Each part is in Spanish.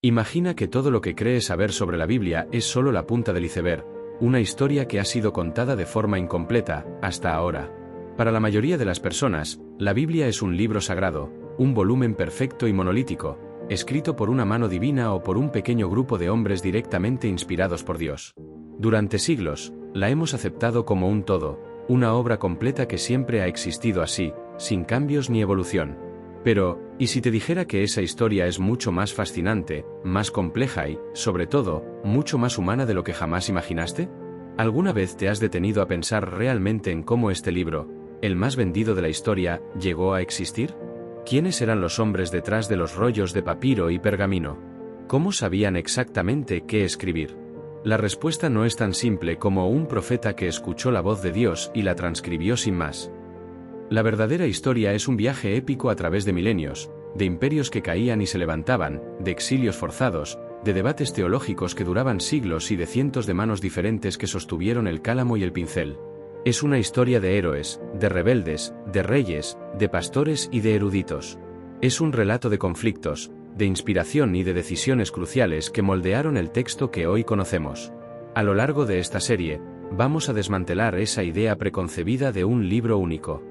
Imagina que todo lo que crees saber sobre la Biblia es solo la punta del iceberg, una historia que ha sido contada de forma incompleta, hasta ahora. Para la mayoría de las personas, la Biblia es un libro sagrado, un volumen perfecto y monolítico, escrito por una mano divina o por un pequeño grupo de hombres directamente inspirados por Dios. Durante siglos, la hemos aceptado como un todo, una obra completa que siempre ha existido así, sin cambios ni evolución. Pero, ¿y si te dijera que esa historia es mucho más fascinante, más compleja y, sobre todo, mucho más humana de lo que jamás imaginaste? ¿Alguna vez te has detenido a pensar realmente en cómo este libro, el más vendido de la historia, llegó a existir? ¿Quiénes eran los hombres detrás de los rollos de papiro y pergamino? ¿Cómo sabían exactamente qué escribir? La respuesta no es tan simple como un profeta que escuchó la voz de Dios y la transcribió sin más. La verdadera historia es un viaje épico a través de milenios, de imperios que caían y se levantaban, de exilios forzados, de debates teológicos que duraban siglos y de cientos de manos diferentes que sostuvieron el cálamo y el pincel. Es una historia de héroes, de rebeldes, de reyes, de pastores y de eruditos. Es un relato de conflictos, de inspiración y de decisiones cruciales que moldearon el texto que hoy conocemos. A lo largo de esta serie, vamos a desmantelar esa idea preconcebida de un libro único.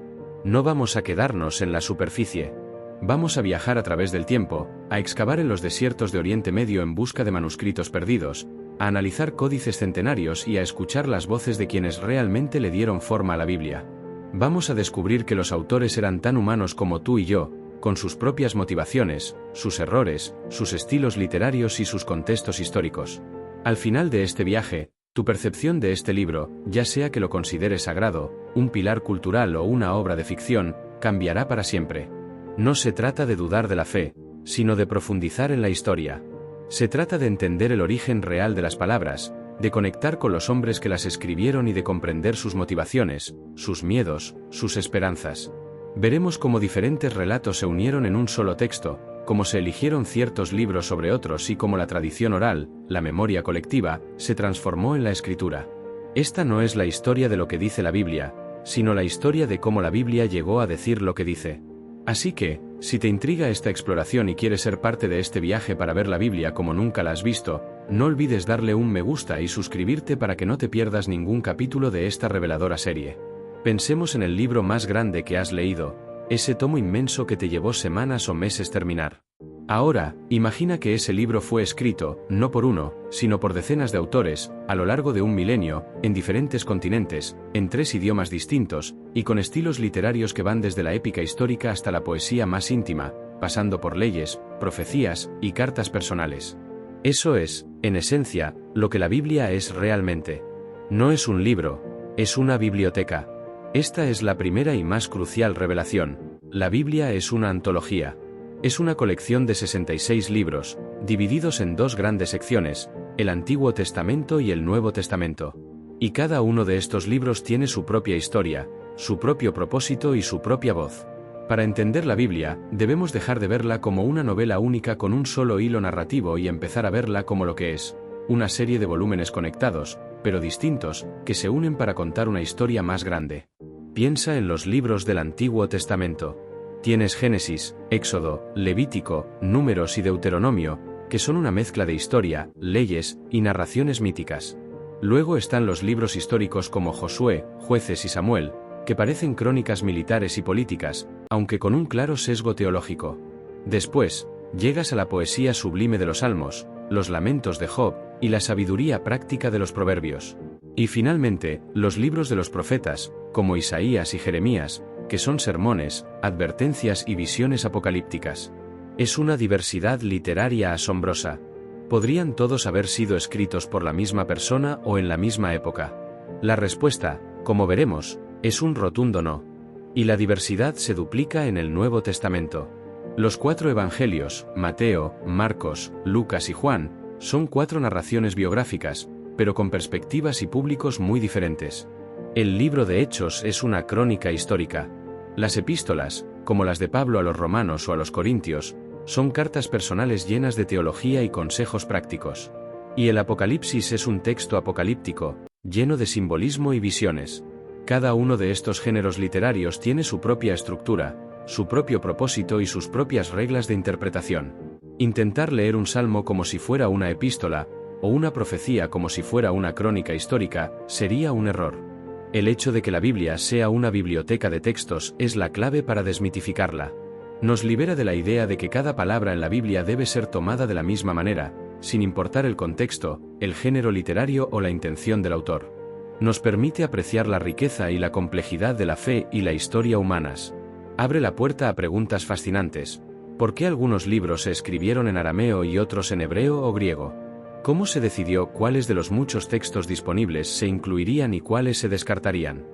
No vamos a quedarnos en la superficie. Vamos a viajar a través del tiempo, a excavar en los desiertos de Oriente Medio en busca de manuscritos perdidos, a analizar códices centenarios y a escuchar las voces de quienes realmente le dieron forma a la Biblia. Vamos a descubrir que los autores eran tan humanos como tú y yo, con sus propias motivaciones, sus errores, sus estilos literarios y sus contextos históricos. Al final de este viaje, tu percepción de este libro, ya sea que lo consideres sagrado, un pilar cultural o una obra de ficción, cambiará para siempre. No se trata de dudar de la fe, sino de profundizar en la historia. Se trata de entender el origen real de las palabras, de conectar con los hombres que las escribieron y de comprender sus motivaciones, sus miedos, sus esperanzas. Veremos cómo diferentes relatos se unieron en un solo texto, cómo se eligieron ciertos libros sobre otros y cómo la tradición oral, la memoria colectiva, se transformó en la escritura. Esta no es la historia de lo que dice la Biblia, sino la historia de cómo la Biblia llegó a decir lo que dice. Así que, si te intriga esta exploración y quieres ser parte de este viaje para ver la Biblia como nunca la has visto, no olvides darle un me gusta y suscribirte para que no te pierdas ningún capítulo de esta reveladora serie. Pensemos en el libro más grande que has leído, ese tomo inmenso que te llevó semanas o meses terminar. Ahora, imagina que ese libro fue escrito, no por uno, sino por decenas de autores, a lo largo de un milenio, en diferentes continentes, en 3 idiomas distintos, y con estilos literarios que van desde la épica histórica hasta la poesía más íntima, pasando por leyes, profecías y cartas personales. Eso es, en esencia, lo que la Biblia es realmente. No es un libro, es una biblioteca. Esta es la primera y más crucial revelación. La Biblia es una antología. Es una colección de 66 libros, divididos en 2 grandes secciones, el Antiguo Testamento y el Nuevo Testamento. Y cada uno de estos libros tiene su propia historia, su propio propósito y su propia voz. Para entender la Biblia, debemos dejar de verla como una novela única con un solo hilo narrativo y empezar a verla como lo que es, una serie de volúmenes conectados, pero distintos, que se unen para contar una historia más grande. Piensa en los libros del Antiguo Testamento. Tienes Génesis, Éxodo, Levítico, Números y Deuteronomio, que son una mezcla de historia, leyes y narraciones míticas. Luego están los libros históricos como Josué, Jueces y Samuel, que parecen crónicas militares y políticas, aunque con un claro sesgo teológico. Después, llegas a la poesía sublime de los Salmos, los lamentos de Job y la sabiduría práctica de los Proverbios. Y finalmente, los libros de los profetas, como Isaías y Jeremías, que son sermones, advertencias y visiones apocalípticas. Es una diversidad literaria asombrosa. ¿Podrían todos haber sido escritos por la misma persona o en la misma época? La respuesta, como veremos, es un rotundo no. Y la diversidad se duplica en el Nuevo Testamento. Los 4 evangelios, Mateo, Marcos, Lucas y Juan, son 4 narraciones biográficas, pero con perspectivas y públicos muy diferentes. El libro de Hechos es una crónica histórica. Las epístolas, como las de Pablo a los romanos o a los corintios, son cartas personales llenas de teología y consejos prácticos. Y el Apocalipsis es un texto apocalíptico, lleno de simbolismo y visiones. Cada uno de estos géneros literarios tiene su propia estructura, su propio propósito y sus propias reglas de interpretación. Intentar leer un salmo como si fuera una epístola, o una profecía como si fuera una crónica histórica, sería un error. El hecho de que la Biblia sea una biblioteca de textos es la clave para desmitificarla. Nos libera de la idea de que cada palabra en la Biblia debe ser tomada de la misma manera, sin importar el contexto, el género literario o la intención del autor. Nos permite apreciar la riqueza y la complejidad de la fe y la historia humanas. Abre la puerta a preguntas fascinantes. ¿Por qué algunos libros se escribieron en arameo y otros en hebreo o griego? ¿Cómo se decidió cuáles de los muchos textos disponibles se incluirían y cuáles se descartarían?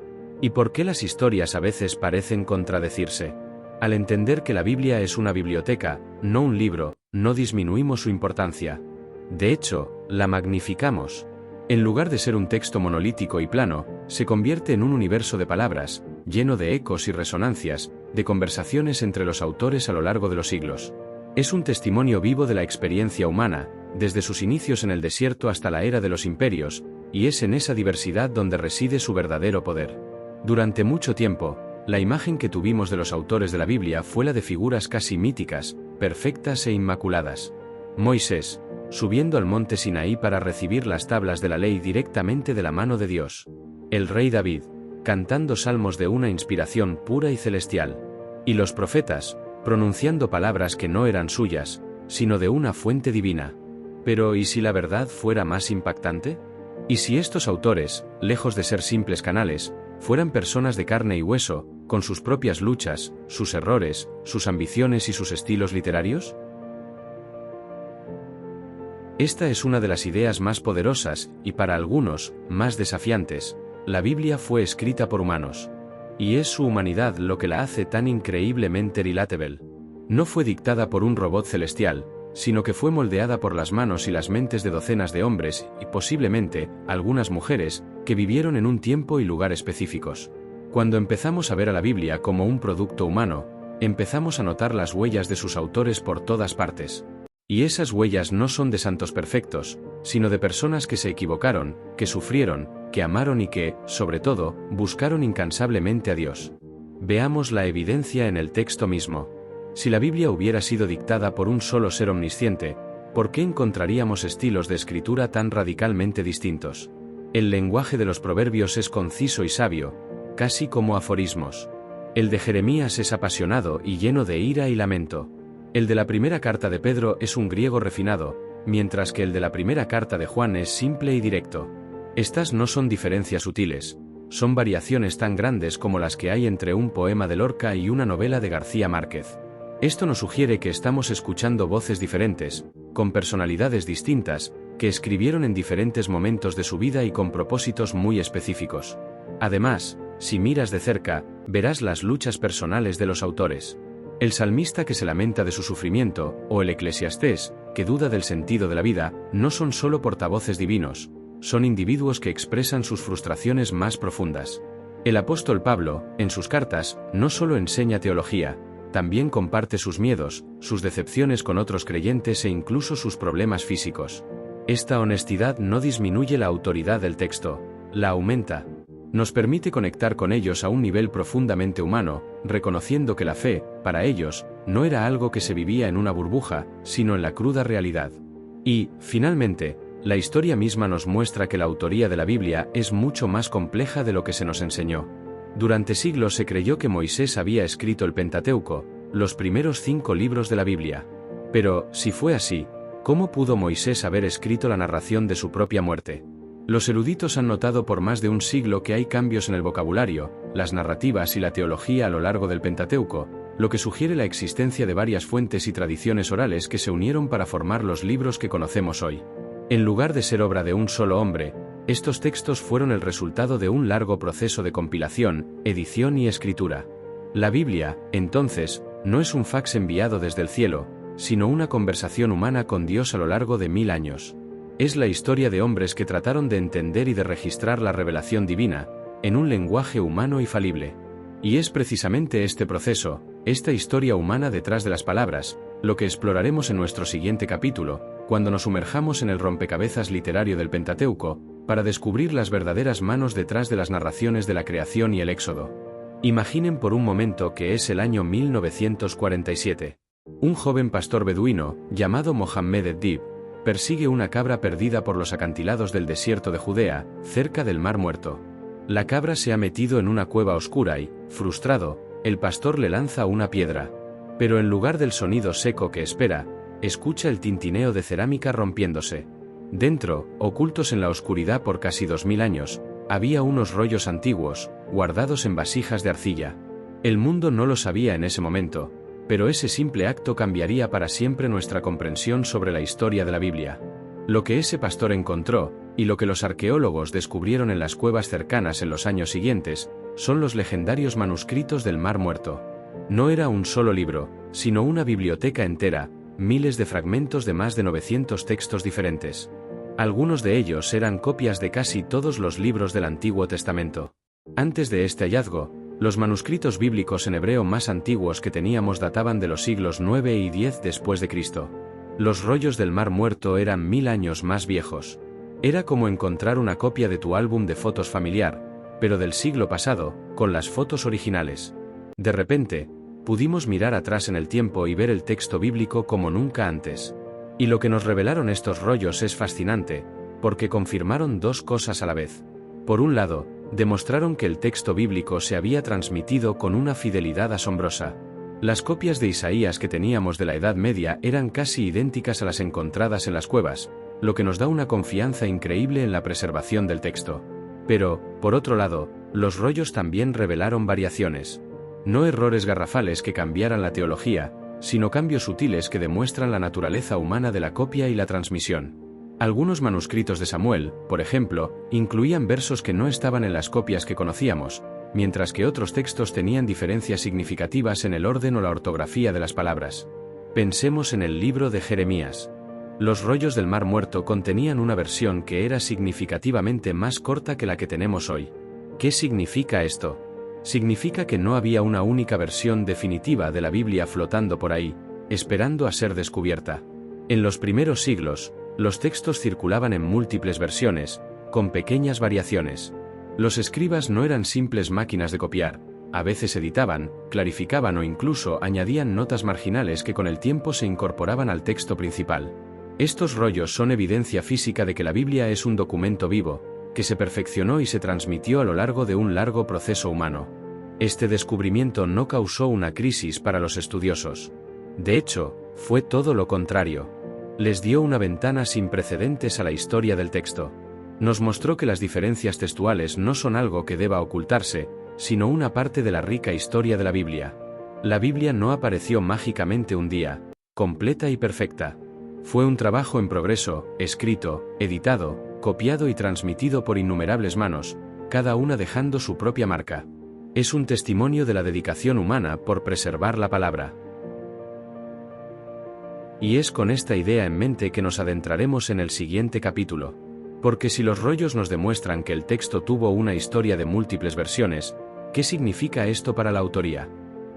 ¿Y por qué las historias a veces parecen contradecirse? Al entender que la Biblia es una biblioteca, no un libro, no disminuimos su importancia. De hecho, la magnificamos. En lugar de ser un texto monolítico y plano, se convierte en un universo de palabras, lleno de ecos y resonancias, de conversaciones entre los autores a lo largo de los siglos. Es un testimonio vivo de la experiencia humana, desde sus inicios en el desierto hasta la era de los imperios, y es en esa diversidad donde reside su verdadero poder. Durante mucho tiempo, la imagen que tuvimos de los autores de la Biblia fue la de figuras casi míticas, perfectas e inmaculadas. Moisés, subiendo al monte Sinaí para recibir las tablas de la ley directamente de la mano de Dios. El rey David, cantando salmos de una inspiración pura y celestial. Y los profetas, pronunciando palabras que no eran suyas, sino de una fuente divina. Pero ¿y si la verdad fuera más impactante? ¿Y si estos autores, lejos de ser simples canales, fueran personas de carne y hueso, con sus propias luchas, sus errores, sus ambiciones y sus estilos literarios? Esta es una de las ideas más poderosas, y para algunos, más desafiantes. La Biblia fue escrita por humanos. Y es su humanidad lo que la hace tan increíblemente relatable. No fue dictada por un robot celestial, sino que fue moldeada por las manos y las mentes de docenas de hombres, y posiblemente, algunas mujeres, que vivieron en un tiempo y lugar específicos. Cuando empezamos a ver a la Biblia como un producto humano, empezamos a notar las huellas de sus autores por todas partes. Y esas huellas no son de santos perfectos, sino de personas que se equivocaron, que sufrieron, que amaron y que, sobre todo, buscaron incansablemente a Dios. Veamos la evidencia en el texto mismo. Si la Biblia hubiera sido dictada por un solo ser omnisciente, ¿por qué encontraríamos estilos de escritura tan radicalmente distintos? El lenguaje de los proverbios es conciso y sabio, casi como aforismos. El de Jeremías es apasionado y lleno de ira y lamento. El de la primera carta de Pedro es un griego refinado, mientras que el de la primera carta de Juan es simple y directo. Estas no son diferencias sutiles, son variaciones tan grandes como las que hay entre un poema de Lorca y una novela de García Márquez. Esto nos sugiere que estamos escuchando voces diferentes, con personalidades distintas, que escribieron en diferentes momentos de su vida y con propósitos muy específicos. Además, si miras de cerca, verás las luchas personales de los autores. El salmista que se lamenta de su sufrimiento, o el eclesiastés, que duda del sentido de la vida, no son solo portavoces divinos, son individuos que expresan sus frustraciones más profundas. El apóstol Pablo, en sus cartas, no solo enseña teología, también comparte sus miedos, sus decepciones con otros creyentes e incluso sus problemas físicos. Esta honestidad no disminuye la autoridad del texto, la aumenta. Nos permite conectar con ellos a un nivel profundamente humano, reconociendo que la fe, para ellos, no era algo que se vivía en una burbuja, sino en la cruda realidad. Y, finalmente, la historia misma nos muestra que la autoría de la Biblia es mucho más compleja de lo que se nos enseñó. Durante siglos se creyó que Moisés había escrito el Pentateuco, los primeros 5 libros de la Biblia. Pero, si fue así, ¿cómo pudo Moisés haber escrito la narración de su propia muerte? Los eruditos han notado por más de un siglo que hay cambios en el vocabulario, las narrativas y la teología a lo largo del Pentateuco, lo que sugiere la existencia de varias fuentes y tradiciones orales que se unieron para formar los libros que conocemos hoy. En lugar de ser obra de un solo hombre, estos textos fueron el resultado de un largo proceso de compilación, edición y escritura. La Biblia, entonces, no es un fax enviado desde el cielo, sino una conversación humana con Dios a lo largo de 1000 años. Es la historia de hombres que trataron de entender y de registrar la revelación divina, en un lenguaje humano y falible. Y es precisamente este proceso, esta historia humana detrás de las palabras, lo que exploraremos en nuestro siguiente capítulo, cuando nos sumerjamos en el rompecabezas literario del Pentateuco, para descubrir las verdaderas manos detrás de las narraciones de la creación y el Éxodo. Imaginen por un momento que es el año 1947. Un joven pastor beduino, llamado Mohammed ed-Dib, persigue una cabra perdida por los acantilados del desierto de Judea, cerca del Mar Muerto. La cabra se ha metido en una cueva oscura y, frustrado, el pastor le lanza una piedra. Pero en lugar del sonido seco que espera, escucha el tintineo de cerámica rompiéndose. Dentro, ocultos en la oscuridad por casi 2000 años, había unos rollos antiguos, guardados en vasijas de arcilla. El mundo no lo sabía en ese momento, pero ese simple acto cambiaría para siempre nuestra comprensión sobre la historia de la Biblia. Lo que ese pastor encontró, y lo que los arqueólogos descubrieron en las cuevas cercanas en los años siguientes, son los legendarios manuscritos del Mar Muerto. No era un solo libro, sino una biblioteca entera, miles de fragmentos de más de 900 textos diferentes. Algunos de ellos eran copias de casi todos los libros del Antiguo Testamento. Antes de este hallazgo, los manuscritos bíblicos en hebreo más antiguos que teníamos databan de los siglos 9 y 10 después de Cristo. Los rollos del Mar Muerto eran 1000 años más viejos. Era como encontrar una copia de tu álbum de fotos familiar, pero del siglo pasado, con las fotos originales. De repente, pudimos mirar atrás en el tiempo y ver el texto bíblico como nunca antes. Y lo que nos revelaron estos rollos es fascinante, porque confirmaron dos cosas a la vez. Por un lado, demostraron que el texto bíblico se había transmitido con una fidelidad asombrosa. Las copias de Isaías que teníamos de la Edad Media eran casi idénticas a las encontradas en las cuevas, lo que nos da una confianza increíble en la preservación del texto. Pero, por otro lado, los rollos también revelaron variaciones. No errores garrafales que cambiaran la teología, sino cambios sutiles que demuestran la naturaleza humana de la copia y la transmisión. Algunos manuscritos de Samuel, por ejemplo, incluían versos que no estaban en las copias que conocíamos, mientras que otros textos tenían diferencias significativas en el orden o la ortografía de las palabras. Pensemos en el libro de Jeremías. Los rollos del Mar Muerto contenían una versión que era significativamente más corta que la que tenemos hoy. ¿Qué significa esto? Significa que no había una única versión definitiva de la Biblia flotando por ahí, esperando a ser descubierta. En los primeros siglos, los textos circulaban en múltiples versiones, con pequeñas variaciones. Los escribas no eran simples máquinas de copiar, a veces editaban, clarificaban o incluso añadían notas marginales que con el tiempo se incorporaban al texto principal. Estos rollos son evidencia física de que la Biblia es un documento vivo, que se perfeccionó y se transmitió a lo largo de un largo proceso humano. Este descubrimiento no causó una crisis para los estudiosos. De hecho, fue todo lo contrario. Les dio una ventana sin precedentes a la historia del texto. Nos mostró que las diferencias textuales no son algo que deba ocultarse, sino una parte de la rica historia de la Biblia. La Biblia no apareció mágicamente un día, completa y perfecta. Fue un trabajo en progreso, escrito, editado, copiado y transmitido por innumerables manos, cada una dejando su propia marca. Es un testimonio de la dedicación humana por preservar la palabra. Y es con esta idea en mente que nos adentraremos en el siguiente capítulo. Porque si los rollos nos demuestran que el texto tuvo una historia de múltiples versiones, ¿qué significa esto para la autoría?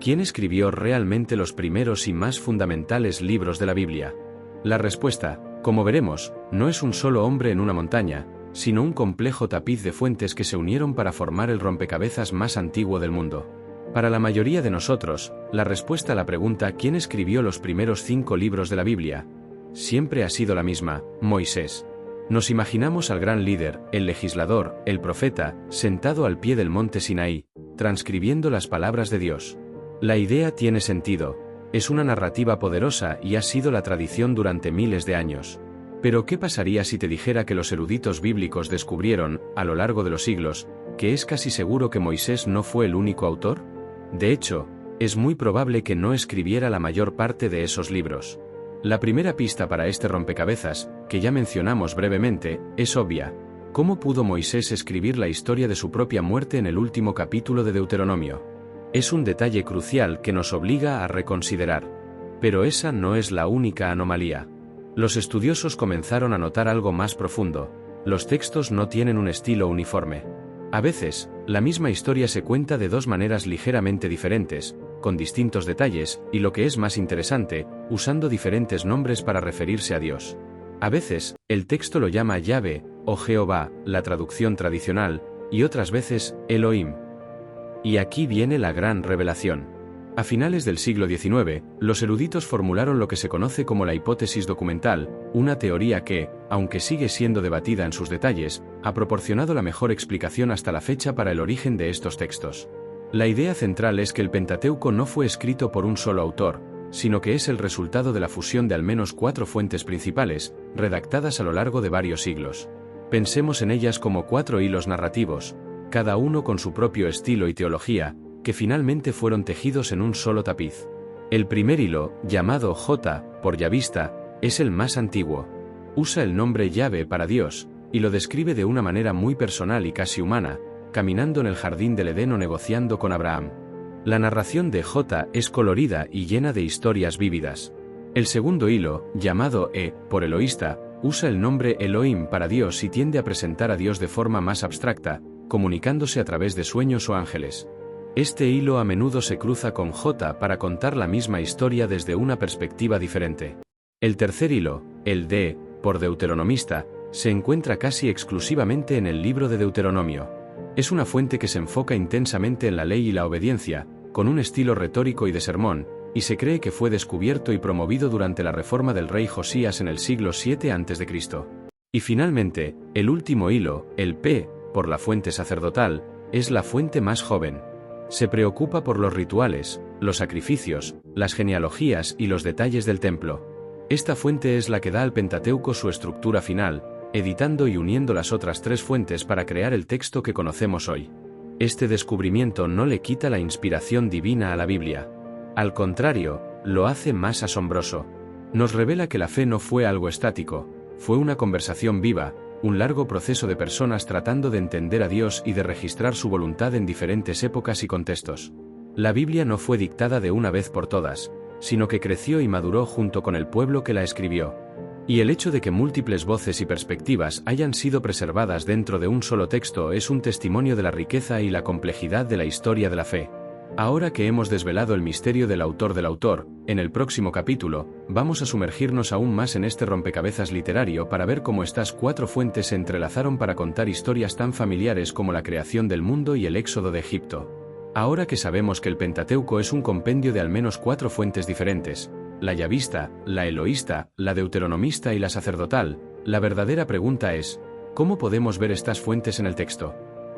¿Quién escribió realmente los primeros y más fundamentales libros de la Biblia? La respuesta, como veremos, no es un solo hombre en una montaña, sino un complejo tapiz de fuentes que se unieron para formar el rompecabezas más antiguo del mundo. Para la mayoría de nosotros, la respuesta a la pregunta ¿quién escribió los primeros 5 libros de la Biblia? Siempre ha sido la misma: Moisés. Nos imaginamos al gran líder, el legislador, el profeta, sentado al pie del monte Sinaí, transcribiendo las palabras de Dios. La idea tiene sentido, es una narrativa poderosa y ha sido la tradición durante miles de años. Pero ¿qué pasaría si te dijera que los eruditos bíblicos descubrieron, a lo largo de los siglos, que es casi seguro que Moisés no fue el único autor? De hecho, es muy probable que no escribiera la mayor parte de esos libros. La primera pista para este rompecabezas, que ya mencionamos brevemente, es obvia. ¿Cómo pudo Moisés escribir la historia de su propia muerte en el último capítulo de Deuteronomio? Es un detalle crucial que nos obliga a reconsiderar. Pero esa no es la única anomalía. Los estudiosos comenzaron a notar algo más profundo: los textos no tienen un estilo uniforme. A veces, la misma historia se cuenta de dos maneras ligeramente diferentes, con distintos detalles, y lo que es más interesante, usando diferentes nombres para referirse a Dios. A veces, el texto lo llama Yahvé, o Jehová, la traducción tradicional, y otras veces, Elohim. Y aquí viene la gran revelación. A finales del siglo XIX, los eruditos formularon lo que se conoce como la hipótesis documental, una teoría que, aunque sigue siendo debatida en sus detalles, ha proporcionado la mejor explicación hasta la fecha para el origen de estos textos. La idea central es que el Pentateuco no fue escrito por un solo autor, sino que es el resultado de la fusión de al menos 4 fuentes principales, redactadas a lo largo de varios siglos. Pensemos en ellas como 4 hilos narrativos, cada uno con su propio estilo y teología, que finalmente fueron tejidos en un solo tapiz. El primer hilo, llamado J, por Yahvista, es el más antiguo. Usa el nombre Yahvé para Dios, y lo describe de una manera muy personal y casi humana, caminando en el jardín del Edén o negociando con Abraham. La narración de J es colorida y llena de historias vívidas. El segundo hilo, llamado E, por Eloísta, usa el nombre Elohim para Dios y tiende a presentar a Dios de forma más abstracta, comunicándose a través de sueños o ángeles. Este hilo a menudo se cruza con J para contar la misma historia desde una perspectiva diferente. El tercer hilo, el D, por Deuteronomista, se encuentra casi exclusivamente en el libro de Deuteronomio. Es una fuente que se enfoca intensamente en la ley y la obediencia, con un estilo retórico y de sermón, y se cree que fue descubierto y promovido durante la reforma del rey Josías en el siglo VII a.C. Y finalmente, el último hilo, el P, por la fuente sacerdotal, es la fuente más joven. Se preocupa por los rituales, los sacrificios, las genealogías y los detalles del templo. Esta fuente es la que da al Pentateuco su estructura final, editando y uniendo las otras 3 fuentes para crear el texto que conocemos hoy. Este descubrimiento no le quita la inspiración divina a la Biblia. Al contrario, lo hace más asombroso. Nos revela que la fe no fue algo estático, fue una conversación viva, un largo proceso de personas tratando de entender a Dios y de registrar su voluntad en diferentes épocas y contextos. La Biblia no fue dictada de una vez por todas, sino que creció y maduró junto con el pueblo que la escribió. Y el hecho de que múltiples voces y perspectivas hayan sido preservadas dentro de un solo texto es un testimonio de la riqueza y la complejidad de la historia de la fe. Ahora que hemos desvelado el misterio del autor, en el próximo capítulo, vamos a sumergirnos aún más en este rompecabezas literario para ver cómo estas 4 fuentes se entrelazaron para contar historias tan familiares como la creación del mundo y el éxodo de Egipto. Ahora que sabemos que el Pentateuco es un compendio de al menos 4 fuentes diferentes, la yahvista, la eloísta, la deuteronomista y la sacerdotal, la verdadera pregunta es, ¿cómo podemos ver estas fuentes en el texto?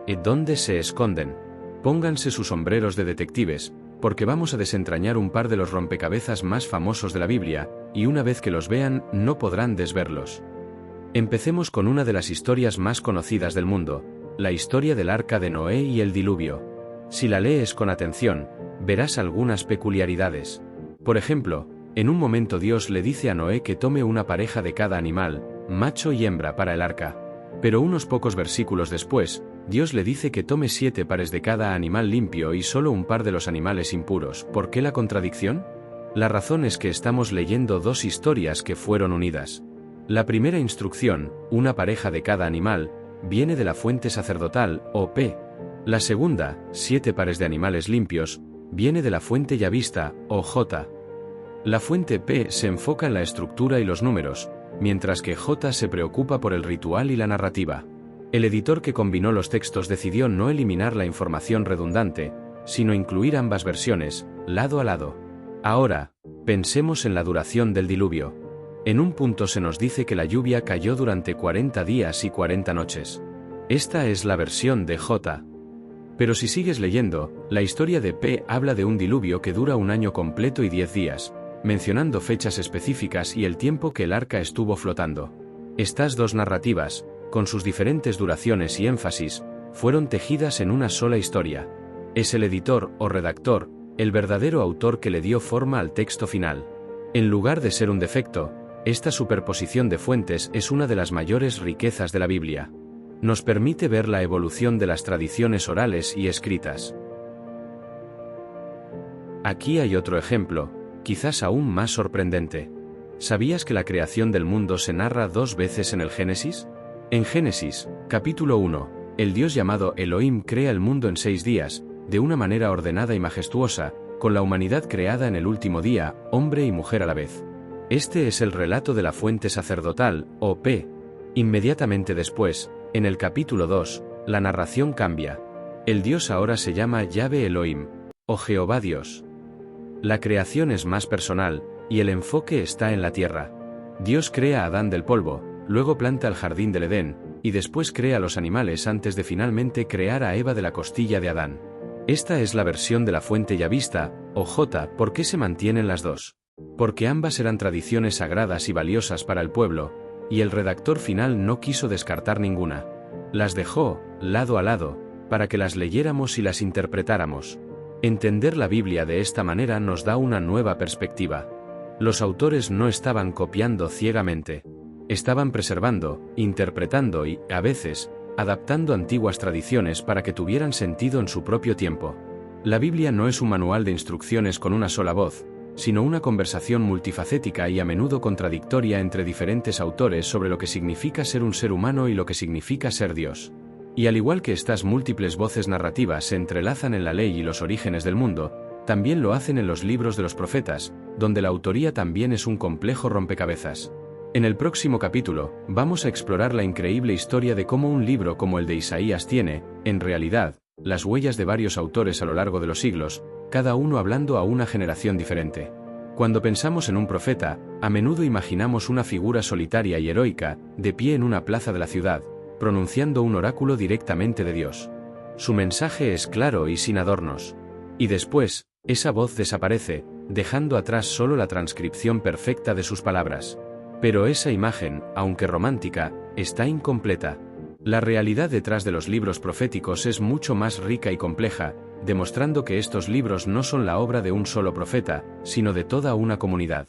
¿Y dónde se esconden? Pónganse sus sombreros de detectives, porque vamos a desentrañar un par de los rompecabezas más famosos de la Biblia, y una vez que los vean, no podrán desverlos. Empecemos con una de las historias más conocidas del mundo, la historia del arca de Noé y el diluvio. Si la lees con atención, verás algunas peculiaridades. Por ejemplo, en un momento Dios le dice a Noé que tome una pareja de cada animal, macho y hembra para el arca. Pero unos pocos versículos después, Dios le dice que tome 7 pares de cada animal limpio y solo un par de los animales impuros. ¿Por qué la contradicción? La razón es que estamos leyendo 2 historias que fueron unidas. La primera instrucción, una pareja de cada animal, viene de la fuente sacerdotal, o P. La segunda, 7 pares de animales limpios, viene de la fuente yahvista, o J. La fuente P se enfoca en la estructura y los números, mientras que J se preocupa por el ritual y la narrativa. El editor que combinó los textos decidió no eliminar la información redundante, sino incluir ambas versiones, lado a lado. Ahora, pensemos en la duración del diluvio. En un punto se nos dice que la lluvia cayó durante 40 días y 40 noches. Esta es la versión de J. Pero si sigues leyendo, la historia de P habla de un diluvio que dura un año completo y 10 días, mencionando fechas específicas y el tiempo que el arca estuvo flotando. Estas 2 narrativas, con sus diferentes duraciones y énfasis, fueron tejidas en una sola historia. Es el editor o redactor, el verdadero autor que le dio forma al texto final. En lugar de ser un defecto, esta superposición de fuentes es una de las mayores riquezas de la Biblia. Nos permite ver la evolución de las tradiciones orales y escritas. Aquí hay otro ejemplo, quizás aún más sorprendente. ¿Sabías que la creación del mundo se narra 2 veces en el Génesis? En Génesis, capítulo 1, el Dios llamado Elohim crea el mundo en 6 días, de una manera ordenada y majestuosa, con la humanidad creada en el último día, hombre y mujer a la vez. Este es el relato de la fuente sacerdotal, o P. Inmediatamente después, en el capítulo 2, la narración cambia. El Dios ahora se llama Yahvé Elohim, o Jehová Dios. La creación es más personal, y el enfoque está en la tierra. Dios crea a Adán del polvo, luego planta el jardín del Edén, y después crea a los animales antes de finalmente crear a Eva de la costilla de Adán. Esta es la versión de la fuente ya vista, o J. ¿Por qué se mantienen las dos? Porque ambas eran tradiciones sagradas y valiosas para el pueblo, y el redactor final no quiso descartar ninguna. Las dejó, lado a lado, para que las leyéramos y las interpretáramos. Entender la Biblia de esta manera nos da una nueva perspectiva. Los autores no estaban copiando ciegamente. Estaban preservando, interpretando y, a veces, adaptando antiguas tradiciones para que tuvieran sentido en su propio tiempo. La Biblia no es un manual de instrucciones con una sola voz, sino una conversación multifacética y a menudo contradictoria entre diferentes autores sobre lo que significa ser un ser humano y lo que significa ser Dios. Y al igual que estas múltiples voces narrativas se entrelazan en la ley y los orígenes del mundo, también lo hacen en los libros de los profetas, donde la autoría también es un complejo rompecabezas. En el próximo capítulo, vamos a explorar la increíble historia de cómo un libro como el de Isaías tiene, en realidad, las huellas de varios autores a lo largo de los siglos, cada uno hablando a una generación diferente. Cuando pensamos en un profeta, a menudo imaginamos una figura solitaria y heroica, de pie en una plaza de la ciudad, pronunciando un oráculo directamente de Dios. Su mensaje es claro y sin adornos. Y después, esa voz desaparece, dejando atrás solo la transcripción perfecta de sus palabras. Pero esa imagen, aunque romántica, está incompleta. La realidad detrás de los libros proféticos es mucho más rica y compleja, demostrando que estos libros no son la obra de un solo profeta, sino de toda una comunidad.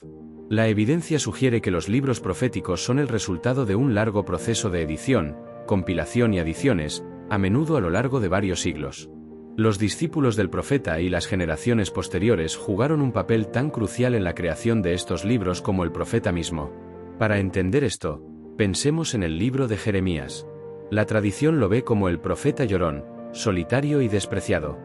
La evidencia sugiere que los libros proféticos son el resultado de un largo proceso de edición, compilación y adiciones, a menudo a lo largo de varios siglos. Los discípulos del profeta y las generaciones posteriores jugaron un papel tan crucial en la creación de estos libros como el profeta mismo. Para entender esto, pensemos en el libro de Jeremías. La tradición lo ve como el profeta llorón, solitario y despreciado.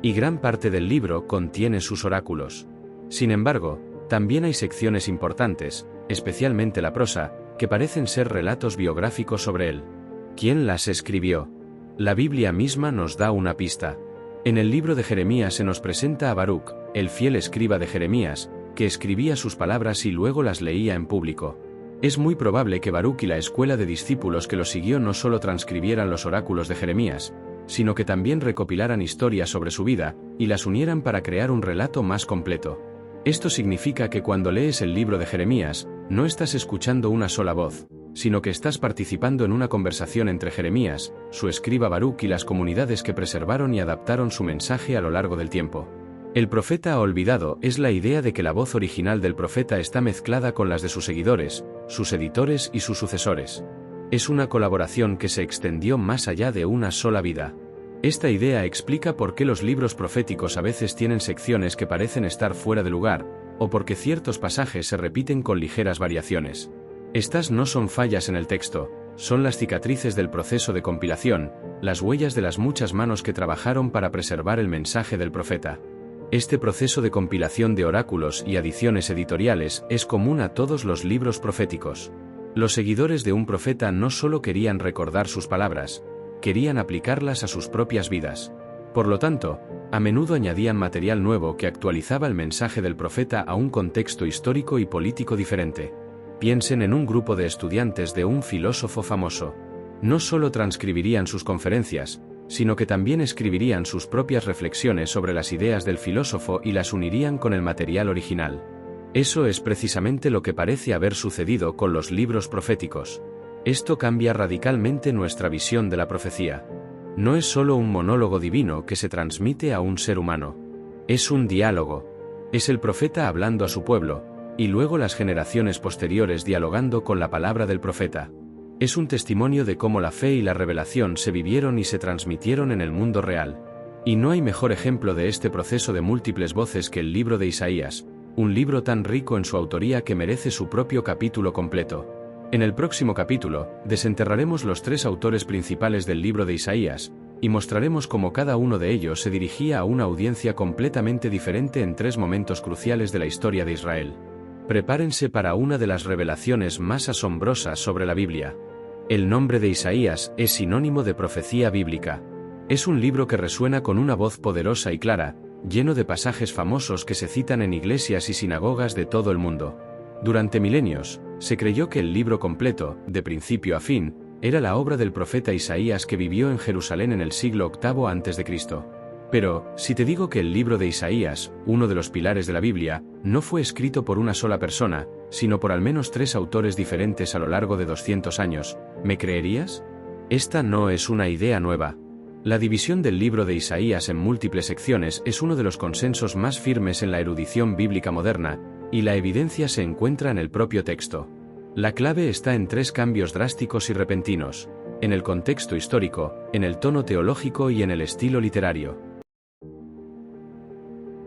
Y gran parte del libro contiene sus oráculos. Sin embargo, también hay secciones importantes, especialmente la prosa, que parecen ser relatos biográficos sobre él. ¿Quién las escribió? La Biblia misma nos da una pista. En el libro de Jeremías se nos presenta a Baruc, el fiel escriba de Jeremías, que escribía sus palabras y luego las leía en público. Es muy probable que Baruc y la escuela de discípulos que lo siguió no solo transcribieran los oráculos de Jeremías, sino que también recopilaran historias sobre su vida, y las unieran para crear un relato más completo. Esto significa que cuando lees el libro de Jeremías, no estás escuchando una sola voz, sino que estás participando en una conversación entre Jeremías, su escriba Baruc y las comunidades que preservaron y adaptaron su mensaje a lo largo del tiempo. El profeta olvidado es la idea de que la voz original del profeta está mezclada con las de sus seguidores, sus editores y sus sucesores. Es una colaboración que se extendió más allá de una sola vida. Esta idea explica por qué los libros proféticos a veces tienen secciones que parecen estar fuera de lugar, o porque ciertos pasajes se repiten con ligeras variaciones. Estas no son fallas en el texto, son las cicatrices del proceso de compilación, las huellas de las muchas manos que trabajaron para preservar el mensaje del profeta. Este proceso de compilación de oráculos y adiciones editoriales es común a todos los libros proféticos. Los seguidores de un profeta no solo querían recordar sus palabras, querían aplicarlas a sus propias vidas. Por lo tanto, a menudo añadían material nuevo que actualizaba el mensaje del profeta a un contexto histórico y político diferente. Piensen en un grupo de estudiantes de un filósofo famoso. No solo transcribirían sus conferencias, sino que también escribirían sus propias reflexiones sobre las ideas del filósofo y las unirían con el material original. Eso es precisamente lo que parece haber sucedido con los libros proféticos. Esto cambia radicalmente nuestra visión de la profecía. No es solo un monólogo divino que se transmite a un ser humano. Es un diálogo. Es el profeta hablando a su pueblo, y luego las generaciones posteriores dialogando con la palabra del profeta. Es un testimonio de cómo la fe y la revelación se vivieron y se transmitieron en el mundo real. Y no hay mejor ejemplo de este proceso de múltiples voces que el libro de Isaías, un libro tan rico en su autoría que merece su propio capítulo completo. En el próximo capítulo, desenterraremos los tres autores principales del libro de Isaías, y mostraremos cómo cada uno de ellos se dirigía a una audiencia completamente diferente en tres momentos cruciales de la historia de Israel. Prepárense para una de las revelaciones más asombrosas sobre la Biblia. El nombre de Isaías es sinónimo de profecía bíblica. Es un libro que resuena con una voz poderosa y clara, lleno de pasajes famosos que se citan en iglesias y sinagogas de todo el mundo. Durante milenios, se creyó que el libro completo, de principio a fin, era la obra del profeta Isaías que vivió en Jerusalén en el siglo VIII a.C. Pero, si te digo que el libro de Isaías, uno de los pilares de la Biblia, no fue escrito por una sola persona, sino por al menos 3 autores diferentes a lo largo de 200 años, ¿me creerías? Esta no es una idea nueva. La división del libro de Isaías en múltiples secciones es uno de los consensos más firmes en la erudición bíblica moderna, y la evidencia se encuentra en el propio texto. La clave está en 3 cambios drásticos y repentinos: en el contexto histórico, en el tono teológico y en el estilo literario.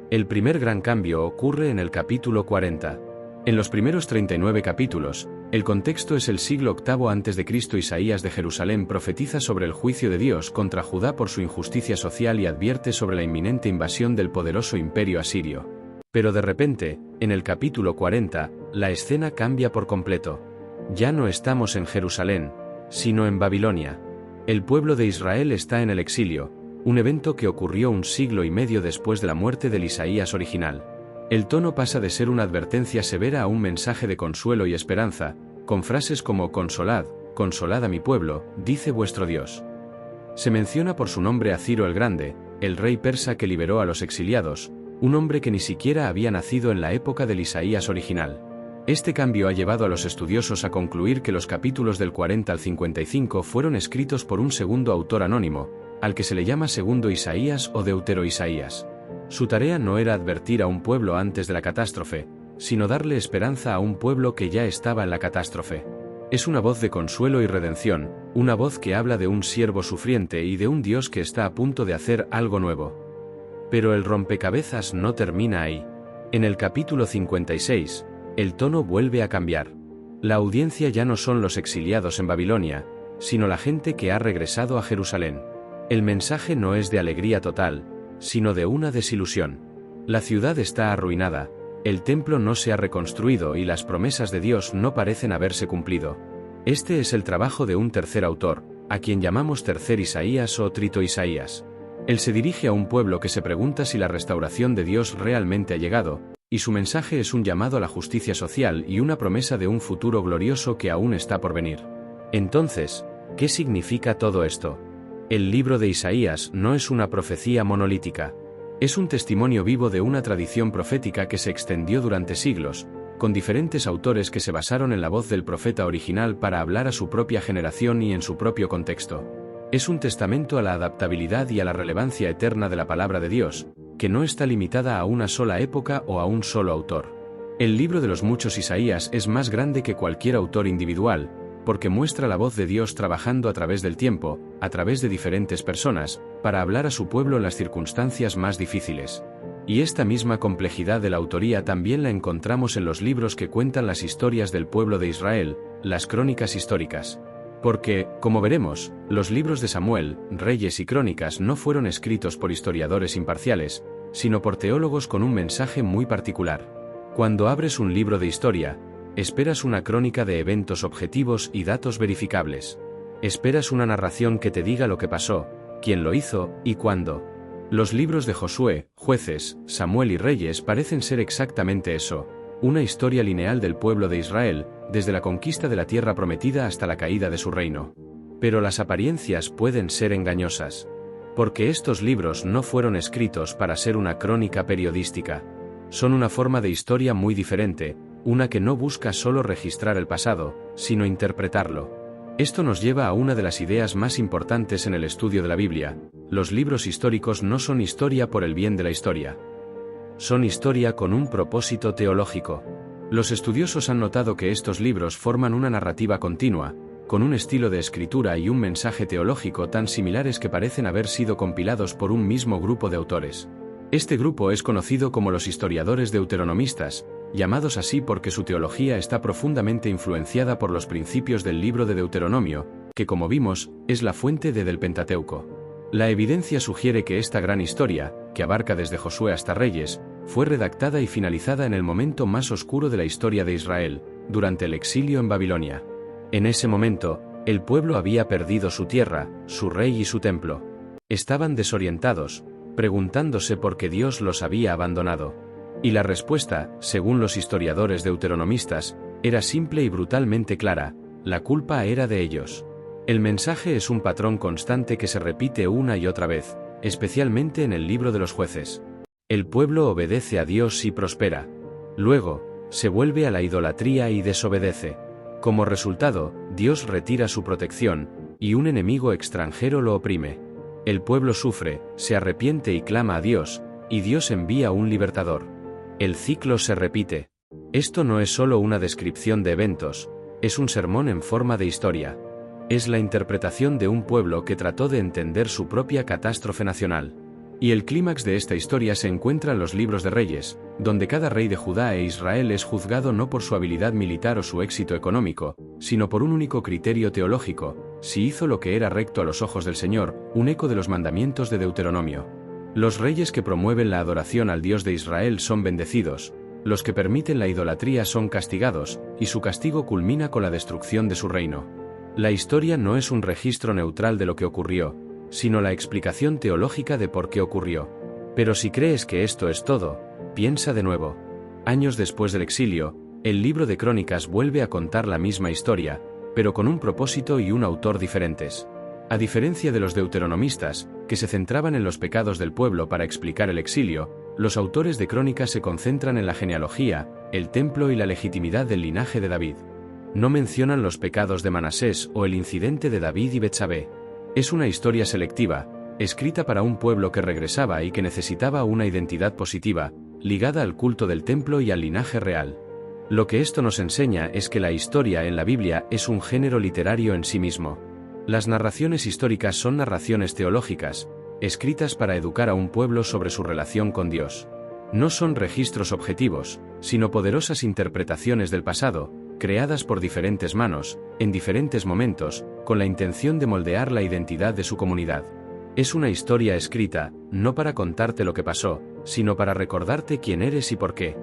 El primer gran cambio ocurre en el capítulo 40. En los primeros 39 capítulos, el contexto es el siglo VIII a.C. Isaías de Jerusalén profetiza sobre el juicio de Dios contra Judá por su injusticia social y advierte sobre la inminente invasión del poderoso imperio asirio. Pero de repente, en el capítulo 40, la escena cambia por completo. Ya no estamos en Jerusalén, sino en Babilonia. El pueblo de Israel está en el exilio, un evento que ocurrió 1 siglo y medio después de la muerte del Isaías original. El tono pasa de ser una advertencia severa a un mensaje de consuelo y esperanza, con frases como «Consolad, consolad a mi pueblo, dice vuestro Dios». Se menciona por su nombre a Ciro el Grande, el rey persa que liberó a los exiliados, un hombre que ni siquiera había nacido en la época del Isaías original. Este cambio ha llevado a los estudiosos a concluir que los capítulos del 40 al 55 fueron escritos por un segundo autor anónimo, al que se le llama Segundo Isaías o Deutero-Isaías. Su tarea no era advertir a un pueblo antes de la catástrofe, sino darle esperanza a un pueblo que ya estaba en la catástrofe. Es una voz de consuelo y redención, una voz que habla de un siervo sufriente y de un Dios que está a punto de hacer algo nuevo. Pero el rompecabezas no termina ahí. En el capítulo 56, el tono vuelve a cambiar. La audiencia ya no son los exiliados en Babilonia, sino la gente que ha regresado a Jerusalén. El mensaje no es de alegría total, sino de una desilusión. La ciudad está arruinada, el templo no se ha reconstruido y las promesas de Dios no parecen haberse cumplido. Este es el trabajo de un tercer autor, a quien llamamos Tercer Isaías o Trito Isaías. Él se dirige a un pueblo que se pregunta si la restauración de Dios realmente ha llegado, y su mensaje es un llamado a la justicia social y una promesa de un futuro glorioso que aún está por venir. Entonces, ¿qué significa todo esto? El libro de Isaías no es una profecía monolítica. Es un testimonio vivo de una tradición profética que se extendió durante siglos, con diferentes autores que se basaron en la voz del profeta original para hablar a su propia generación y en su propio contexto. Es un testamento a la adaptabilidad y a la relevancia eterna de la palabra de Dios, que no está limitada a una sola época o a un solo autor. El libro de los muchos Isaías es más grande que cualquier autor individual, porque muestra la voz de Dios trabajando a través del tiempo, a través de diferentes personas, para hablar a su pueblo en las circunstancias más difíciles. Y esta misma complejidad de la autoría también la encontramos en los libros que cuentan las historias del pueblo de Israel, las crónicas históricas. Porque, como veremos, los libros de Samuel, Reyes y Crónicas no fueron escritos por historiadores imparciales, sino por teólogos con un mensaje muy particular. Cuando abres un libro de historia, esperas una crónica de eventos objetivos y datos verificables. Esperas una narración que te diga lo que pasó, quién lo hizo y cuándo. Los libros de Josué, Jueces, Samuel y Reyes parecen ser exactamente eso, una historia lineal del pueblo de Israel, desde la conquista de la tierra prometida hasta la caída de su reino. Pero las apariencias pueden ser engañosas. Porque estos libros no fueron escritos para ser una crónica periodística. Son una forma de historia muy diferente, una que no busca solo registrar el pasado, sino interpretarlo. Esto nos lleva a una de las ideas más importantes en el estudio de la Biblia: los libros históricos no son historia por el bien de la historia. Son historia con un propósito teológico. Los estudiosos han notado que estos libros forman una narrativa continua, con un estilo de escritura y un mensaje teológico tan similares que parecen haber sido compilados por un mismo grupo de autores. Este grupo es conocido como los historiadores deuteronomistas, llamados así porque su teología está profundamente influenciada por los principios del libro de Deuteronomio, que como vimos, es la fuente del Pentateuco. La evidencia sugiere que esta gran historia, que abarca desde Josué hasta Reyes, fue redactada y finalizada en el momento más oscuro de la historia de Israel, durante el exilio en Babilonia. En ese momento, el pueblo había perdido su tierra, su rey y su templo. Estaban desorientados, preguntándose por qué Dios los había abandonado. Y la respuesta, según los historiadores deuteronomistas, era simple y brutalmente clara: la culpa era de ellos. El mensaje es un patrón constante que se repite una y otra vez, especialmente en el libro de los Jueces. El pueblo obedece a Dios y prospera. Luego, se vuelve a la idolatría y desobedece. Como resultado, Dios retira su protección, y un enemigo extranjero lo oprime. El pueblo sufre, se arrepiente y clama a Dios, y Dios envía un libertador. El ciclo se repite. Esto no es solo una descripción de eventos, es un sermón en forma de historia. Es la interpretación de un pueblo que trató de entender su propia catástrofe nacional. Y el clímax de esta historia se encuentra en los libros de Reyes, donde cada rey de Judá e Israel es juzgado no por su habilidad militar o su éxito económico, sino por un único criterio teológico: si hizo lo que era recto a los ojos del Señor, un eco de los mandamientos de Deuteronomio. Los reyes que promueven la adoración al Dios de Israel son bendecidos, los que permiten la idolatría son castigados, y su castigo culmina con la destrucción de su reino. La historia no es un registro neutral de lo que ocurrió, sino la explicación teológica de por qué ocurrió. Pero si crees que esto es todo, piensa de nuevo. Años después del exilio, el libro de Crónicas vuelve a contar la misma historia, pero con un propósito y un autor diferentes. A diferencia de los deuteronomistas, que se centraban en los pecados del pueblo para explicar el exilio, los autores de Crónicas se concentran en la genealogía, el templo y la legitimidad del linaje de David. No mencionan los pecados de Manasés o el incidente de David y Betsabé. Es una historia selectiva, escrita para un pueblo que regresaba y que necesitaba una identidad positiva, ligada al culto del templo y al linaje real. Lo que esto nos enseña es que la historia en la Biblia es un género literario en sí mismo. Las narraciones históricas son narraciones teológicas, escritas para educar a un pueblo sobre su relación con Dios. No son registros objetivos, sino poderosas interpretaciones del pasado, creadas por diferentes manos, en diferentes momentos, con la intención de moldear la identidad de su comunidad. Es una historia escrita, no para contarte lo que pasó, sino para recordarte quién eres y por qué.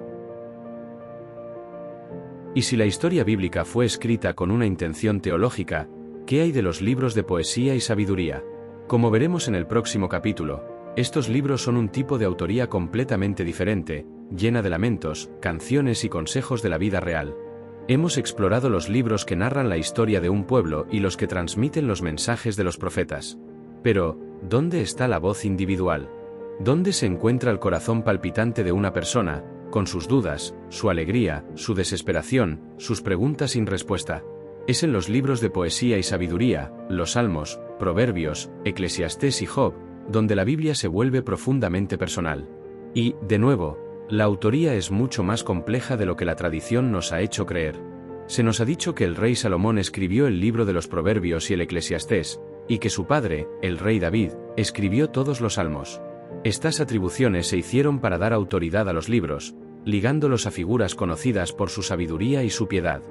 Y si la historia bíblica fue escrita con una intención teológica, ¿qué hay de los libros de poesía y sabiduría? Como veremos en el próximo capítulo, estos libros son un tipo de autoría completamente diferente, llena de lamentos, canciones y consejos de la vida real. Hemos explorado los libros que narran la historia de un pueblo y los que transmiten los mensajes de los profetas. Pero, ¿dónde está la voz individual? ¿Dónde se encuentra el corazón palpitante de una persona, con sus dudas, su alegría, su desesperación, sus preguntas sin respuesta? Es en los libros de poesía y sabiduría, los Salmos, Proverbios, Eclesiastés y Job, donde la Biblia se vuelve profundamente personal. Y, de nuevo, la autoría es mucho más compleja de lo que la tradición nos ha hecho creer. Se nos ha dicho que el rey Salomón escribió el libro de los Proverbios y el Eclesiastés, y que su padre, el rey David, escribió todos los Salmos. Estas atribuciones se hicieron para dar autoridad a los libros, ligándolos a figuras conocidas por su sabiduría y su piedad.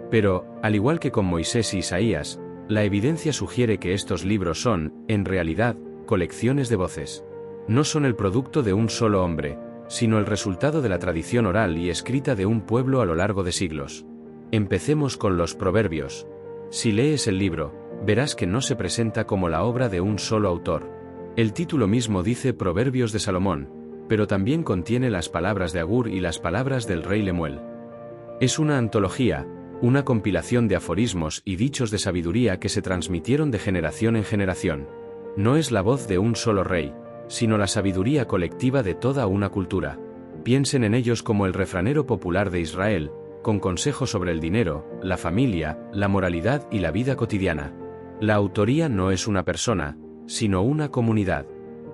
Pero, al igual que con Moisés y Isaías, la evidencia sugiere que estos libros son, en realidad, colecciones de voces. No son el producto de un solo hombre, sino el resultado de la tradición oral y escrita de un pueblo a lo largo de siglos. Empecemos con los Proverbios. Si lees el libro, verás que no se presenta como la obra de un solo autor. El título mismo dice Proverbios de Salomón, pero también contiene las palabras de Agur y las palabras del rey Lemuel. Es una antología, una compilación de aforismos y dichos de sabiduría que se transmitieron de generación en generación. No es la voz de un solo rey, sino la sabiduría colectiva de toda una cultura. Piensen en ellos como el refranero popular de Israel, con consejos sobre el dinero, la familia, la moralidad y la vida cotidiana. La autoría no es una persona, sino una comunidad.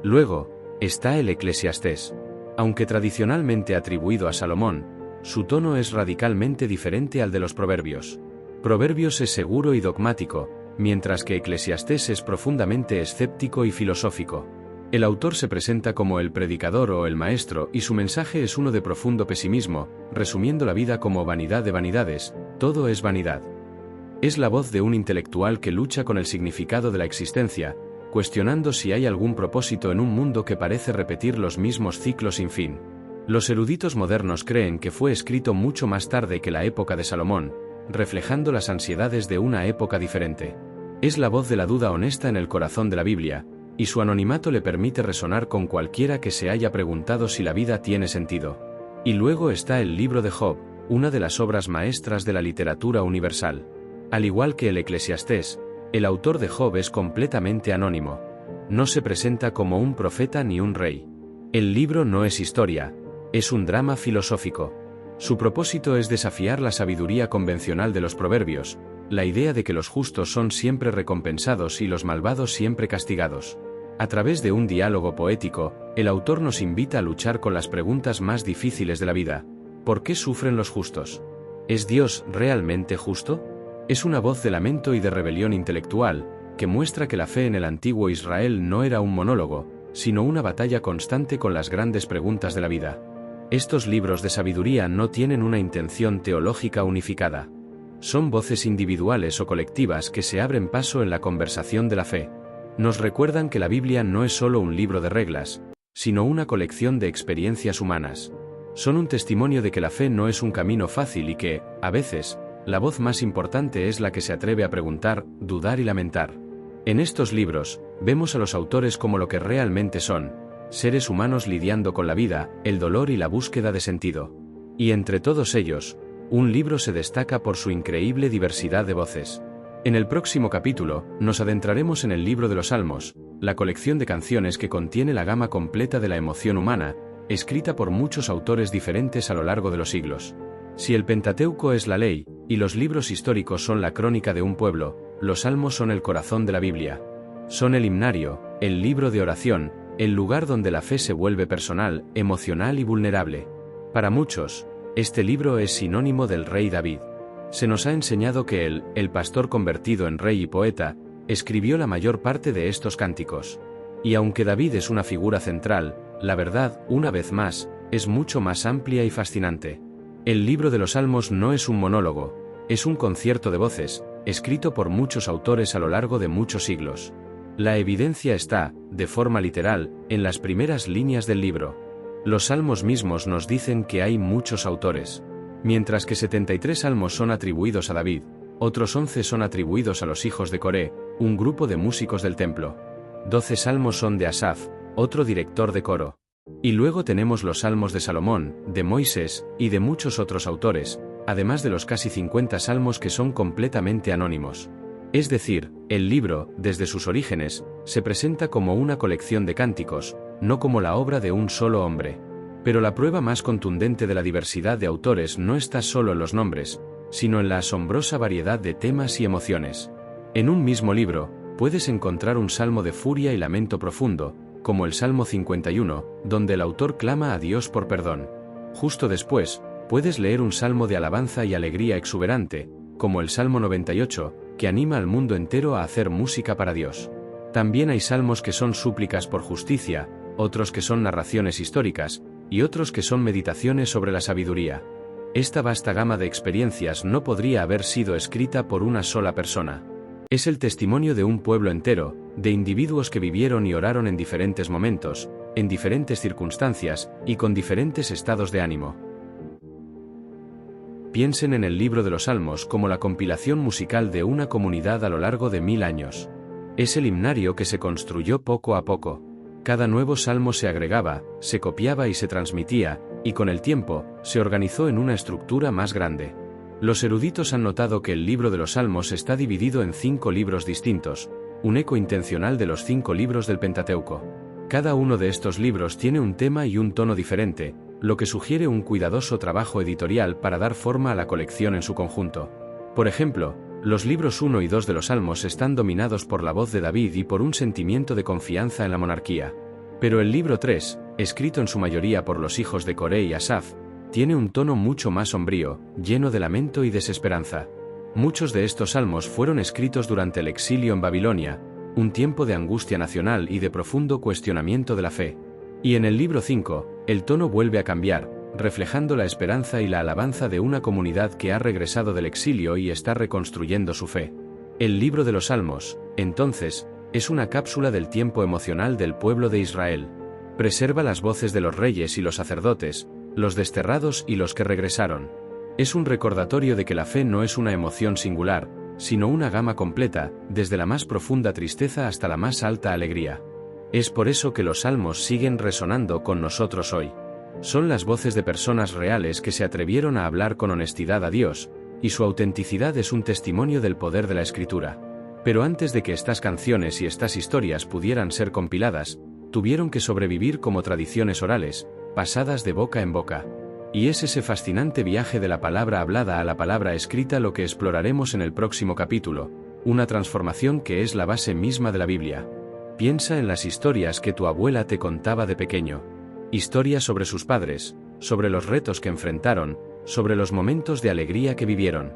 Luego, está el Eclesiastés. Aunque tradicionalmente atribuido a Salomón, su tono es radicalmente diferente al de los Proverbios. Proverbios es seguro y dogmático, mientras que Eclesiastés es profundamente escéptico y filosófico. El autor se presenta como el predicador o el maestro y su mensaje es uno de profundo pesimismo, resumiendo la vida como vanidad de vanidades, todo es vanidad. Es la voz de un intelectual que lucha con el significado de la existencia, cuestionando si hay algún propósito en un mundo que parece repetir los mismos ciclos sin fin. Los eruditos modernos creen que fue escrito mucho más tarde que la época de Salomón, reflejando las ansiedades de una época diferente. Es la voz de la duda honesta en el corazón de la Biblia, y su anonimato le permite resonar con cualquiera que se haya preguntado si la vida tiene sentido. Y luego está el libro de Job, una de las obras maestras de la literatura universal. Al igual que el Eclesiastés, el autor de Job es completamente anónimo. No se presenta como un profeta ni un rey. El libro no es historia, es un drama filosófico. Su propósito es desafiar la sabiduría convencional de los proverbios, la idea de que los justos son siempre recompensados y los malvados siempre castigados. A través de un diálogo poético, el autor nos invita a luchar con las preguntas más difíciles de la vida. ¿Por qué sufren los justos? ¿Es Dios realmente justo? Es una voz de lamento y de rebelión intelectual, que muestra que la fe en el antiguo Israel no era un monólogo, sino una batalla constante con las grandes preguntas de la vida. Estos libros de sabiduría no tienen una intención teológica unificada. Son voces individuales o colectivas que se abren paso en la conversación de la fe. Nos recuerdan que la Biblia no es solo un libro de reglas, sino una colección de experiencias humanas. Son un testimonio de que la fe no es un camino fácil y que, a veces, la voz más importante es la que se atreve a preguntar, dudar y lamentar. En estos libros, vemos a los autores como lo que realmente son, seres humanos lidiando con la vida, el dolor y la búsqueda de sentido. Y entre todos ellos, un libro se destaca por su increíble diversidad de voces. En el próximo capítulo, nos adentraremos en el libro de los Salmos, la colección de canciones que contiene la gama completa de la emoción humana, escrita por muchos autores diferentes a lo largo de los siglos. Si el Pentateuco es la ley, y los libros históricos son la crónica de un pueblo, los Salmos son el corazón de la Biblia. Son el himnario, el libro de oración, el lugar donde la fe se vuelve personal, emocional y vulnerable. Para muchos, este libro es sinónimo del rey David. Se nos ha enseñado que él, el pastor convertido en rey y poeta, escribió la mayor parte de estos cánticos. Y aunque David es una figura central, la verdad, una vez más, es mucho más amplia y fascinante. El libro de los Salmos no es un monólogo, es un concierto de voces, escrito por muchos autores a lo largo de muchos siglos. La evidencia está, de forma literal, en las primeras líneas del libro. Los salmos mismos nos dicen que hay muchos autores. Mientras que 73 salmos son atribuidos a David, otros 11 son atribuidos a los hijos de Coré, un grupo de músicos del templo. 12 salmos son de Asaf, otro director de coro. Y luego tenemos los salmos de Salomón, de Moisés, y de muchos otros autores, además de los casi 50 salmos que son completamente anónimos. Es decir, el libro, desde sus orígenes, se presenta como una colección de cánticos, no como la obra de un solo hombre. Pero la prueba más contundente de la diversidad de autores no está solo en los nombres, sino en la asombrosa variedad de temas y emociones. En un mismo libro, puedes encontrar un salmo de furia y lamento profundo, como el Salmo 51, donde el autor clama a Dios por perdón. Justo después, puedes leer un salmo de alabanza y alegría exuberante, como el Salmo 98, que anima al mundo entero a hacer música para Dios. También hay salmos que son súplicas por justicia, otros que son narraciones históricas, y otros que son meditaciones sobre la sabiduría. Esta vasta gama de experiencias no podría haber sido escrita por una sola persona. Es el testimonio de un pueblo entero, de individuos que vivieron y oraron en diferentes momentos, en diferentes circunstancias, y con diferentes estados de ánimo. Piensen en el libro de los Salmos como la compilación musical de una comunidad a lo largo de 1000 años. Es el himnario que se construyó poco a poco. Cada nuevo salmo se agregaba, se copiaba y se transmitía, y con el tiempo, se organizó en una estructura más grande. Los eruditos han notado que el libro de los Salmos está dividido en 5 libros distintos, un eco intencional de los 5 libros del Pentateuco. Cada uno de estos libros tiene un tema y un tono diferente, lo que sugiere un cuidadoso trabajo editorial para dar forma a la colección en su conjunto. Por ejemplo, los libros 1 y 2 de los Salmos están dominados por la voz de David y por un sentimiento de confianza en la monarquía. Pero el libro 3, escrito en su mayoría por los hijos de Coré y Asaf, tiene un tono mucho más sombrío, lleno de lamento y desesperanza. Muchos de estos salmos fueron escritos durante el exilio en Babilonia, un tiempo de angustia nacional y de profundo cuestionamiento de la fe. Y en el libro 5, el tono vuelve a cambiar, reflejando la esperanza y la alabanza de una comunidad que ha regresado del exilio y está reconstruyendo su fe. El libro de los Salmos, entonces, es una cápsula del tiempo emocional del pueblo de Israel. Preserva las voces de los reyes y los sacerdotes, los desterrados y los que regresaron. Es un recordatorio de que la fe no es una emoción singular, sino una gama completa, desde la más profunda tristeza hasta la más alta alegría. Es por eso que los salmos siguen resonando con nosotros hoy. Son las voces de personas reales que se atrevieron a hablar con honestidad a Dios, y su autenticidad es un testimonio del poder de la Escritura. Pero antes de que estas canciones y estas historias pudieran ser compiladas, tuvieron que sobrevivir como tradiciones orales, pasadas de boca en boca. Y es ese fascinante viaje de la palabra hablada a la palabra escrita lo que exploraremos en el próximo capítulo, una transformación que es la base misma de la Biblia. Piensa en las historias que tu abuela te contaba de pequeño. Historias sobre sus padres, sobre los retos que enfrentaron, sobre los momentos de alegría que vivieron.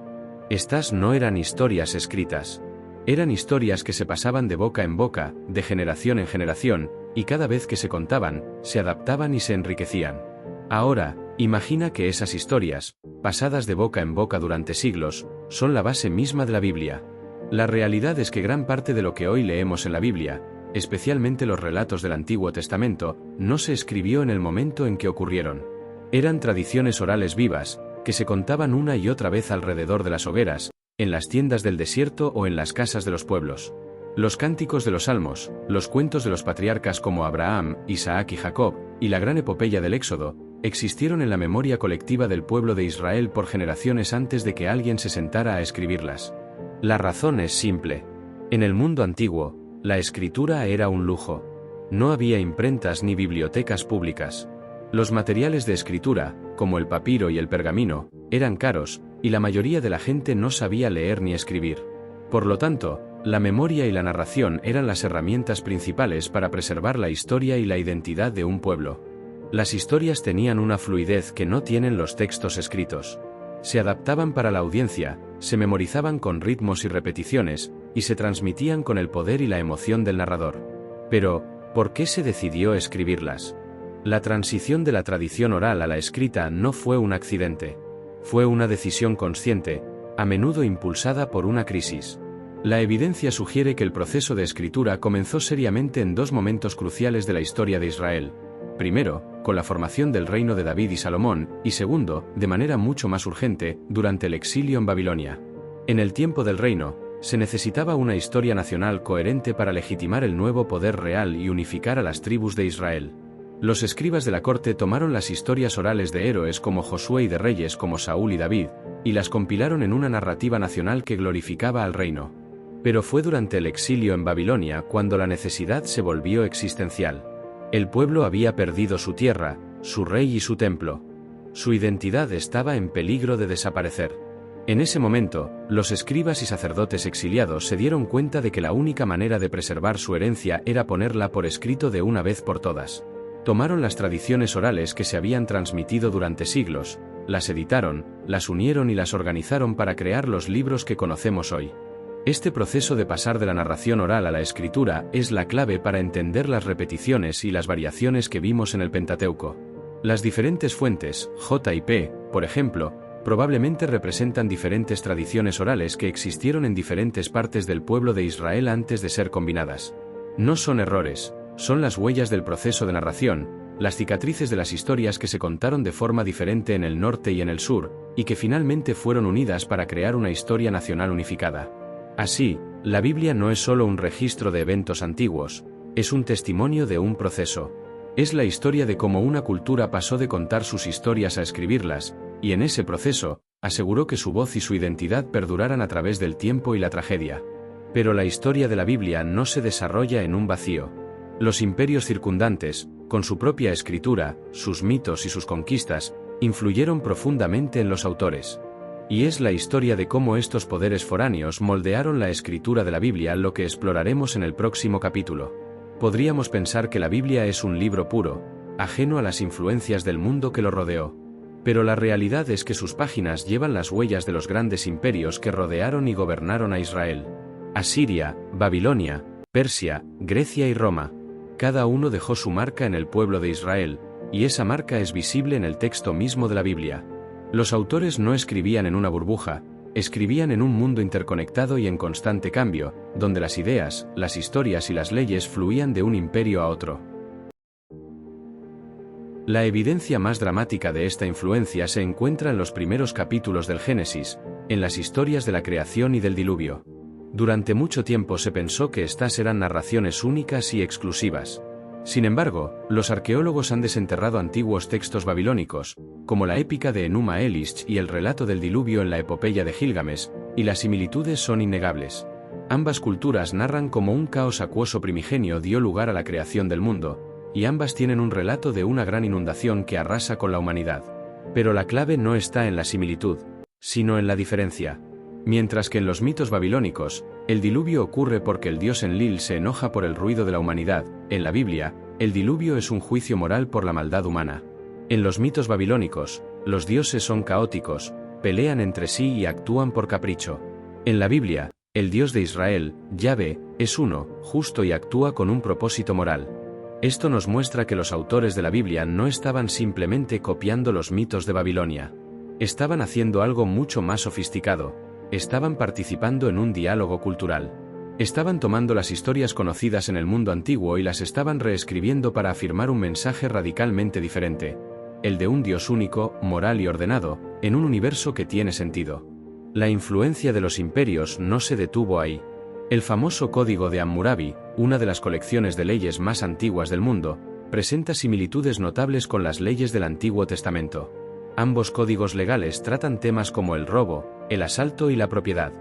Estas no eran historias escritas. Eran historias que se pasaban de boca en boca, de generación en generación, y cada vez que se contaban, se adaptaban y se enriquecían. Ahora, imagina que esas historias, pasadas de boca en boca durante siglos, son la base misma de la Biblia. La realidad es que gran parte de lo que hoy leemos en la Biblia, especialmente los relatos del Antiguo Testamento, no se escribió en el momento en que ocurrieron. Eran tradiciones orales vivas, que se contaban una y otra vez alrededor de las hogueras, en las tiendas del desierto o en las casas de los pueblos. Los cánticos de los salmos, los cuentos de los patriarcas como Abraham, Isaac y Jacob, y la gran epopeya del Éxodo, existieron en la memoria colectiva del pueblo de Israel por generaciones antes de que alguien se sentara a escribirlas. La razón es simple. En el mundo antiguo, la escritura era un lujo. No había imprentas ni bibliotecas públicas. Los materiales de escritura, como el papiro y el pergamino, eran caros, y la mayoría de la gente no sabía leer ni escribir. Por lo tanto, la memoria y la narración eran las herramientas principales para preservar la historia y la identidad de un pueblo. Las historias tenían una fluidez que no tienen los textos escritos. Se adaptaban para la audiencia, se memorizaban con ritmos y repeticiones, y se transmitían con el poder y la emoción del narrador. Pero, ¿por qué se decidió escribirlas? La transición de la tradición oral a la escrita no fue un accidente. Fue una decisión consciente, a menudo impulsada por una crisis. La evidencia sugiere que el proceso de escritura comenzó seriamente en dos momentos cruciales de la historia de Israel. Primero, con la formación del reino de David y Salomón, y segundo, de manera mucho más urgente, durante el exilio en Babilonia. En el tiempo del reino, se necesitaba una historia nacional coherente para legitimar el nuevo poder real y unificar a las tribus de Israel. Los escribas de la corte tomaron las historias orales de héroes como Josué y de reyes como Saúl y David, y las compilaron en una narrativa nacional que glorificaba al reino. Pero fue durante el exilio en Babilonia cuando la necesidad se volvió existencial. El pueblo había perdido su tierra, su rey y su templo. Su identidad estaba en peligro de desaparecer. En ese momento, los escribas y sacerdotes exiliados se dieron cuenta de que la única manera de preservar su herencia era ponerla por escrito de una vez por todas. Tomaron las tradiciones orales que se habían transmitido durante siglos, las editaron, las unieron y las organizaron para crear los libros que conocemos hoy. Este proceso de pasar de la narración oral a la escritura es la clave para entender las repeticiones y las variaciones que vimos en el Pentateuco. Las diferentes fuentes, J y P, por ejemplo, probablemente representan diferentes tradiciones orales que existieron en diferentes partes del pueblo de Israel antes de ser combinadas. No son errores, son las huellas del proceso de narración, las cicatrices de las historias que se contaron de forma diferente en el norte y en el sur, y que finalmente fueron unidas para crear una historia nacional unificada. Así, la Biblia no es solo un registro de eventos antiguos, es un testimonio de un proceso. Es la historia de cómo una cultura pasó de contar sus historias a escribirlas, y en ese proceso, aseguró que su voz y su identidad perduraran a través del tiempo y la tragedia. Pero la historia de la Biblia no se desarrolla en un vacío. Los imperios circundantes, con su propia escritura, sus mitos y sus conquistas, influyeron profundamente en los autores. Y es la historia de cómo estos poderes foráneos moldearon la escritura de la Biblia lo que exploraremos en el próximo capítulo. Podríamos pensar que la Biblia es un libro puro, ajeno a las influencias del mundo que lo rodeó. Pero la realidad es que sus páginas llevan las huellas de los grandes imperios que rodearon y gobernaron a Israel. Asiria, Babilonia, Persia, Grecia y Roma. Cada uno dejó su marca en el pueblo de Israel, y esa marca es visible en el texto mismo de la Biblia. Los autores no escribían en una burbuja, escribían en un mundo interconectado y en constante cambio, donde las ideas, las historias y las leyes fluían de un imperio a otro. La evidencia más dramática de esta influencia se encuentra en los primeros capítulos del Génesis, en las historias de la creación y del diluvio. Durante mucho tiempo se pensó que estas eran narraciones únicas y exclusivas. Sin embargo, los arqueólogos han desenterrado antiguos textos babilónicos, como la épica de Enuma Elish y el relato del diluvio en la epopeya de Gilgamesh, y las similitudes son innegables. Ambas culturas narran cómo un caos acuoso primigenio dio lugar a la creación del mundo, y ambas tienen un relato de una gran inundación que arrasa con la humanidad. Pero la clave no está en la similitud, sino en la diferencia. Mientras que en los mitos babilónicos, el diluvio ocurre porque el dios Enlil se enoja por el ruido de la humanidad, en la Biblia, el diluvio es un juicio moral por la maldad humana. En los mitos babilónicos, los dioses son caóticos, pelean entre sí y actúan por capricho. En la Biblia, el Dios de Israel, Yahvé, es uno, justo y actúa con un propósito moral. Esto nos muestra que los autores de la Biblia no estaban simplemente copiando los mitos de Babilonia. Estaban haciendo algo mucho más sofisticado. Estaban participando en un diálogo cultural. Estaban tomando las historias conocidas en el mundo antiguo y las estaban reescribiendo para afirmar un mensaje radicalmente diferente. El de un Dios único, moral y ordenado, en un universo que tiene sentido. La influencia de los imperios no se detuvo ahí. El famoso Código de Hammurabi, una de las colecciones de leyes más antiguas del mundo, presenta similitudes notables con las leyes del Antiguo Testamento. Ambos códigos legales tratan temas como el robo, el asalto y la propiedad.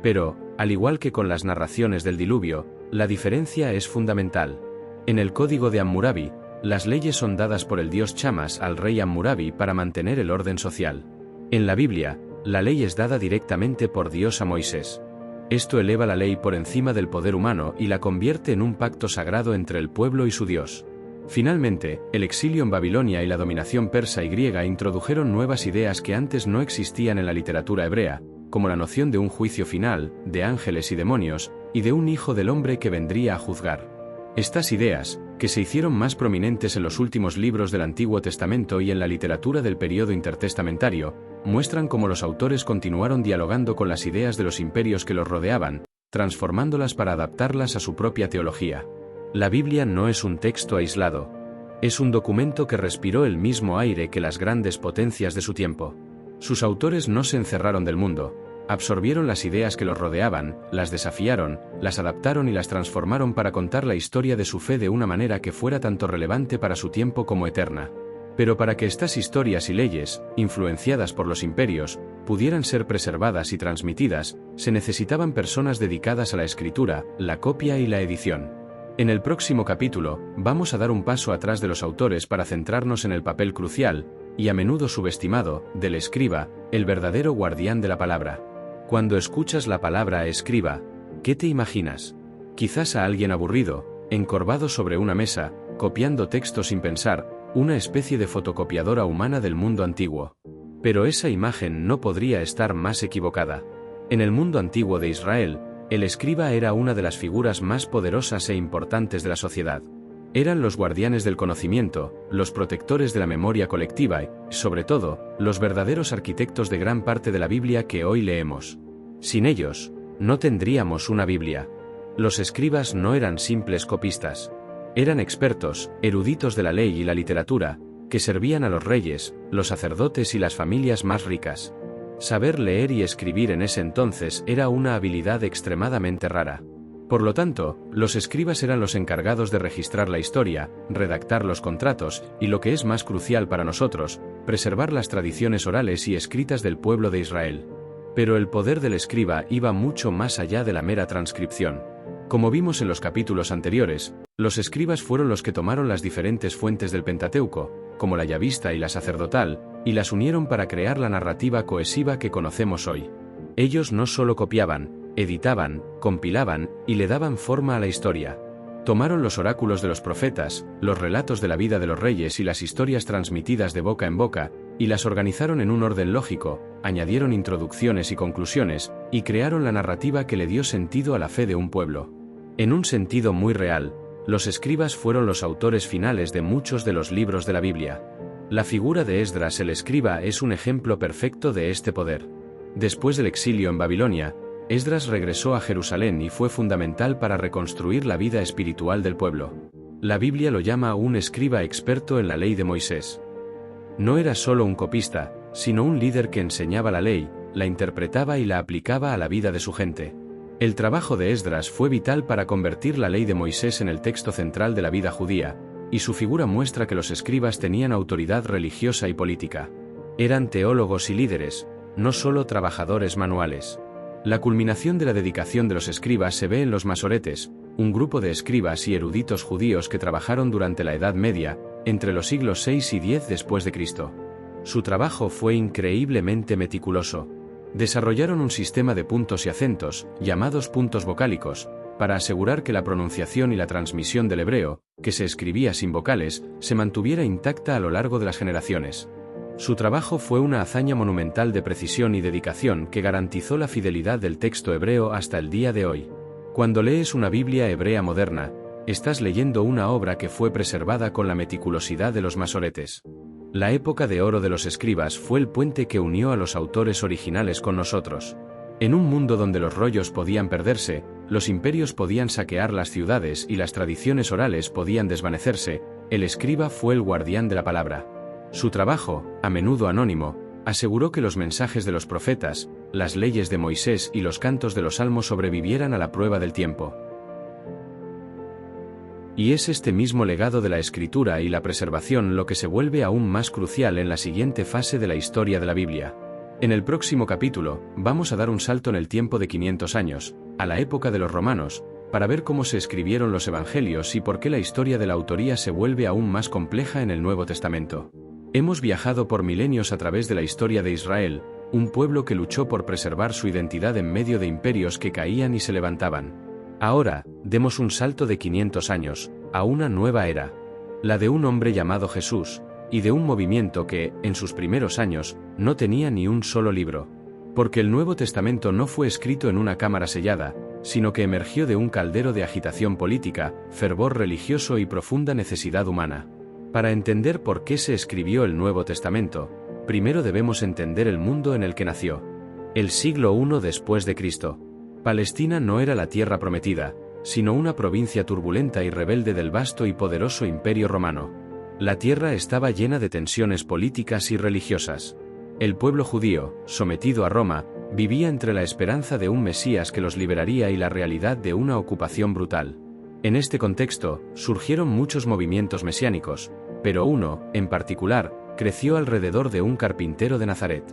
Pero, al igual que con las narraciones del diluvio, la diferencia es fundamental. En el Código de Hammurabi, las leyes son dadas por el dios Chamas al rey Hammurabi para mantener el orden social. En la Biblia, la ley es dada directamente por Dios a Moisés. Esto eleva la ley por encima del poder humano y la convierte en un pacto sagrado entre el pueblo y su Dios. Finalmente, el exilio en Babilonia y la dominación persa y griega introdujeron nuevas ideas que antes no existían en la literatura hebrea, como la noción de un juicio final, de ángeles y demonios, y de un hijo del hombre que vendría a juzgar. Estas ideas, que se hicieron más prominentes en los últimos libros del Antiguo Testamento y en la literatura del período intertestamentario, muestran cómo los autores continuaron dialogando con las ideas de los imperios que los rodeaban, transformándolas para adaptarlas a su propia teología. La Biblia no es un texto aislado. Es un documento que respiró el mismo aire que las grandes potencias de su tiempo. Sus autores no se encerraron del mundo, absorbieron las ideas que los rodeaban, las desafiaron, las adaptaron y las transformaron para contar la historia de su fe de una manera que fuera tanto relevante para su tiempo como eterna. Pero para que estas historias y leyes, influenciadas por los imperios, pudieran ser preservadas y transmitidas, se necesitaban personas dedicadas a la escritura, la copia y la edición. En el próximo capítulo, vamos a dar un paso atrás de los autores para centrarnos en el papel crucial, y a menudo subestimado, del escriba, el verdadero guardián de la palabra. Cuando escuchas la palabra escriba, ¿qué te imaginas? Quizás a alguien aburrido, encorvado sobre una mesa, copiando texto sin pensar, una especie de fotocopiadora humana del mundo antiguo. Pero esa imagen no podría estar más equivocada. En el mundo antiguo de Israel, el escriba era una de las figuras más poderosas e importantes de la sociedad. Eran los guardianes del conocimiento, los protectores de la memoria colectiva y, sobre todo, los verdaderos arquitectos de gran parte de la Biblia que hoy leemos. Sin ellos, no tendríamos una Biblia. Los escribas no eran simples copistas. Eran expertos, eruditos de la ley y la literatura, que servían a los reyes, los sacerdotes y las familias más ricas. Saber leer y escribir en ese entonces era una habilidad extremadamente rara. Por lo tanto, los escribas eran los encargados de registrar la historia, redactar los contratos, y lo que es más crucial para nosotros, preservar las tradiciones orales y escritas del pueblo de Israel. Pero el poder del escriba iba mucho más allá de la mera transcripción. Como vimos en los capítulos anteriores, los escribas fueron los que tomaron las diferentes fuentes del Pentateuco, como la yavista y la sacerdotal, y las unieron para crear la narrativa cohesiva que conocemos hoy. Ellos no solo copiaban, editaban, compilaban y le daban forma a la historia. Tomaron los oráculos de los profetas, los relatos de la vida de los reyes y las historias transmitidas de boca en boca, y las organizaron en un orden lógico, añadieron introducciones y conclusiones, y crearon la narrativa que le dio sentido a la fe de un pueblo. En un sentido muy real, los escribas fueron los autores finales de muchos de los libros de la Biblia. La figura de Esdras el escriba es un ejemplo perfecto de este poder. Después del exilio en Babilonia, Esdras regresó a Jerusalén y fue fundamental para reconstruir la vida espiritual del pueblo. La Biblia lo llama un escriba experto en la ley de Moisés. No era solo un copista, sino un líder que enseñaba la ley, la interpretaba y la aplicaba a la vida de su gente. El trabajo de Esdras fue vital para convertir la ley de Moisés en el texto central de la vida judía, y su figura muestra que los escribas tenían autoridad religiosa y política. Eran teólogos y líderes, no solo trabajadores manuales. La culminación de la dedicación de los escribas se ve en los masoretes, un grupo de escribas y eruditos judíos que trabajaron durante la Edad Media, entre los siglos 6 y 10 después de Cristo. Su trabajo fue increíblemente meticuloso. Desarrollaron un sistema de puntos y acentos, llamados puntos vocálicos, para asegurar que la pronunciación y la transmisión del hebreo, que se escribía sin vocales, se mantuviera intacta a lo largo de las generaciones. Su trabajo fue una hazaña monumental de precisión y dedicación que garantizó la fidelidad del texto hebreo hasta el día de hoy. Cuando lees una Biblia hebrea moderna, estás leyendo una obra que fue preservada con la meticulosidad de los masoretes. La época de oro de los escribas fue el puente que unió a los autores originales con nosotros. En un mundo donde los rollos podían perderse, los imperios podían saquear las ciudades y las tradiciones orales podían desvanecerse, el escriba fue el guardián de la palabra. Su trabajo, a menudo anónimo, aseguró que los mensajes de los profetas, las leyes de Moisés y los cantos de los salmos sobrevivieran a la prueba del tiempo. Y es este mismo legado de la escritura y la preservación lo que se vuelve aún más crucial en la siguiente fase de la historia de la Biblia. En el próximo capítulo, vamos a dar un salto en el tiempo de 500 años, a la época de los romanos, para ver cómo se escribieron los evangelios y por qué la historia de la autoría se vuelve aún más compleja en el Nuevo Testamento. Hemos viajado por milenios a través de la historia de Israel, un pueblo que luchó por preservar su identidad en medio de imperios que caían y se levantaban. Ahora, demos un salto de 500 años, a una nueva era, la de un hombre llamado Jesús, y de un movimiento que, en sus primeros años, no tenía ni un solo libro. Porque el Nuevo Testamento no fue escrito en una cámara sellada, sino que emergió de un caldero de agitación política, fervor religioso y profunda necesidad humana. Para entender por qué se escribió el Nuevo Testamento, primero debemos entender el mundo en el que nació. El siglo I después de Cristo. Palestina no era la tierra prometida, sino una provincia turbulenta y rebelde del vasto y poderoso Imperio Romano. La tierra estaba llena de tensiones políticas y religiosas. El pueblo judío, sometido a Roma, vivía entre la esperanza de un Mesías que los liberaría y la realidad de una ocupación brutal. En este contexto, surgieron muchos movimientos mesiánicos, pero uno, en particular, creció alrededor de un carpintero de Nazaret.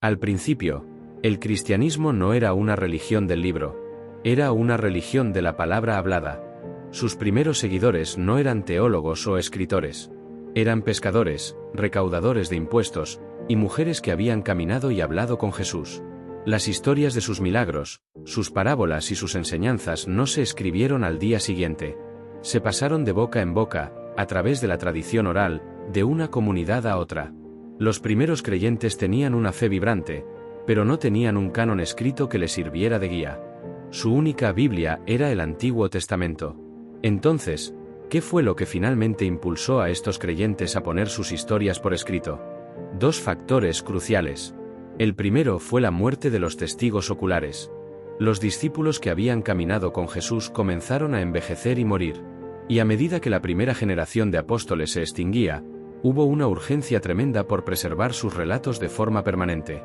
Al principio, el cristianismo no era una religión del libro, era una religión de la palabra hablada. Sus primeros seguidores no eran teólogos o escritores. Eran pescadores, recaudadores de impuestos, y mujeres que habían caminado y hablado con Jesús. Las historias de sus milagros, sus parábolas y sus enseñanzas no se escribieron al día siguiente. Se pasaron de boca en boca, a través de la tradición oral, de una comunidad a otra. Los primeros creyentes tenían una fe vibrante, pero no tenían un canon escrito que les sirviera de guía. Su única Biblia era el Antiguo Testamento. Entonces, ¿qué fue lo que finalmente impulsó a estos creyentes a poner sus historias por escrito? Dos factores cruciales. El primero fue la muerte de los testigos oculares. Los discípulos que habían caminado con Jesús comenzaron a envejecer y morir. Y a medida que la primera generación de apóstoles se extinguía, hubo una urgencia tremenda por preservar sus relatos de forma permanente.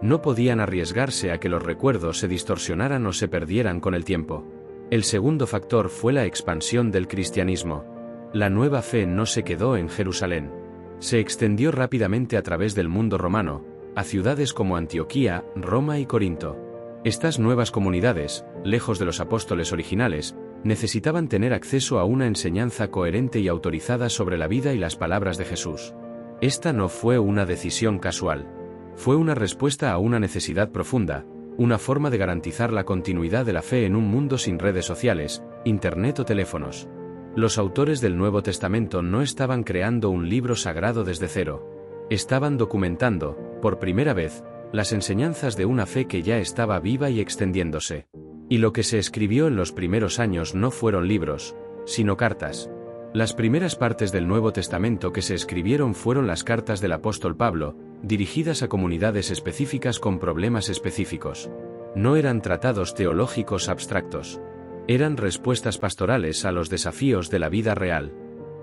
No podían arriesgarse a que los recuerdos se distorsionaran o se perdieran con el tiempo. El segundo factor fue la expansión del cristianismo. La nueva fe no se quedó en Jerusalén. Se extendió rápidamente a través del mundo romano, a ciudades como Antioquía, Roma y Corinto. Estas nuevas comunidades, lejos de los apóstoles originales, necesitaban tener acceso a una enseñanza coherente y autorizada sobre la vida y las palabras de Jesús. Esta no fue una decisión casual. Fue una respuesta a una necesidad profunda, una forma de garantizar la continuidad de la fe en un mundo sin redes sociales, internet o teléfonos. Los autores del Nuevo Testamento no estaban creando un libro sagrado desde cero. Estaban documentando, por primera vez, las enseñanzas de una fe que ya estaba viva y extendiéndose. Y lo que se escribió en los primeros años no fueron libros, sino cartas. Las primeras partes del Nuevo Testamento que se escribieron fueron las cartas del apóstol Pablo, dirigidas a comunidades específicas con problemas específicos. No eran tratados teológicos abstractos. Eran respuestas pastorales a los desafíos de la vida real.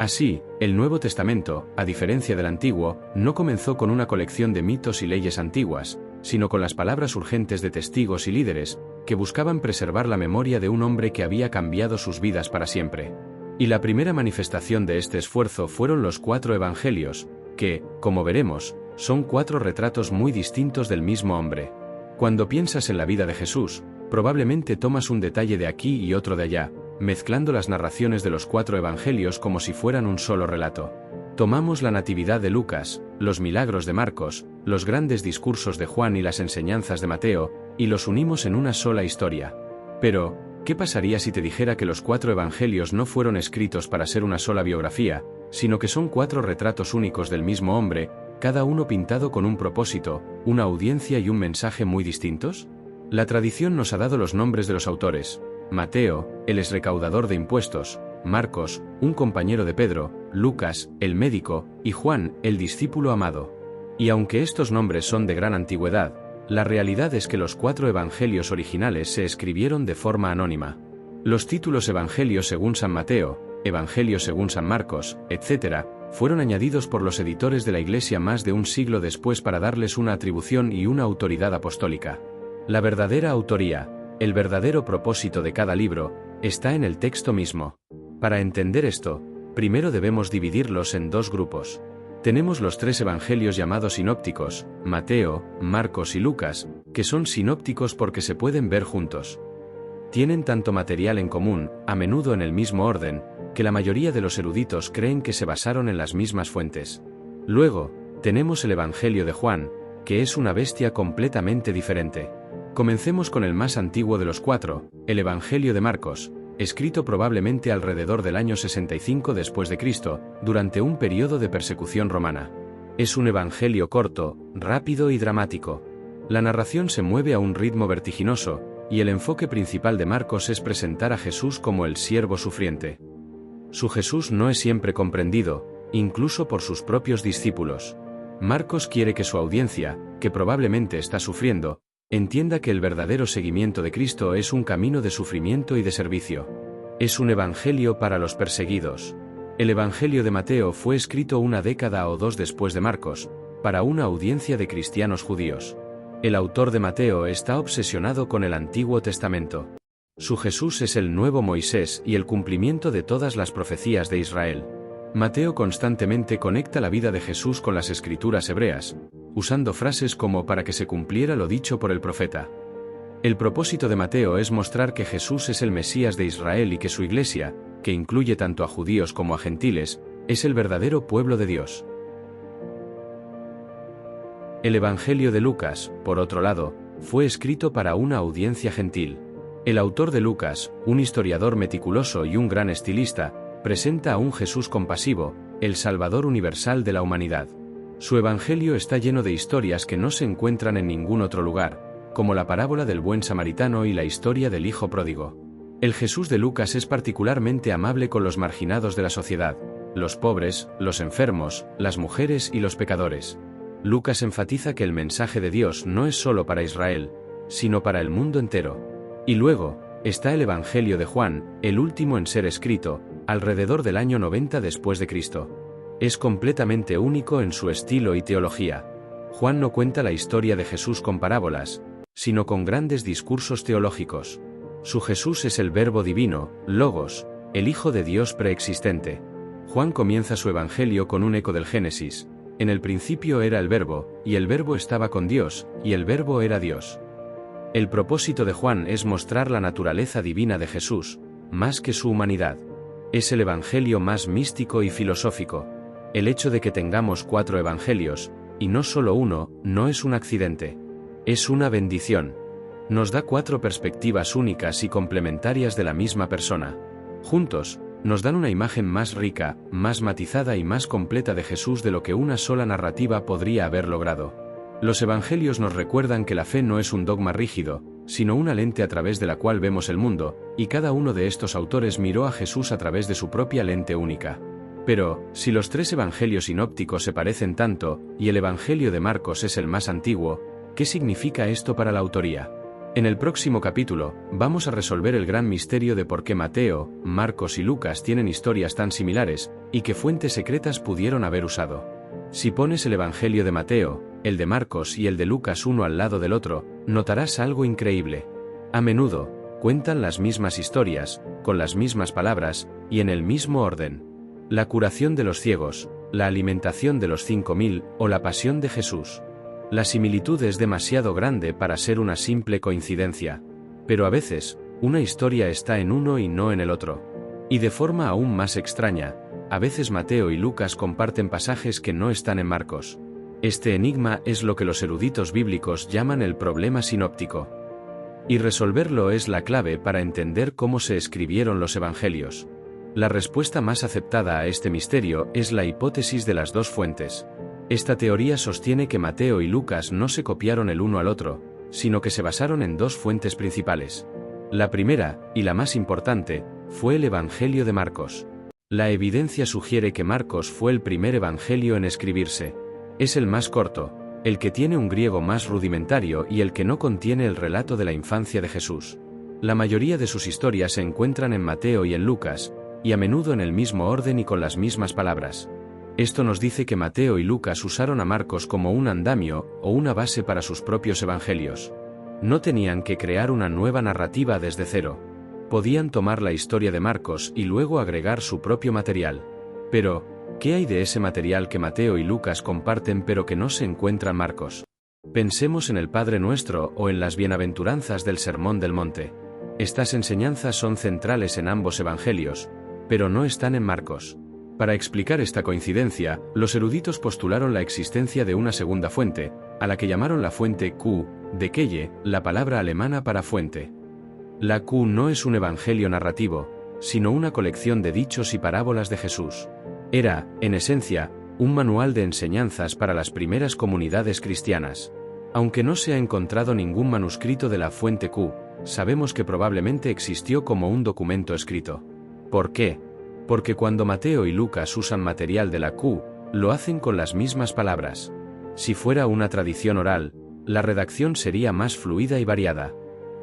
Así, el Nuevo Testamento, a diferencia del Antiguo, no comenzó con una colección de mitos y leyes antiguas, sino con las palabras urgentes de testigos y líderes, que buscaban preservar la memoria de un hombre que había cambiado sus vidas para siempre. Y la primera manifestación de este esfuerzo fueron los 4 evangelios, que, como veremos, son 4 retratos muy distintos del mismo hombre. Cuando piensas en la vida de Jesús, probablemente tomas un detalle de aquí y otro de allá, mezclando las narraciones de los 4 evangelios como si fueran un solo relato. Tomamos la natividad de Lucas, los milagros de Marcos, los grandes discursos de Juan y las enseñanzas de Mateo, y los unimos en una sola historia. Pero, ¿qué pasaría si te dijera que los 4 evangelios no fueron escritos para ser una sola biografía, sino que son 4 retratos únicos del mismo hombre, cada uno pintado con un propósito, una audiencia y un mensaje muy distintos? La tradición nos ha dado los nombres de los autores: Mateo, el exrecaudador de impuestos; Marcos, un compañero de Pedro; Lucas, el médico; y Juan, el discípulo amado. Y aunque estos nombres son de gran antigüedad, la realidad es que los 4 evangelios originales se escribieron de forma anónima. Los títulos Evangelio según San Mateo, Evangelio según San Marcos, etc., fueron añadidos por los editores de la Iglesia más de un siglo después para darles una atribución y una autoridad apostólica. La verdadera autoría, el verdadero propósito de cada libro, está en el texto mismo. Para entender esto, primero debemos dividirlos en 2 grupos. Tenemos los 3 evangelios llamados sinópticos, Mateo, Marcos y Lucas, que son sinópticos porque se pueden ver juntos. Tienen tanto material en común, a menudo en el mismo orden, que la mayoría de los eruditos creen que se basaron en las mismas fuentes. Luego, tenemos el Evangelio de Juan, que es una bestia completamente diferente. Comencemos con el más antiguo de los 4, el Evangelio de Marcos, escrito probablemente alrededor del año 65 después de Cristo, durante un periodo de persecución romana. Es un evangelio corto, rápido y dramático. La narración se mueve a un ritmo vertiginoso, y el enfoque principal de Marcos es presentar a Jesús como el siervo sufriente. Su Jesús no es siempre comprendido, incluso por sus propios discípulos. Marcos quiere que su audiencia, que probablemente está sufriendo, entienda que el verdadero seguimiento de Cristo es un camino de sufrimiento y de servicio. Es un evangelio para los perseguidos. El Evangelio de Mateo fue escrito una década o 2 después de Marcos, para una audiencia de cristianos judíos. El autor de Mateo está obsesionado con el Antiguo Testamento. Su Jesús es el nuevo Moisés y el cumplimiento de todas las profecías de Israel. Mateo constantemente conecta la vida de Jesús con las escrituras hebreas, usando frases como para que se cumpliera lo dicho por el profeta. El propósito de Mateo es mostrar que Jesús es el Mesías de Israel y que su iglesia, que incluye tanto a judíos como a gentiles, es el verdadero pueblo de Dios. El Evangelio de Lucas, por otro lado, fue escrito para una audiencia gentil. El autor de Lucas, un historiador meticuloso y un gran estilista, presenta a un Jesús compasivo, el Salvador universal de la humanidad. Su evangelio está lleno de historias que no se encuentran en ningún otro lugar, como la parábola del buen samaritano y la historia del hijo pródigo. El Jesús de Lucas es particularmente amable con los marginados de la sociedad, los pobres, los enfermos, las mujeres y los pecadores. Lucas enfatiza que el mensaje de Dios no es solo para Israel, sino para el mundo entero. Y luego, está el Evangelio de Juan, el último en ser escrito, alrededor del año 90 después de Cristo. Es completamente único en su estilo y teología. Juan no cuenta la historia de Jesús con parábolas, sino con grandes discursos teológicos. Su Jesús es el Verbo divino, Logos, el Hijo de Dios preexistente. Juan comienza su evangelio con un eco del Génesis. En el principio era el Verbo, y el Verbo estaba con Dios, y el Verbo era Dios. El propósito de Juan es mostrar la naturaleza divina de Jesús, más que su humanidad. Es el evangelio más místico y filosófico. El hecho de que tengamos 4 evangelios, y no solo uno, no es un accidente. Es una bendición. Nos da 4 perspectivas únicas y complementarias de la misma persona. Juntos, nos dan una imagen más rica, más matizada y más completa de Jesús de lo que una sola narrativa podría haber logrado. Los evangelios nos recuerdan que la fe no es un dogma rígido, sino una lente a través de la cual vemos el mundo, y cada uno de estos autores miró a Jesús a través de su propia lente única. Pero, si los 3 evangelios sinópticos se parecen tanto, y el Evangelio de Marcos es el más antiguo, ¿qué significa esto para la autoría? En el próximo capítulo, vamos a resolver el gran misterio de por qué Mateo, Marcos y Lucas tienen historias tan similares, y qué fuentes secretas pudieron haber usado. Si pones el Evangelio de Mateo, el de Marcos y el de Lucas uno al lado del otro, notarás algo increíble. A menudo, cuentan las mismas historias, con las mismas palabras, y en el mismo orden. La curación de los ciegos, la alimentación de los 5000 o la pasión de Jesús. La similitud es demasiado grande para ser una simple coincidencia. Pero a veces, una historia está en uno y no en el otro. Y de forma aún más extraña, a veces Mateo y Lucas comparten pasajes que no están en Marcos. Este enigma es lo que los eruditos bíblicos llaman el problema sinóptico. Y resolverlo es la clave para entender cómo se escribieron los evangelios. La respuesta más aceptada a este misterio es la hipótesis de las dos fuentes. Esta teoría sostiene que Mateo y Lucas no se copiaron el uno al otro, sino que se basaron en dos fuentes principales. La primera, y la más importante, fue el Evangelio de Marcos. La evidencia sugiere que Marcos fue el primer evangelio en escribirse. Es el más corto, el que tiene un griego más rudimentario y el que no contiene el relato de la infancia de Jesús. La mayoría de sus historias se encuentran en Mateo y en Lucas, y a menudo en el mismo orden y con las mismas palabras. Esto nos dice que Mateo y Lucas usaron a Marcos como un andamio o una base para sus propios evangelios. No tenían que crear una nueva narrativa desde cero. Podían tomar la historia de Marcos y luego agregar su propio material. Pero, ¿qué hay de ese material que Mateo y Lucas comparten pero que no se encuentra en Marcos? Pensemos en el Padre Nuestro o en las bienaventuranzas del Sermón del Monte. Estas enseñanzas son centrales en ambos evangelios, pero no están en Marcos. Para explicar esta coincidencia, los eruditos postularon la existencia de una segunda fuente, a la que llamaron la fuente Q, de Quelle, la palabra alemana para fuente. La Q no es un evangelio narrativo, sino una colección de dichos y parábolas de Jesús. Era, en esencia, un manual de enseñanzas para las primeras comunidades cristianas. Aunque no se ha encontrado ningún manuscrito de la fuente Q, sabemos que probablemente existió como un documento escrito. ¿Por qué? Porque cuando Mateo y Lucas usan material de la Q, lo hacen con las mismas palabras. Si fuera una tradición oral, la redacción sería más fluida y variada.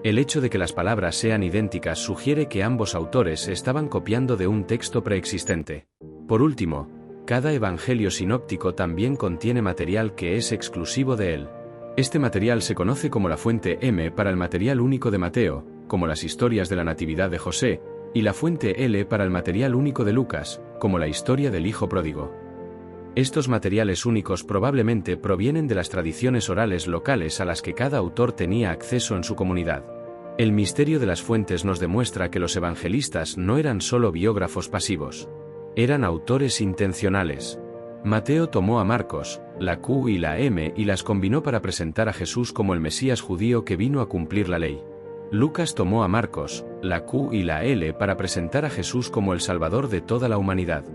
El hecho de que las palabras sean idénticas sugiere que ambos autores estaban copiando de un texto preexistente. Por último, cada evangelio sinóptico también contiene material que es exclusivo de él. Este material se conoce como la fuente M para el material único de Mateo, como las historias de la Natividad de José, y la fuente L para el material único de Lucas, como la historia del Hijo Pródigo. Estos materiales únicos probablemente provienen de las tradiciones orales locales a las que cada autor tenía acceso en su comunidad. El misterio de las fuentes nos demuestra que los evangelistas no eran solo biógrafos pasivos. Eran autores intencionales. Mateo tomó a Marcos, la Q y la M y las combinó para presentar a Jesús como el Mesías judío que vino a cumplir la ley. Lucas tomó a Marcos, la Q y la L para presentar a Jesús como el Salvador de toda la humanidad.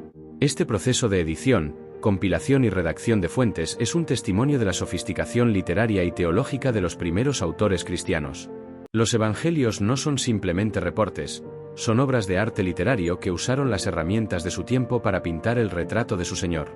Este proceso de edición, compilación y redacción de fuentes es un testimonio de la sofisticación literaria y teológica de los primeros autores cristianos. Los evangelios no son simplemente reportes, son obras de arte literario que usaron las herramientas de su tiempo para pintar el retrato de su Señor.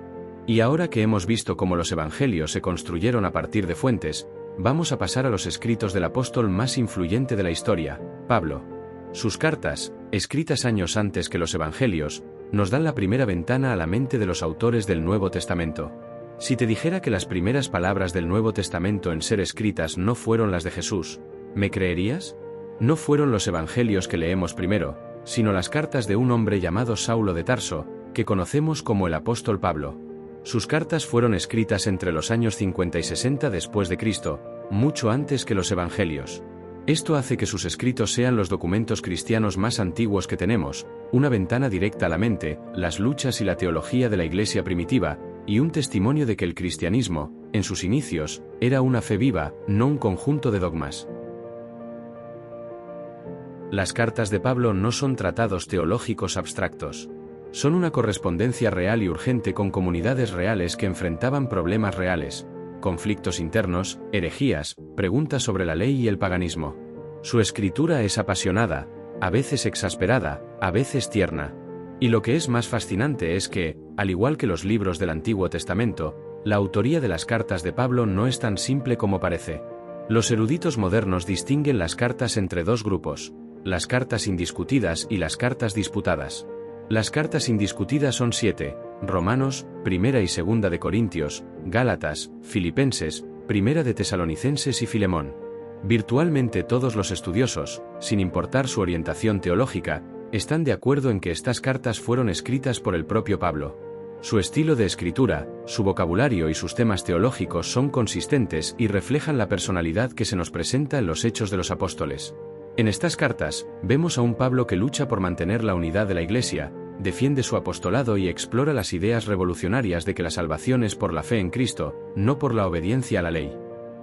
Y ahora que hemos visto cómo los evangelios se construyeron a partir de fuentes, vamos a pasar a los escritos del apóstol más influyente de la historia, Pablo. Sus cartas, escritas años antes que los evangelios, nos dan la primera ventana a la mente de los autores del Nuevo Testamento. Si te dijera que las primeras palabras del Nuevo Testamento en ser escritas no fueron las de Jesús, ¿me creerías? No fueron los evangelios que leemos primero, sino las cartas de un hombre llamado Saulo de Tarso, que conocemos como el apóstol Pablo. Sus cartas fueron escritas entre los años 50 y 60 después de Cristo, mucho antes que los evangelios. Esto hace que sus escritos sean los documentos cristianos más antiguos que tenemos, una ventana directa a la mente, las luchas y la teología de la Iglesia primitiva, y un testimonio de que el cristianismo, en sus inicios, era una fe viva, no un conjunto de dogmas. Las cartas de Pablo no son tratados teológicos abstractos. Son una correspondencia real y urgente con comunidades reales que enfrentaban problemas reales, conflictos internos, herejías, preguntas sobre la ley y el paganismo. Su escritura es apasionada, a veces exasperada, a veces tierna. Y lo que es más fascinante es que, al igual que los libros del Antiguo Testamento, la autoría de las cartas de Pablo no es tan simple como parece. Los eruditos modernos distinguen las cartas entre dos grupos, las cartas indiscutidas y las cartas disputadas. Las cartas indiscutidas son 7, Romanos, Primera y Segunda de Corintios, Gálatas, Filipenses, Primera de Tesalonicenses y Filemón. Virtualmente todos los estudiosos, sin importar su orientación teológica, están de acuerdo en que estas cartas fueron escritas por el propio Pablo. Su estilo de escritura, su vocabulario y sus temas teológicos son consistentes y reflejan la personalidad que se nos presenta en los Hechos de los Apóstoles. En estas cartas, vemos a un Pablo que lucha por mantener la unidad de la Iglesia, defiende su apostolado y explora las ideas revolucionarias de que la salvación es por la fe en Cristo, no por la obediencia a la ley.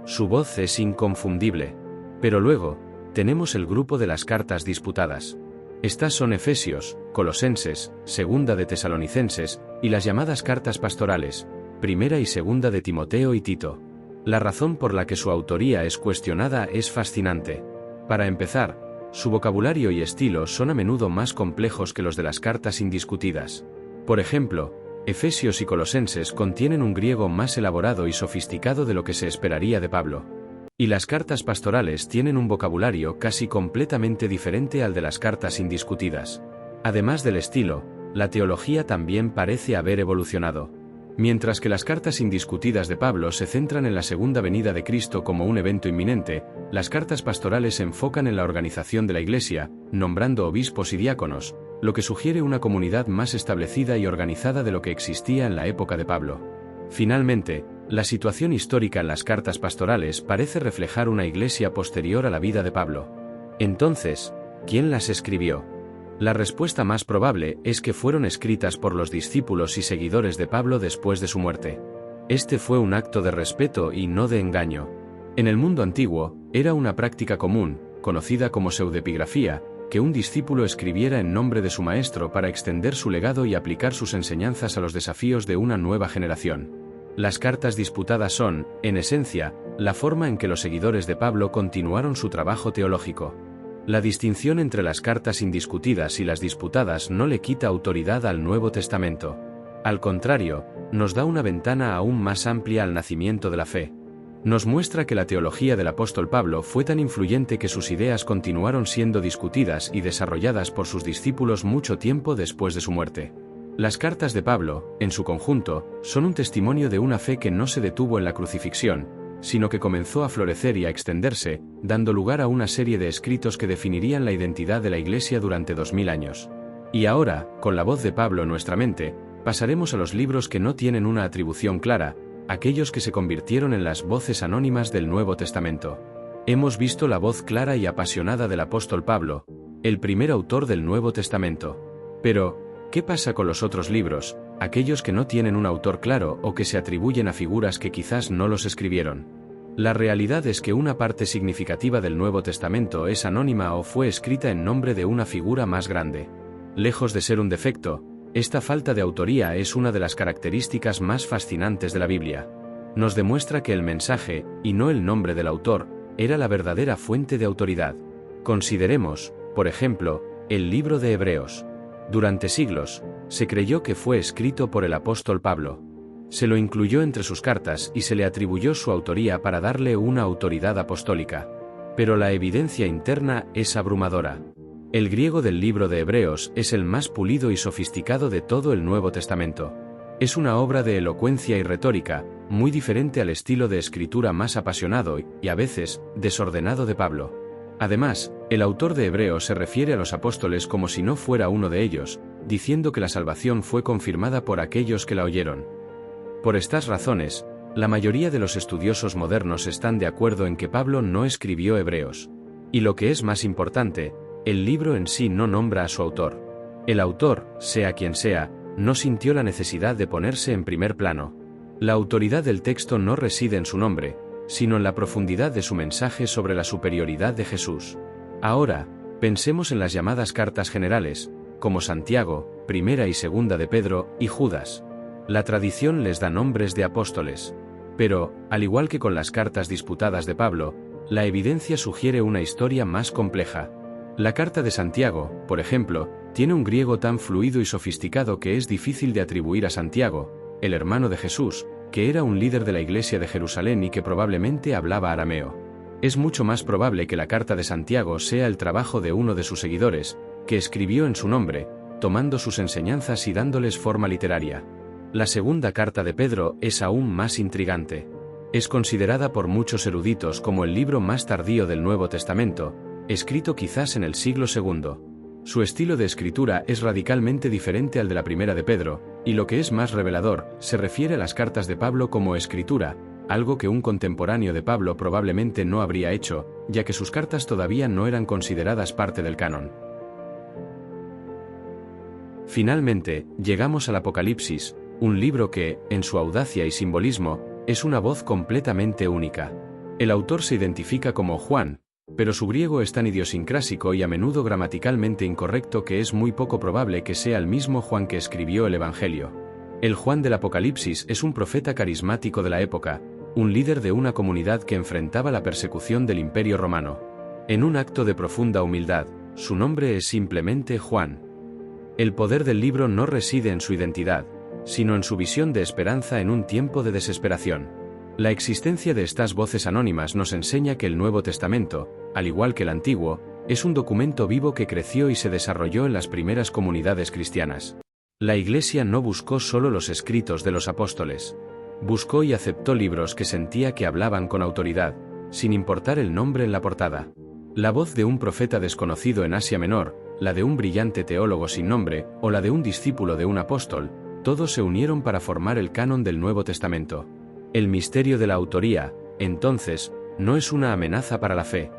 Su voz es inconfundible. Pero luego, tenemos el grupo de las cartas disputadas. Estas son Efesios, Colosenses, Segunda de Tesalonicenses, y las llamadas cartas pastorales, Primera y Segunda de Timoteo y Tito. La razón por la que su autoría es cuestionada es fascinante. Para empezar, su vocabulario y estilo son a menudo más complejos que los de las cartas indiscutidas. Por ejemplo, Efesios y Colosenses contienen un griego más elaborado y sofisticado de lo que se esperaría de Pablo. Y las cartas pastorales tienen un vocabulario casi completamente diferente al de las cartas indiscutidas. Además del estilo, la teología también parece haber evolucionado. Mientras que las cartas indiscutidas de Pablo se centran en la segunda venida de Cristo como un evento inminente, las cartas pastorales se enfocan en la organización de la Iglesia, nombrando obispos y diáconos, lo que sugiere una comunidad más establecida y organizada de lo que existía en la época de Pablo. Finalmente, la situación histórica en las cartas pastorales parece reflejar una iglesia posterior a la vida de Pablo. Entonces, ¿quién las escribió? La respuesta más probable es que fueron escritas por los discípulos y seguidores de Pablo después de su muerte. Este fue un acto de respeto y no de engaño. En el mundo antiguo, era una práctica común, conocida como pseudepigrafía, que un discípulo escribiera en nombre de su maestro para extender su legado y aplicar sus enseñanzas a los desafíos de una nueva generación. Las cartas disputadas son, en esencia, la forma en que los seguidores de Pablo continuaron su trabajo teológico. La distinción entre las cartas indiscutidas y las disputadas no le quita autoridad al Nuevo Testamento. Al contrario, nos da una ventana aún más amplia al nacimiento de la fe. Nos muestra que la teología del apóstol Pablo fue tan influyente que sus ideas continuaron siendo discutidas y desarrolladas por sus discípulos mucho tiempo después de su muerte. Las cartas de Pablo, en su conjunto, son un testimonio de una fe que no se detuvo en la crucifixión, sino que comenzó a florecer y a extenderse, dando lugar a una serie de escritos que definirían la identidad de la Iglesia durante 2000 años. Y ahora, con la voz de Pablo en nuestra mente, pasaremos a los libros que no tienen una atribución clara, aquellos que se convirtieron en las voces anónimas del Nuevo Testamento. Hemos visto la voz clara y apasionada del apóstol Pablo, el primer autor del Nuevo Testamento. Pero, ¿qué pasa con los otros libros, aquellos que no tienen un autor claro o que se atribuyen a figuras que quizás no los escribieron? La realidad es que una parte significativa del Nuevo Testamento es anónima o fue escrita en nombre de una figura más grande. Lejos de ser un defecto, esta falta de autoría es una de las características más fascinantes de la Biblia. Nos demuestra que el mensaje, y no el nombre del autor, era la verdadera fuente de autoridad. Consideremos, por ejemplo, el libro de Hebreos. Durante siglos, se creyó que fue escrito por el apóstol Pablo. Se lo incluyó entre sus cartas y se le atribuyó su autoría para darle una autoridad apostólica. Pero la evidencia interna es abrumadora. El griego del libro de Hebreos es el más pulido y sofisticado de todo el Nuevo Testamento. Es una obra de elocuencia y retórica, muy diferente al estilo de escritura más apasionado y, a veces, desordenado de Pablo. Además, el autor de Hebreos se refiere a los apóstoles como si no fuera uno de ellos, diciendo que la salvación fue confirmada por aquellos que la oyeron. Por estas razones, la mayoría de los estudiosos modernos están de acuerdo en que Pablo no escribió Hebreos. Y lo que es más importante, el libro en sí no nombra a su autor. El autor, sea quien sea, no sintió la necesidad de ponerse en primer plano. La autoridad del texto no reside en su nombre, sino en la profundidad de su mensaje sobre la superioridad de Jesús. Ahora, pensemos en las llamadas cartas generales, como Santiago, Primera y Segunda de Pedro, y Judas. La tradición les da nombres de apóstoles. Pero, al igual que con las cartas disputadas de Pablo, la evidencia sugiere una historia más compleja. La carta de Santiago, por ejemplo, tiene un griego tan fluido y sofisticado que es difícil de atribuir a Santiago, el hermano de Jesús, que era un líder de la iglesia de Jerusalén y que probablemente hablaba arameo. Es mucho más probable que la carta de Santiago sea el trabajo de uno de sus seguidores, que escribió en su nombre, tomando sus enseñanzas y dándoles forma literaria. La segunda carta de Pedro es aún más intrigante. Es considerada por muchos eruditos como el libro más tardío del Nuevo Testamento, escrito quizás en el siglo II. Su estilo de escritura es radicalmente diferente al de la Primera de Pedro, y lo que es más revelador, se refiere a las cartas de Pablo como escritura, algo que un contemporáneo de Pablo probablemente no habría hecho, ya que sus cartas todavía no eran consideradas parte del canon. Finalmente, llegamos al Apocalipsis, un libro que, en su audacia y simbolismo, es una voz completamente única. El autor se identifica como Juan, pero su griego es tan idiosincrásico y a menudo gramaticalmente incorrecto que es muy poco probable que sea el mismo Juan que escribió el Evangelio. El Juan del Apocalipsis es un profeta carismático de la época, un líder de una comunidad que enfrentaba la persecución del Imperio Romano. En un acto de profunda humildad, su nombre es simplemente Juan. El poder del libro no reside en su identidad, sino en su visión de esperanza en un tiempo de desesperación. La existencia de estas voces anónimas nos enseña que el Nuevo Testamento, al igual que el Antiguo, es un documento vivo que creció y se desarrolló en las primeras comunidades cristianas. La Iglesia no buscó solo los escritos de los apóstoles. Buscó y aceptó libros que sentía que hablaban con autoridad, sin importar el nombre en la portada. La voz de un profeta desconocido en Asia Menor, la de un brillante teólogo sin nombre, o la de un discípulo de un apóstol, todos se unieron para formar el canon del Nuevo Testamento. El misterio de la autoría, entonces, no es una amenaza para la fe.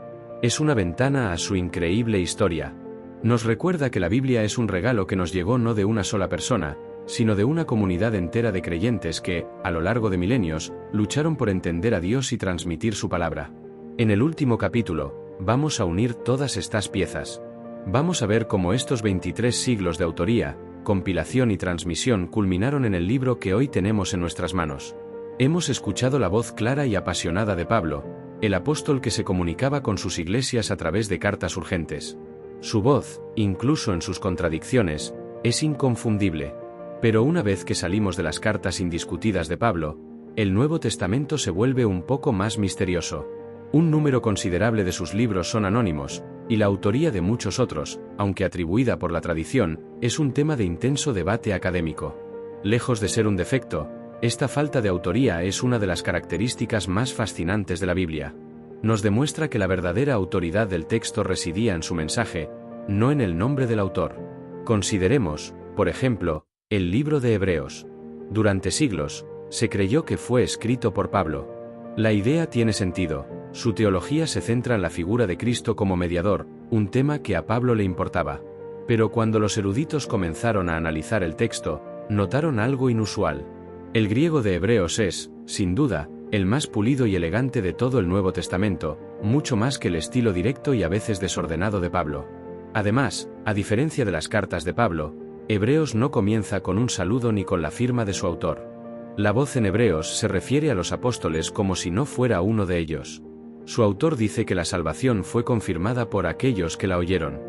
Es una ventana a su increíble historia. Nos recuerda que la Biblia es un regalo que nos llegó no de una sola persona, sino de una comunidad entera de creyentes que, a lo largo de milenios, lucharon por entender a Dios y transmitir su palabra. En el último capítulo, vamos a unir todas estas piezas. Vamos a ver cómo estos 23 siglos de autoría, compilación y transmisión culminaron en el libro que hoy tenemos en nuestras manos. Hemos escuchado la voz clara y apasionada de Pablo, el apóstol que se comunicaba con sus iglesias a través de cartas urgentes. Su voz, incluso en sus contradicciones, es inconfundible. Pero una vez que salimos de las cartas indiscutidas de Pablo, el Nuevo Testamento se vuelve un poco más misterioso. Un número considerable de sus libros son anónimos, y la autoría de muchos otros, aunque atribuida por la tradición, es un tema de intenso debate académico. Lejos de ser un defecto, esta falta de autoría es una de las características más fascinantes de la Biblia. Nos demuestra que la verdadera autoridad del texto residía en su mensaje, no en el nombre del autor. Consideremos, por ejemplo, el libro de Hebreos. Durante siglos, se creyó que fue escrito por Pablo. La idea tiene sentido, su teología se centra en la figura de Cristo como mediador, un tema que a Pablo le importaba. Pero cuando los eruditos comenzaron a analizar el texto, notaron algo inusual. El griego de Hebreos es, sin duda, el más pulido y elegante de todo el Nuevo Testamento, mucho más que el estilo directo y a veces desordenado de Pablo. Además, a diferencia de las cartas de Pablo, Hebreos no comienza con un saludo ni con la firma de su autor. La voz en Hebreos se refiere a los apóstoles como si no fuera uno de ellos. Su autor dice que la salvación fue confirmada por aquellos que la oyeron.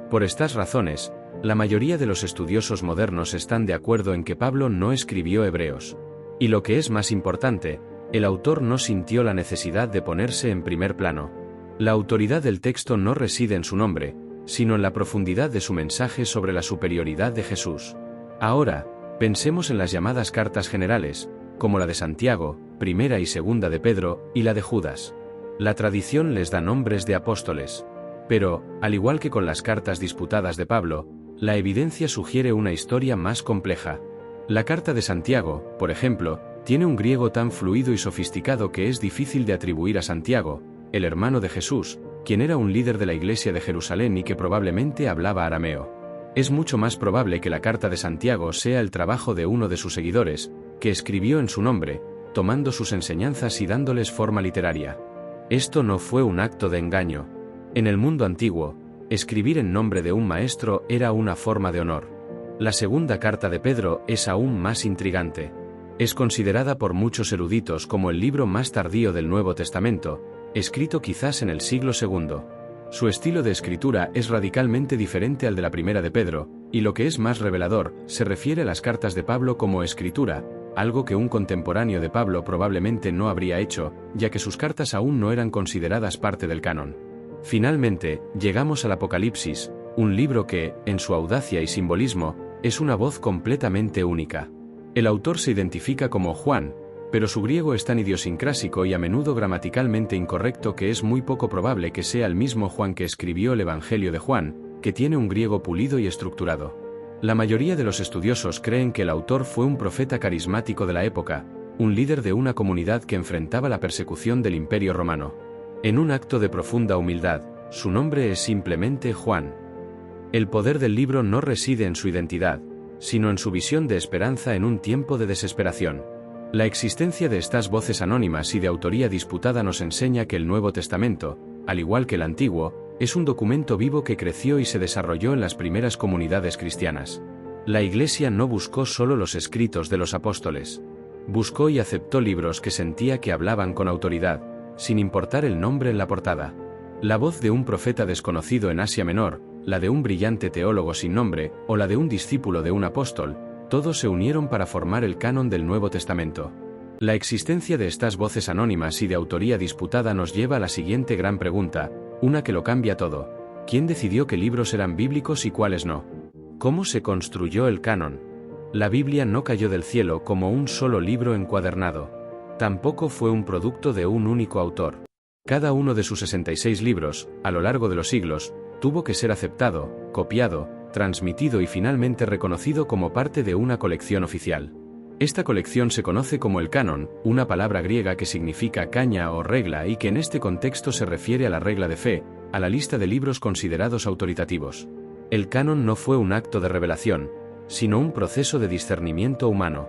Por estas razones, la mayoría de los estudiosos modernos están de acuerdo en que Pablo no escribió Hebreos. Y lo que es más importante, el autor no sintió la necesidad de ponerse en primer plano. La autoridad del texto no reside en su nombre, sino en la profundidad de su mensaje sobre la superioridad de Jesús. Ahora, pensemos en las llamadas cartas generales, como la de Santiago, primera y segunda de Pedro, y la de Judas. La tradición les da nombres de apóstoles. Pero, al igual que con las cartas disputadas de Pablo, la evidencia sugiere una historia más compleja. La carta de Santiago, por ejemplo, tiene un griego tan fluido y sofisticado que es difícil de atribuir a Santiago, el hermano de Jesús, quien era un líder de la iglesia de Jerusalén y que probablemente hablaba arameo. Es mucho más probable que la carta de Santiago sea el trabajo de uno de sus seguidores, que escribió en su nombre, tomando sus enseñanzas y dándoles forma literaria. Esto no fue un acto de engaño. En el mundo antiguo, escribir en nombre de un maestro era una forma de honor. La segunda carta de Pedro es aún más intrigante. Es considerada por muchos eruditos como el libro más tardío del Nuevo Testamento, escrito quizás en el siglo II. Su estilo de escritura es radicalmente diferente al de la primera de Pedro, y lo que es más revelador, se refiere a las cartas de Pablo como escritura, algo que un contemporáneo de Pablo probablemente no habría hecho, ya que sus cartas aún no eran consideradas parte del canon. Finalmente, llegamos al Apocalipsis, un libro que, en su audacia y simbolismo, es una voz completamente única. El autor se identifica como Juan, pero su griego es tan idiosincrásico y a menudo gramaticalmente incorrecto que es muy poco probable que sea el mismo Juan que escribió el Evangelio de Juan, que tiene un griego pulido y estructurado. La mayoría de los estudiosos creen que el autor fue un profeta carismático de la época, un líder de una comunidad que enfrentaba la persecución del Imperio Romano. En un acto de profunda humildad, su nombre es simplemente Juan. El poder del libro no reside en su identidad, sino en su visión de esperanza en un tiempo de desesperación. La existencia de estas voces anónimas y de autoría disputada nos enseña que el Nuevo Testamento, al igual que el Antiguo, es un documento vivo que creció y se desarrolló en las primeras comunidades cristianas. La Iglesia no buscó solo los escritos de los apóstoles. Buscó y aceptó libros que sentía que hablaban con autoridad, sin importar el nombre en la portada. La voz de un profeta desconocido en Asia Menor, la de un brillante teólogo sin nombre, o la de un discípulo de un apóstol, todos se unieron para formar el canon del Nuevo Testamento. La existencia de estas voces anónimas y de autoría disputada nos lleva a la siguiente gran pregunta, una que lo cambia todo. ¿Quién decidió qué libros eran bíblicos y cuáles no? ¿Cómo se construyó el canon? La Biblia no cayó del cielo como un solo libro encuadernado. Tampoco fue un producto de un único autor. Cada uno de sus 66 libros, a lo largo de los siglos, tuvo que ser aceptado, copiado, transmitido y finalmente reconocido como parte de una colección oficial. Esta colección se conoce como el canon, una palabra griega que significa caña o regla y que en este contexto se refiere a la regla de fe, a la lista de libros considerados autoritativos. El canon no fue un acto de revelación, sino un proceso de discernimiento humano.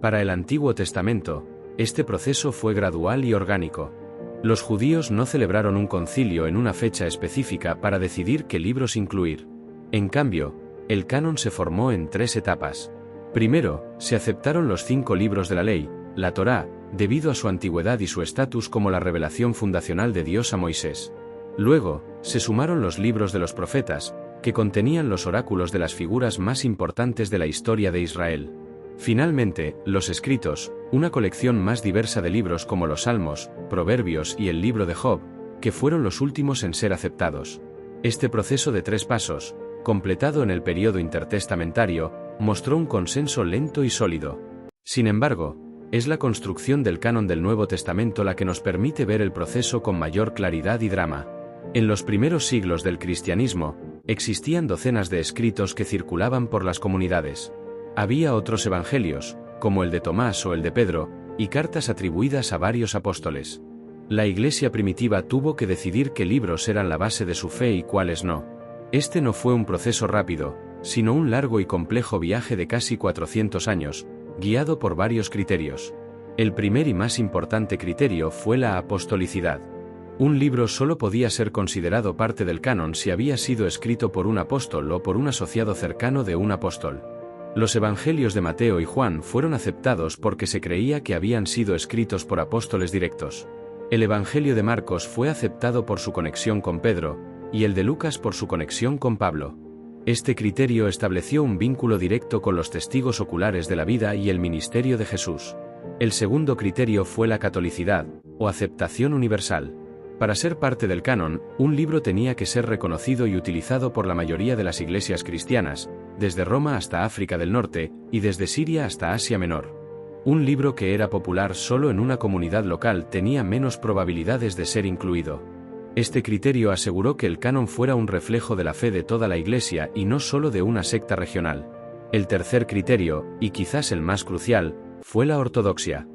Para el Antiguo Testamento, este proceso fue gradual y orgánico. Los judíos no celebraron un concilio en una fecha específica para decidir qué libros incluir. En cambio, el canon se formó en 3 etapas. Primero, se aceptaron los 5 libros de la ley, la Torá, debido a su antigüedad y su estatus como la revelación fundacional de Dios a Moisés. Luego, se sumaron los libros de los profetas, que contenían los oráculos de las figuras más importantes de la historia de Israel. Finalmente, los escritos, una colección más diversa de libros como los Salmos, Proverbios y el libro de Job, que fueron los últimos en ser aceptados. Este proceso de 3 pasos, completado en el período intertestamentario, mostró un consenso lento y sólido. Sin embargo, es la construcción del canon del Nuevo Testamento la que nos permite ver el proceso con mayor claridad y drama. En los primeros siglos del cristianismo, existían docenas de escritos que circulaban por las comunidades. Había otros evangelios, como el de Tomás o el de Pedro, y cartas atribuidas a varios apóstoles. La Iglesia primitiva tuvo que decidir qué libros eran la base de su fe y cuáles no. Este no fue un proceso rápido, sino un largo y complejo viaje de casi 400 años, guiado por varios criterios. El primer y más importante criterio fue la apostolicidad. Un libro solo podía ser considerado parte del canon si había sido escrito por un apóstol o por un asociado cercano de un apóstol. Los evangelios de Mateo y Juan fueron aceptados porque se creía que habían sido escritos por apóstoles directos. El evangelio de Marcos fue aceptado por su conexión con Pedro, y el de Lucas por su conexión con Pablo. Este criterio estableció un vínculo directo con los testigos oculares de la vida y el ministerio de Jesús. El segundo criterio fue la catolicidad, o aceptación universal. Para ser parte del canon, un libro tenía que ser reconocido y utilizado por la mayoría de las iglesias cristianas, desde Roma hasta África del Norte, y desde Siria hasta Asia Menor. Un libro que era popular solo en una comunidad local tenía menos probabilidades de ser incluido. Este criterio aseguró que el canon fuera un reflejo de la fe de toda la Iglesia y no solo de una secta regional. El tercer criterio, y quizás el más crucial, fue la ortodoxia.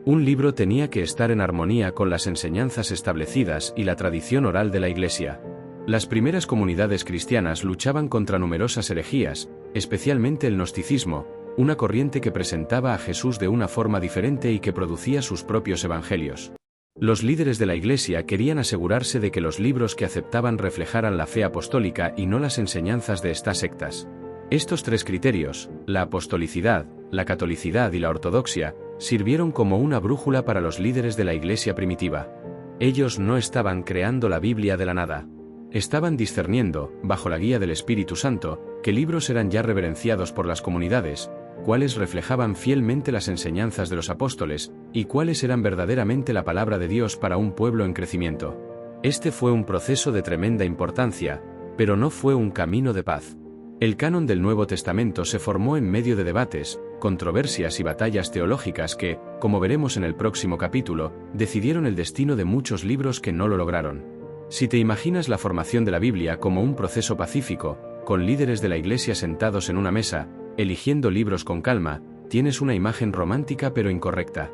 Un libro tenía que estar en armonía con las enseñanzas establecidas y la tradición oral de la Iglesia. Las primeras comunidades cristianas luchaban contra numerosas herejías, especialmente el gnosticismo, una corriente que presentaba a Jesús de una forma diferente y que producía sus propios evangelios. Los líderes de la Iglesia querían asegurarse de que los libros que aceptaban reflejaran la fe apostólica y no las enseñanzas de estas sectas. Estos 3 criterios, la apostolicidad, la catolicidad y la ortodoxia, sirvieron como una brújula para los líderes de la Iglesia primitiva. Ellos no estaban creando la Biblia de la nada. Estaban discerniendo, bajo la guía del Espíritu Santo, qué libros eran ya reverenciados por las comunidades, cuáles reflejaban fielmente las enseñanzas de los apóstoles, y cuáles eran verdaderamente la palabra de Dios para un pueblo en crecimiento. Este fue un proceso de tremenda importancia, pero no fue un camino de paz. El canon del Nuevo Testamento se formó en medio de debates, controversias y batallas teológicas que, como veremos en el próximo capítulo, decidieron el destino de muchos libros que no lo lograron. Si te imaginas la formación de la Biblia como un proceso pacífico, con líderes de la Iglesia sentados en una mesa, eligiendo libros con calma, tienes una imagen romántica pero incorrecta.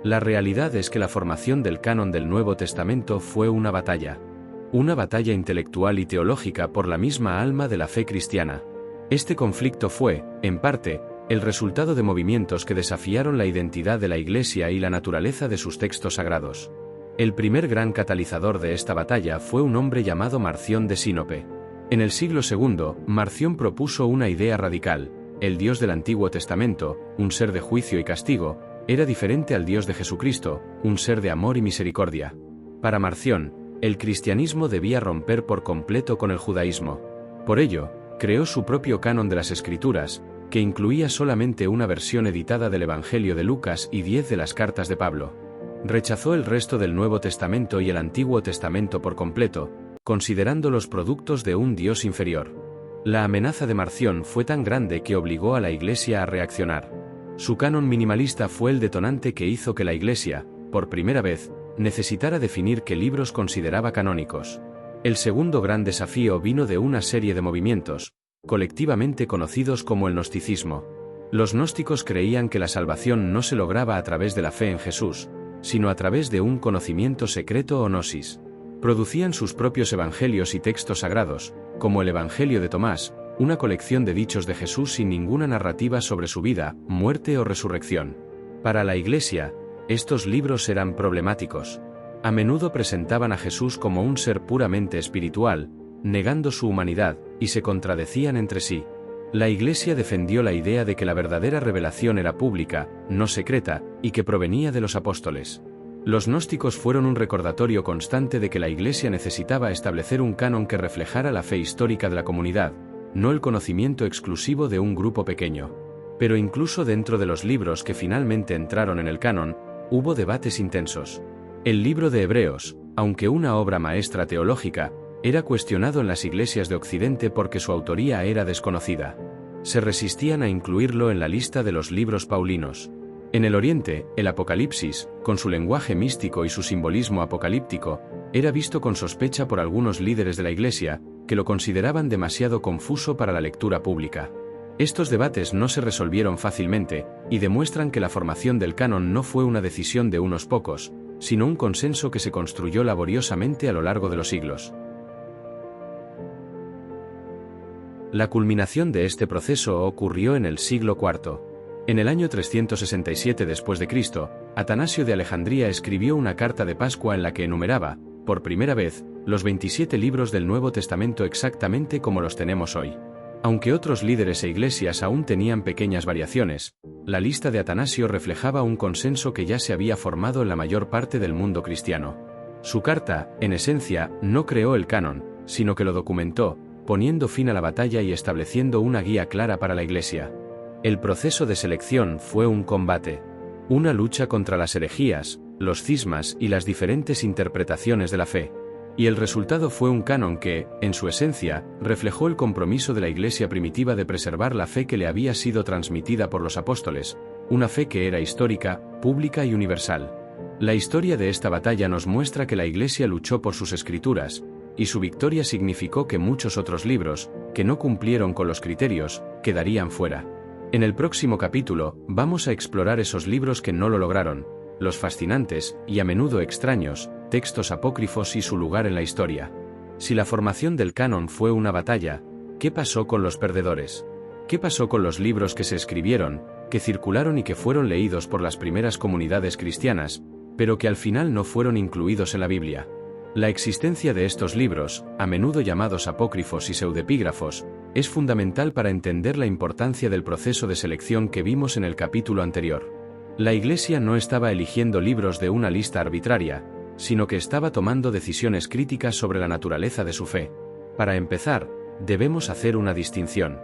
La realidad es que la formación del canon del Nuevo Testamento fue una batalla intelectual y teológica por la misma alma de la fe cristiana. Este conflicto fue, en parte, el resultado de movimientos que desafiaron la identidad de la Iglesia y la naturaleza de sus textos sagrados. El primer gran catalizador de esta batalla fue un hombre llamado Marción de Sinope. En el siglo II, Marción propuso una idea radical: el Dios del Antiguo Testamento, un ser de juicio y castigo, era diferente al Dios de Jesucristo, un ser de amor y misericordia. Para Marción, el cristianismo debía romper por completo con el judaísmo. Por ello, creó su propio canon de las Escrituras, que incluía solamente una versión editada del Evangelio de Lucas y 10 de las cartas de Pablo. Rechazó el resto del Nuevo Testamento y el Antiguo Testamento por completo, considerándolos productos de un Dios inferior. La amenaza de Marción fue tan grande que obligó a la Iglesia a reaccionar. Su canon minimalista fue el detonante que hizo que la Iglesia, por primera vez, necesitara definir qué libros consideraba canónicos. El segundo gran desafío vino de una serie de movimientos, colectivamente conocidos como el gnosticismo. Los gnósticos creían que la salvación no se lograba a través de la fe en Jesús, sino a través de un conocimiento secreto o gnosis. Producían sus propios evangelios y textos sagrados, como el Evangelio de Tomás, una colección de dichos de Jesús sin ninguna narrativa sobre su vida, muerte o resurrección. Para la Iglesia, estos libros eran problemáticos. A menudo presentaban a Jesús como un ser puramente espiritual, negando su humanidad, y se contradecían entre sí. La Iglesia defendió la idea de que la verdadera revelación era pública, no secreta, y que provenía de los apóstoles. Los gnósticos fueron un recordatorio constante de que la Iglesia necesitaba establecer un canon que reflejara la fe histórica de la comunidad, no el conocimiento exclusivo de un grupo pequeño. Pero incluso dentro de los libros que finalmente entraron en el canon, hubo debates intensos. El libro de Hebreos, aunque una obra maestra teológica, era cuestionado en las iglesias de Occidente porque su autoría era desconocida. Se resistían a incluirlo en la lista de los libros paulinos. En el Oriente, el Apocalipsis, con su lenguaje místico y su simbolismo apocalíptico, era visto con sospecha por algunos líderes de la Iglesia, que lo consideraban demasiado confuso para la lectura pública. Estos debates no se resolvieron fácilmente, y demuestran que la formación del canon no fue una decisión de unos pocos, sino un consenso que se construyó laboriosamente a lo largo de los siglos. La culminación de este proceso ocurrió en el siglo IV. En el año 367 después de Cristo, Atanasio de Alejandría escribió una carta de Pascua en la que enumeraba, por primera vez, los 27 libros del Nuevo Testamento exactamente como los tenemos hoy. Aunque otros líderes e iglesias aún tenían pequeñas variaciones, la lista de Atanasio reflejaba un consenso que ya se había formado en la mayor parte del mundo cristiano. Su carta, en esencia, no creó el canon, sino que lo documentó, poniendo fin a la batalla y estableciendo una guía clara para la Iglesia. El proceso de selección fue un combate, una lucha contra las herejías, los cismas y las diferentes interpretaciones de la fe. Y el resultado fue un canon que, en su esencia, reflejó el compromiso de la Iglesia primitiva de preservar la fe que le había sido transmitida por los apóstoles, una fe que era histórica, pública y universal. La historia de esta batalla nos muestra que la Iglesia luchó por sus escrituras, y su victoria significó que muchos otros libros, que no cumplieron con los criterios, quedarían fuera. En el próximo capítulo, vamos a explorar esos libros que no lo lograron, los fascinantes, y a menudo extraños, textos apócrifos y su lugar en la historia. Si la formación del canon fue una batalla, ¿qué pasó con los perdedores? ¿Qué pasó con los libros que se escribieron, que circularon y que fueron leídos por las primeras comunidades cristianas, pero que al final no fueron incluidos en la Biblia? La existencia de estos libros, a menudo llamados apócrifos y pseudepígrafos, es fundamental para entender la importancia del proceso de selección que vimos en el capítulo anterior. La Iglesia no estaba eligiendo libros de una lista arbitraria, sino que estaba tomando decisiones críticas sobre la naturaleza de su fe. Para empezar, debemos hacer una distinción.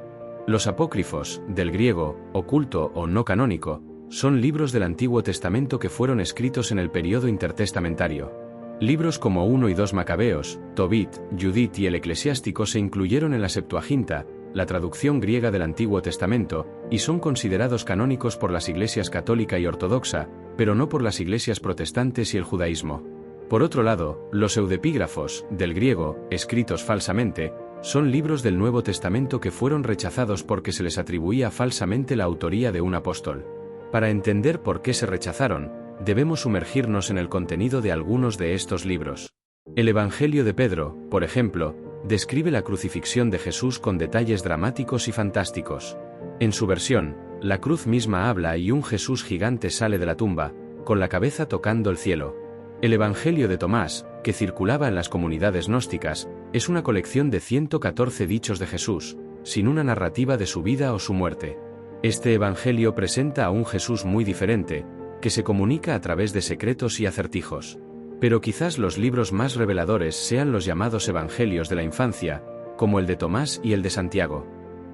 Los apócrifos, del griego, oculto o no canónico, son libros del Antiguo Testamento que fueron escritos en el período intertestamentario. Libros como 1 y 2 Macabeos, Tobit, Judith y el Eclesiástico se incluyeron en la Septuaginta, la traducción griega del Antiguo Testamento, y son considerados canónicos por las iglesias católica y ortodoxa, pero no por las iglesias protestantes y el judaísmo. Por otro lado, los pseudepígrafos, del griego, escritos falsamente, son libros del Nuevo Testamento que fueron rechazados porque se les atribuía falsamente la autoría de un apóstol. Para entender por qué se rechazaron, debemos sumergirnos en el contenido de algunos de estos libros. El Evangelio de Pedro, por ejemplo, describe la crucifixión de Jesús con detalles dramáticos y fantásticos. En su versión, la cruz misma habla y un Jesús gigante sale de la tumba, con la cabeza tocando el cielo. El Evangelio de Tomás, que circulaba en las comunidades gnósticas, es una colección de 114 dichos de Jesús, sin una narrativa de su vida o su muerte. Este Evangelio presenta a un Jesús muy diferente, que se comunica a través de secretos y acertijos. Pero quizás los libros más reveladores sean los llamados Evangelios de la infancia, como el de Tomás y el de Santiago.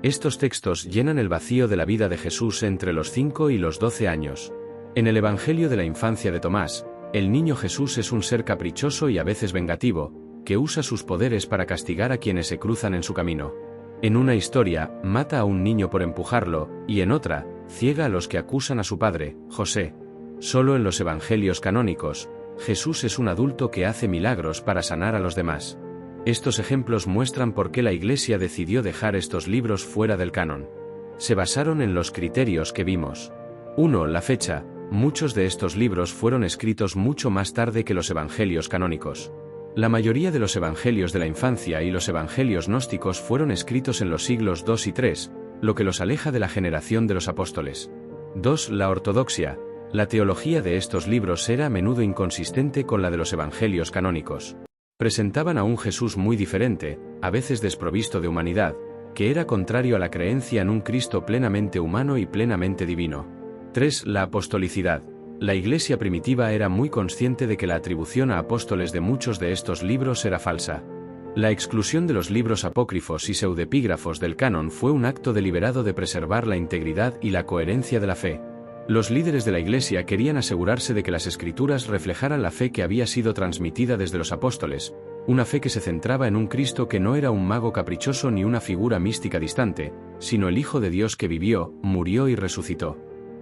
Estos textos llenan el vacío de la vida de Jesús entre los 5 y los 12 años. En el Evangelio de la infancia de Tomás, el niño Jesús es un ser caprichoso y a veces vengativo, que usa sus poderes para castigar a quienes se cruzan en su camino. En una historia, mata a un niño por empujarlo, y en otra, ciega a los que acusan a su padre, José. Solo en los evangelios canónicos, Jesús es un adulto que hace milagros para sanar a los demás. Estos ejemplos muestran por qué la Iglesia decidió dejar estos libros fuera del canon. Se basaron en los criterios que vimos. 1. La fecha. Muchos de estos libros fueron escritos mucho más tarde que los evangelios canónicos. La mayoría de los evangelios de la infancia y los evangelios gnósticos fueron escritos en los siglos II y III, lo que los aleja de la generación de los apóstoles. 2. La ortodoxia. La teología de estos libros era a menudo inconsistente con la de los evangelios canónicos. Presentaban a un Jesús muy diferente, a veces desprovisto de humanidad, que era contrario a la creencia en un Cristo plenamente humano y plenamente divino. 3. La apostolicidad. La Iglesia primitiva era muy consciente de que la atribución a apóstoles de muchos de estos libros era falsa. La exclusión de los libros apócrifos y pseudepígrafos del canon fue un acto deliberado de preservar la integridad y la coherencia de la fe. Los líderes de la Iglesia querían asegurarse de que las Escrituras reflejaran la fe que había sido transmitida desde los apóstoles, una fe que se centraba en un Cristo que no era un mago caprichoso ni una figura mística distante, sino el Hijo de Dios que vivió, murió y resucitó.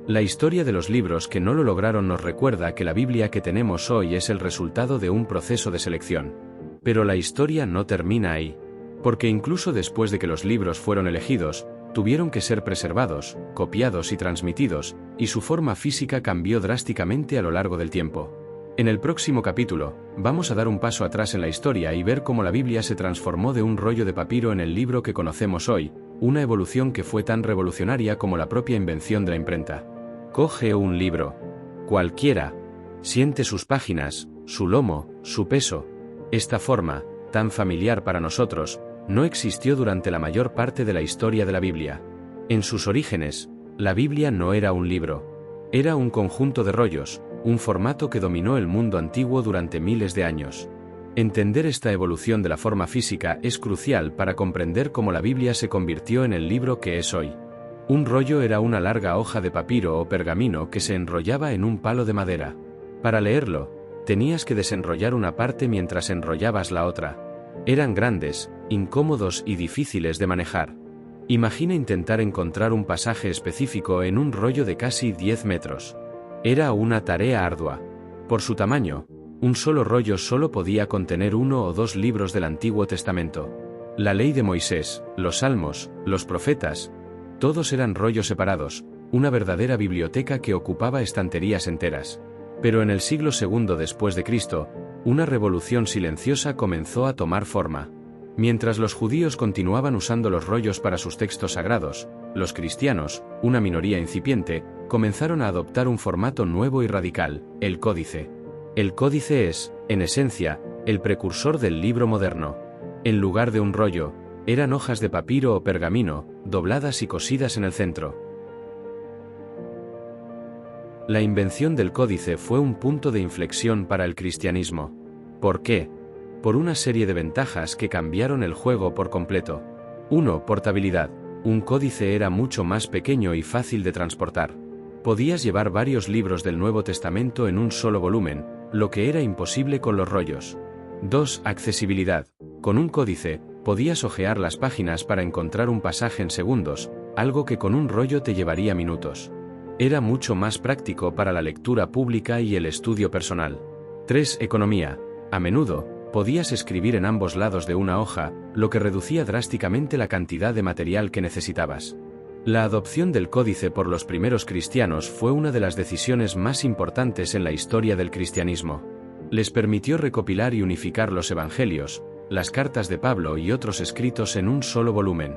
La historia de los libros que no lo lograron nos recuerda que la Biblia que tenemos hoy es el resultado de un proceso de selección. Pero la historia no termina ahí. Porque incluso después de que los libros fueron elegidos, tuvieron que ser preservados, copiados y transmitidos, y su forma física cambió drásticamente a lo largo del tiempo. En el próximo capítulo, vamos a dar un paso atrás en la historia y ver cómo la Biblia se transformó de un rollo de papiro en el libro que conocemos hoy, una evolución que fue tan revolucionaria como la propia invención de la imprenta. Coge un libro. Cualquiera. Siente sus páginas, su lomo, su peso. Esta forma, tan familiar para nosotros, no existió durante la mayor parte de la historia de la Biblia. En sus orígenes, la Biblia no era un libro. Era un conjunto de rollos, un formato que dominó el mundo antiguo durante miles de años. Entender esta evolución de la forma física es crucial para comprender cómo la Biblia se convirtió en el libro que es hoy. Un rollo era una larga hoja de papiro o pergamino que se enrollaba en un palo de madera. Para leerlo, tenías que desenrollar una parte mientras enrollabas la otra. Eran grandes, incómodos y difíciles de manejar. Imagina intentar encontrar un pasaje específico en un rollo de casi 10 metros. Era una tarea ardua. Por su tamaño, un solo rollo solo podía contener 1 o 2 libros del Antiguo Testamento. La ley de Moisés, los Salmos, los profetas, todos eran rollos separados, una verdadera biblioteca que ocupaba estanterías enteras. Pero en el siglo II después de Cristo, una revolución silenciosa comenzó a tomar forma. Mientras los judíos continuaban usando los rollos para sus textos sagrados, los cristianos, una minoría incipiente, comenzaron a adoptar un formato nuevo y radical, el códice. El códice es, en esencia, el precursor del libro moderno. En lugar de un rollo, eran hojas de papiro o pergamino, dobladas y cosidas en el centro. La invención del códice fue un punto de inflexión para el cristianismo. ¿Por qué? Por una serie de ventajas que cambiaron el juego por completo. 1. Portabilidad. Un códice era mucho más pequeño y fácil de transportar. Podías llevar varios libros del Nuevo Testamento en un solo volumen, lo que era imposible con los rollos. 2. Accesibilidad. Con un códice, Podías hojear las páginas para encontrar un pasaje en segundos, algo que con un rollo te llevaría minutos. Era mucho más práctico para la lectura pública y el estudio personal. 3. Economía. A menudo, podías escribir en ambos lados de una hoja, lo que reducía drásticamente la cantidad de material que necesitabas. La adopción del códice por los primeros cristianos fue una de las decisiones más importantes en la historia del cristianismo. Les permitió recopilar y unificar los evangelios, las cartas de Pablo y otros escritos en un solo volumen.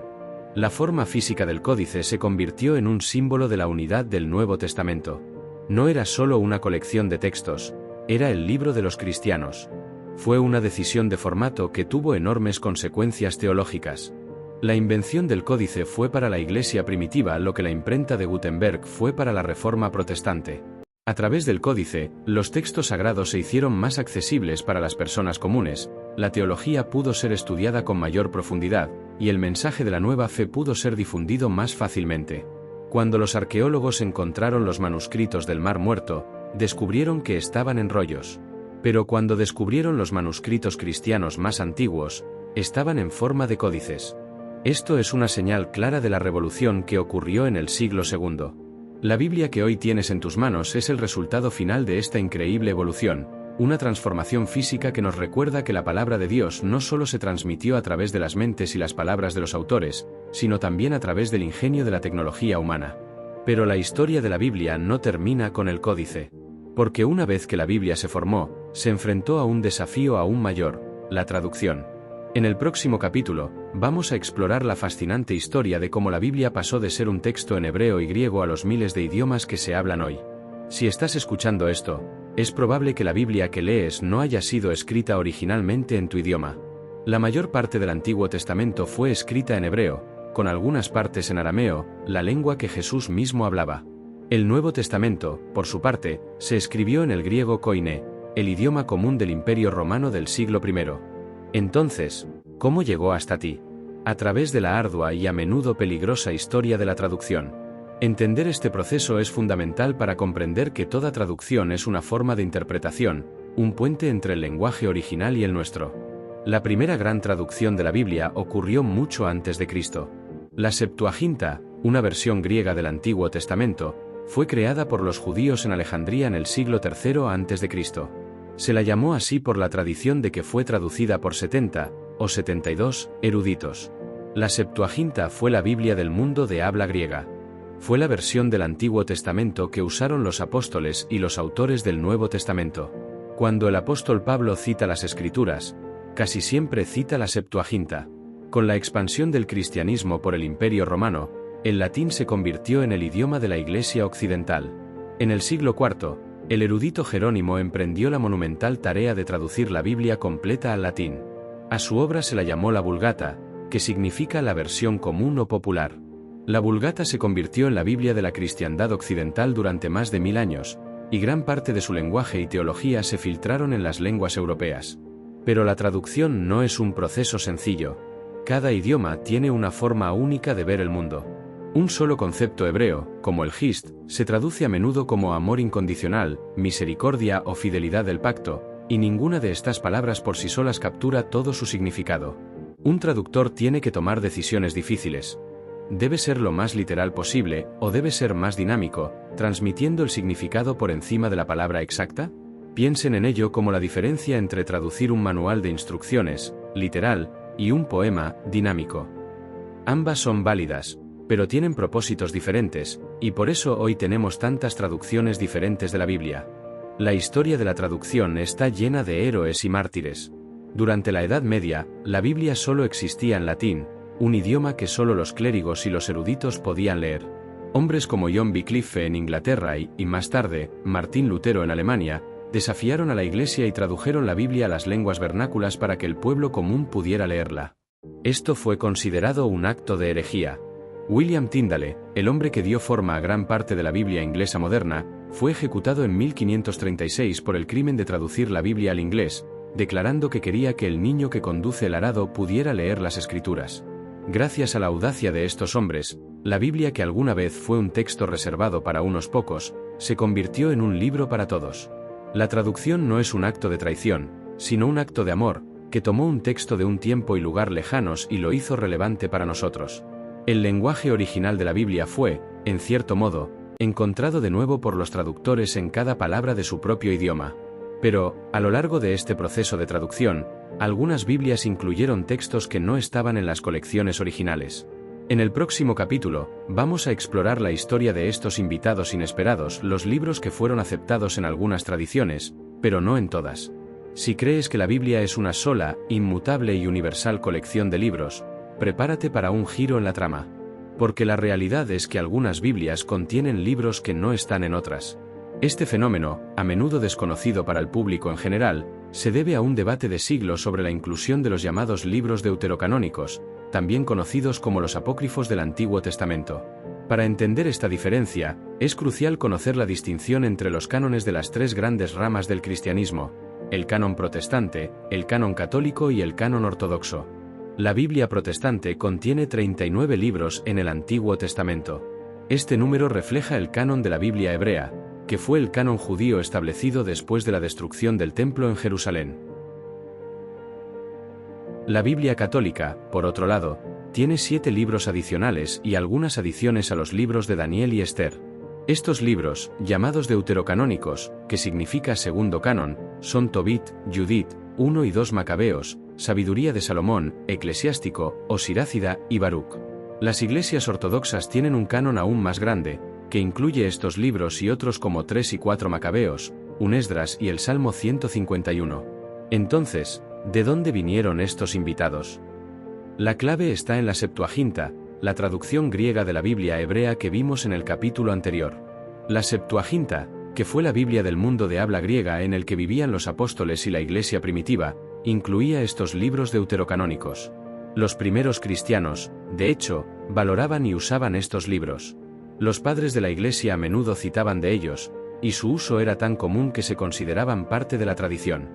La forma física del códice se convirtió en un símbolo de la unidad del Nuevo Testamento. No era solo una colección de textos, era el libro de los cristianos. Fue una decisión de formato que tuvo enormes consecuencias teológicas. La invención del códice fue para la Iglesia primitiva lo que la imprenta de Gutenberg fue para la Reforma protestante. A través del códice, los textos sagrados se hicieron más accesibles para las personas comunes, la teología pudo ser estudiada con mayor profundidad, y el mensaje de la nueva fe pudo ser difundido más fácilmente. Cuando los arqueólogos encontraron los manuscritos del Mar Muerto, descubrieron que estaban en rollos. Pero cuando descubrieron los manuscritos cristianos más antiguos, estaban en forma de códices. Esto es una señal clara de la revolución que ocurrió en el siglo II. La Biblia que hoy tienes en tus manos es el resultado final de esta increíble evolución, una transformación física que nos recuerda que la palabra de Dios no solo se transmitió a través de las mentes y las palabras de los autores, sino también a través del ingenio de la tecnología humana. Pero la historia de la Biblia no termina con el códice. Porque una vez que la Biblia se formó, se enfrentó a un desafío aún mayor, la traducción. En el próximo capítulo, vamos a explorar la fascinante historia de cómo la Biblia pasó de ser un texto en hebreo y griego a los miles de idiomas que se hablan hoy. Si estás escuchando esto, es probable que la Biblia que lees no haya sido escrita originalmente en tu idioma. La mayor parte del Antiguo Testamento fue escrita en hebreo, con algunas partes en arameo, la lengua que Jesús mismo hablaba. El Nuevo Testamento, por su parte, se escribió en el griego koiné, el idioma común del Imperio Romano del siglo I. Entonces, ¿cómo llegó hasta ti? A través de la ardua y a menudo peligrosa historia de la traducción. Entender este proceso es fundamental para comprender que toda traducción es una forma de interpretación, un puente entre el lenguaje original y el nuestro. La primera gran traducción de la Biblia ocurrió mucho antes de Cristo. La Septuaginta, una versión griega del Antiguo Testamento, fue creada por los judíos en Alejandría en el siglo III a.C. Se la llamó así por la tradición de que fue traducida por 70, o 72, eruditos. La Septuaginta fue la Biblia del mundo de habla griega. Fue la versión del Antiguo Testamento que usaron los apóstoles y los autores del Nuevo Testamento. Cuando el apóstol Pablo cita las Escrituras, casi siempre cita la Septuaginta. Con la expansión del cristianismo por el Imperio Romano, el latín se convirtió en el idioma de la Iglesia occidental. En el siglo IV, el erudito Jerónimo emprendió la monumental tarea de traducir la Biblia completa al latín. A su obra se la llamó la Vulgata, que significa la versión común o popular. La Vulgata se convirtió en la Biblia de la cristiandad occidental durante más de 1000 años, y gran parte de su lenguaje y teología se filtraron en las lenguas europeas. Pero la traducción no es un proceso sencillo. Cada idioma tiene una forma única de ver el mundo. Un solo concepto hebreo, como el hist, se traduce a menudo como amor incondicional, misericordia o fidelidad del pacto, y ninguna de estas palabras por sí solas captura todo su significado. Un traductor tiene que tomar decisiones difíciles. ¿Debe ser lo más literal posible, o debe ser más dinámico, transmitiendo el significado por encima de la palabra exacta? Piensen en ello como la diferencia entre traducir un manual de instrucciones, literal, y un poema, dinámico. Ambas son válidas, pero tienen propósitos diferentes, y por eso hoy tenemos tantas traducciones diferentes de la Biblia. La historia de la traducción está llena de héroes y mártires. Durante la Edad Media, la Biblia solo existía en latín, un idioma que solo los clérigos y los eruditos podían leer. Hombres como John Wycliffe en Inglaterra y, más tarde, Martín Lutero en Alemania, desafiaron a la Iglesia y tradujeron la Biblia a las lenguas vernáculas para que el pueblo común pudiera leerla. Esto fue considerado un acto de herejía. William Tyndale, el hombre que dio forma a gran parte de la Biblia inglesa moderna, fue ejecutado en 1536 por el crimen de traducir la Biblia al inglés, declarando que quería que el niño que conduce el arado pudiera leer las Escrituras. Gracias a la audacia de estos hombres, la Biblia que alguna vez fue un texto reservado para unos pocos, se convirtió en un libro para todos. La traducción no es un acto de traición, sino un acto de amor, que tomó un texto de un tiempo y lugar lejanos y lo hizo relevante para nosotros. El lenguaje original de la Biblia fue, en cierto modo, encontrado de nuevo por los traductores en cada palabra de su propio idioma. Pero, a lo largo de este proceso de traducción, algunas Biblias incluyeron textos que no estaban en las colecciones originales. En el próximo capítulo, vamos a explorar la historia de estos invitados inesperados, los libros que fueron aceptados en algunas tradiciones, pero no en todas. Si crees que la Biblia es una sola, inmutable y universal colección de libros, prepárate para un giro en la trama. Porque la realidad es que algunas Biblias contienen libros que no están en otras. Este fenómeno, a menudo desconocido para el público en general, se debe a un debate de siglos sobre la inclusión de los llamados libros deuterocanónicos, también conocidos como los apócrifos del Antiguo Testamento. Para entender esta diferencia, es crucial conocer la distinción entre los cánones de las tres grandes ramas del cristianismo: el canon protestante, el canon católico y el canon ortodoxo. La Biblia protestante contiene 39 libros en el Antiguo Testamento. Este número refleja el canon de la Biblia hebrea, que fue el canon judío establecido después de la destrucción del templo en Jerusalén. La Biblia católica, por otro lado, tiene 7 libros adicionales y algunas adiciones a los libros de Daniel y Esther. Estos libros, llamados deuterocanónicos, que significa segundo canon, son Tobit, Judit, 1 y 2 Macabeos, Sabiduría de Salomón, Eclesiástico, o Sirácida y Baruc. Las iglesias ortodoxas tienen un canon aún más grande, que incluye estos libros y otros como 3 y 4 Macabeos, un Esdras y el Salmo 151. Entonces, ¿de dónde vinieron estos invitados? La clave está en la Septuaginta, la traducción griega de la Biblia hebrea que vimos en el capítulo anterior. La Septuaginta, que fue la Biblia del mundo de habla griega en el que vivían los apóstoles y la iglesia primitiva, incluía estos libros deuterocanónicos. Los primeros cristianos, de hecho, valoraban y usaban estos libros. Los padres de la iglesia a menudo citaban de ellos, y su uso era tan común que se consideraban parte de la tradición.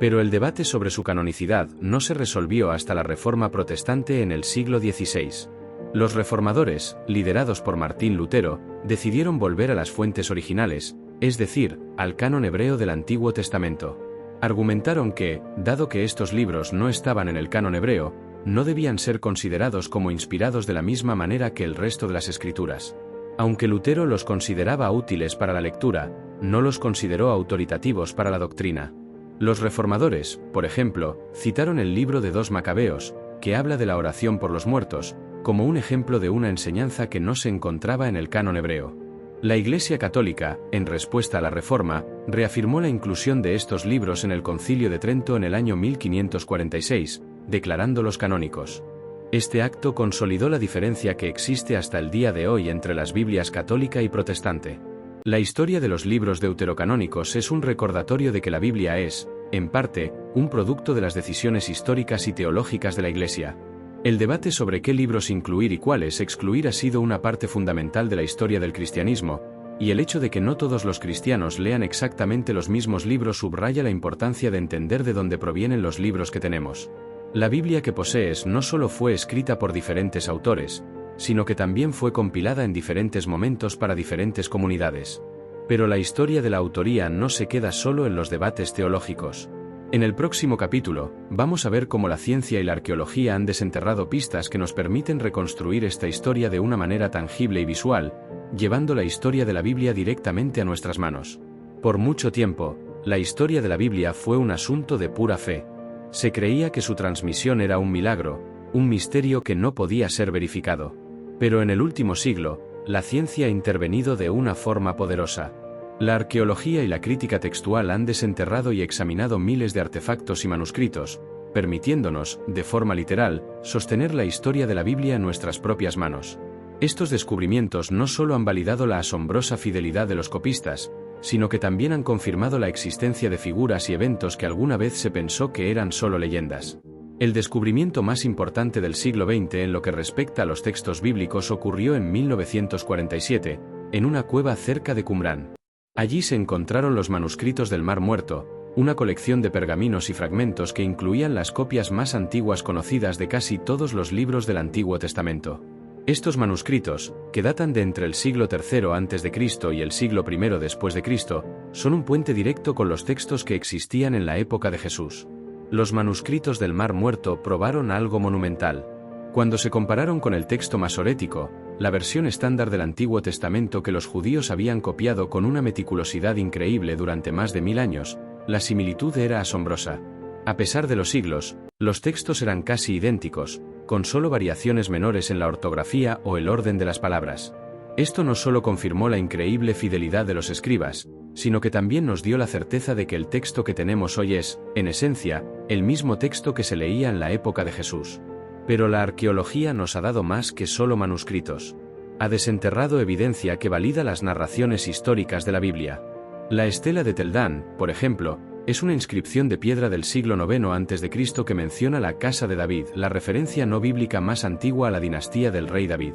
Pero el debate sobre su canonicidad no se resolvió hasta la Reforma Protestante en el siglo XVI. Los reformadores, liderados por Martín Lutero, decidieron volver a las fuentes originales, es decir, al canon hebreo del Antiguo Testamento. Argumentaron que, dado que estos libros no estaban en el canon hebreo, no debían ser considerados como inspirados de la misma manera que el resto de las escrituras. Aunque Lutero los consideraba útiles para la lectura, no los consideró autoritativos para la doctrina. Los reformadores, por ejemplo, citaron el libro de 2 Macabeos, que habla de la oración por los muertos, como un ejemplo de una enseñanza que no se encontraba en el canon hebreo. La Iglesia Católica, en respuesta a la Reforma, reafirmó la inclusión de estos libros en el Concilio de Trento en el año 1546, declarándolos canónicos. Este acto consolidó la diferencia que existe hasta el día de hoy entre las Biblias católica y protestante. La historia de los libros deuterocanónicos es un recordatorio de que la Biblia es, en parte, un producto de las decisiones históricas y teológicas de la Iglesia. El debate sobre qué libros incluir y cuáles excluir ha sido una parte fundamental de la historia del cristianismo, y el hecho de que no todos los cristianos lean exactamente los mismos libros subraya la importancia de entender de dónde provienen los libros que tenemos. La Biblia que posees no solo fue escrita por diferentes autores, sino que también fue compilada en diferentes momentos para diferentes comunidades. Pero la historia de la autoría no se queda solo en los debates teológicos. En el próximo capítulo, vamos a ver cómo la ciencia y la arqueología han desenterrado pistas que nos permiten reconstruir esta historia de una manera tangible y visual, llevando la historia de la Biblia directamente a nuestras manos. Por mucho tiempo, la historia de la Biblia fue un asunto de pura fe. Se creía que su transmisión era un milagro, un misterio que no podía ser verificado. Pero en el último siglo, la ciencia ha intervenido de una forma poderosa. La arqueología y la crítica textual han desenterrado y examinado miles de artefactos y manuscritos, permitiéndonos, de forma literal, sostener la historia de la Biblia en nuestras propias manos. Estos descubrimientos no solo han validado la asombrosa fidelidad de los copistas, sino que también han confirmado la existencia de figuras y eventos que alguna vez se pensó que eran solo leyendas. El descubrimiento más importante del siglo XX en lo que respecta a los textos bíblicos ocurrió en 1947, en una cueva cerca de Qumrán. Allí se encontraron los manuscritos del Mar Muerto, una colección de pergaminos y fragmentos que incluían las copias más antiguas conocidas de casi todos los libros del Antiguo Testamento. Estos manuscritos, que datan de entre el siglo III a.C. y el siglo I después de Cristo, son un puente directo con los textos que existían en la época de Jesús. Los manuscritos del Mar Muerto probaron algo monumental. Cuando se compararon con el texto masorético, la versión estándar del Antiguo Testamento que los judíos habían copiado con una meticulosidad increíble durante más de 1000 años, la similitud era asombrosa. A pesar de los siglos, los textos eran casi idénticos, con solo variaciones menores en la ortografía o el orden de las palabras. Esto no solo confirmó la increíble fidelidad de los escribas, sino que también nos dio la certeza de que el texto que tenemos hoy es, en esencia, el mismo texto que se leía en la época de Jesús. Pero la arqueología nos ha dado más que solo manuscritos. Ha desenterrado evidencia que valida las narraciones históricas de la Biblia. La estela de Teldán, por ejemplo, es una inscripción de piedra del siglo IX a.C. que menciona la casa de David, la referencia no bíblica más antigua a la dinastía del rey David.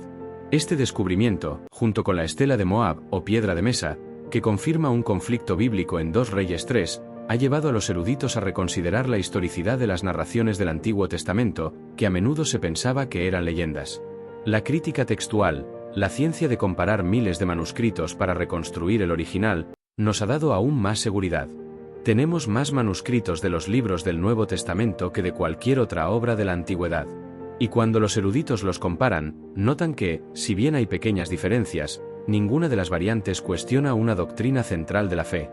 Este descubrimiento, junto con la estela de Moab, o piedra de mesa, que confirma un conflicto bíblico en 2 Reyes 3, ha llevado a los eruditos a reconsiderar la historicidad de las narraciones del Antiguo Testamento, que a menudo se pensaba que eran leyendas. La crítica textual, la ciencia de comparar miles de manuscritos para reconstruir el original, nos ha dado aún más seguridad. Tenemos más manuscritos de los libros del Nuevo Testamento que de cualquier otra obra de la Antigüedad. Y cuando los eruditos los comparan, notan que, si bien hay pequeñas diferencias, ninguna de las variantes cuestiona una doctrina central de la fe.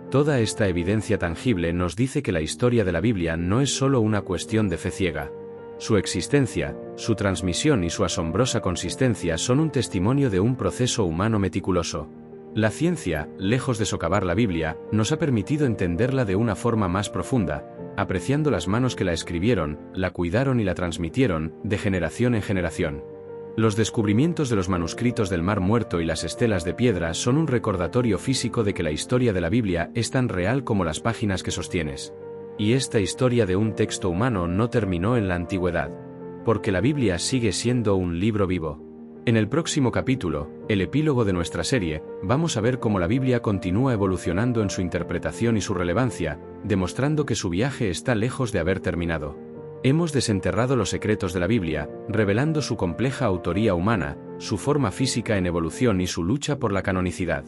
Toda esta evidencia tangible nos dice que la historia de la Biblia no es solo una cuestión de fe ciega. Su existencia, su transmisión y su asombrosa consistencia son un testimonio de un proceso humano meticuloso. La ciencia, lejos de socavar la Biblia, nos ha permitido entenderla de una forma más profunda, apreciando las manos que la escribieron, la cuidaron y la transmitieron, de generación en generación. Los descubrimientos de los manuscritos del Mar Muerto y las estelas de piedra son un recordatorio físico de que la historia de la Biblia es tan real como las páginas que sostienes. Y esta historia de un texto humano no terminó en la antigüedad. Porque la Biblia sigue siendo un libro vivo. En el próximo capítulo, el epílogo de nuestra serie, vamos a ver cómo la Biblia continúa evolucionando en su interpretación y su relevancia, demostrando que su viaje está lejos de haber terminado. Hemos desenterrado los secretos de la Biblia, revelando su compleja autoría humana, su forma física en evolución y su lucha por la canonicidad.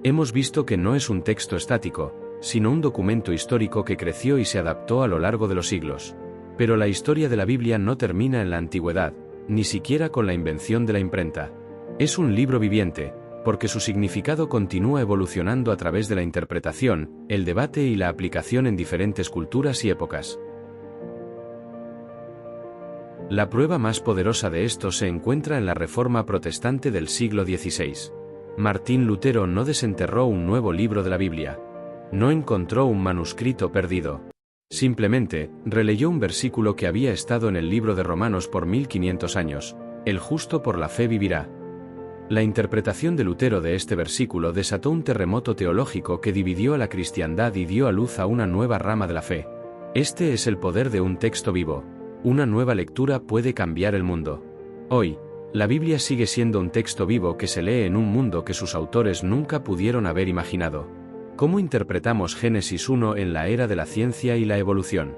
Hemos visto que no es un texto estático, sino un documento histórico que creció y se adaptó a lo largo de los siglos. Pero la historia de la Biblia no termina en la antigüedad, ni siquiera con la invención de la imprenta. Es un libro viviente, porque su significado continúa evolucionando a través de la interpretación, el debate y la aplicación en diferentes culturas y épocas. La prueba más poderosa de esto se encuentra en la Reforma Protestante del siglo XVI. Martín Lutero no desenterró un nuevo libro de la Biblia. No encontró un manuscrito perdido. Simplemente, releyó un versículo que había estado en el libro de Romanos por 1500 años: el justo por la fe vivirá. La interpretación de Lutero de este versículo desató un terremoto teológico que dividió a la cristiandad y dio a luz a una nueva rama de la fe. Este es el poder de un texto vivo. Una nueva lectura puede cambiar el mundo. Hoy, la Biblia sigue siendo un texto vivo que se lee en un mundo que sus autores nunca pudieron haber imaginado. ¿Cómo interpretamos Génesis 1 en la era de la ciencia y la evolución?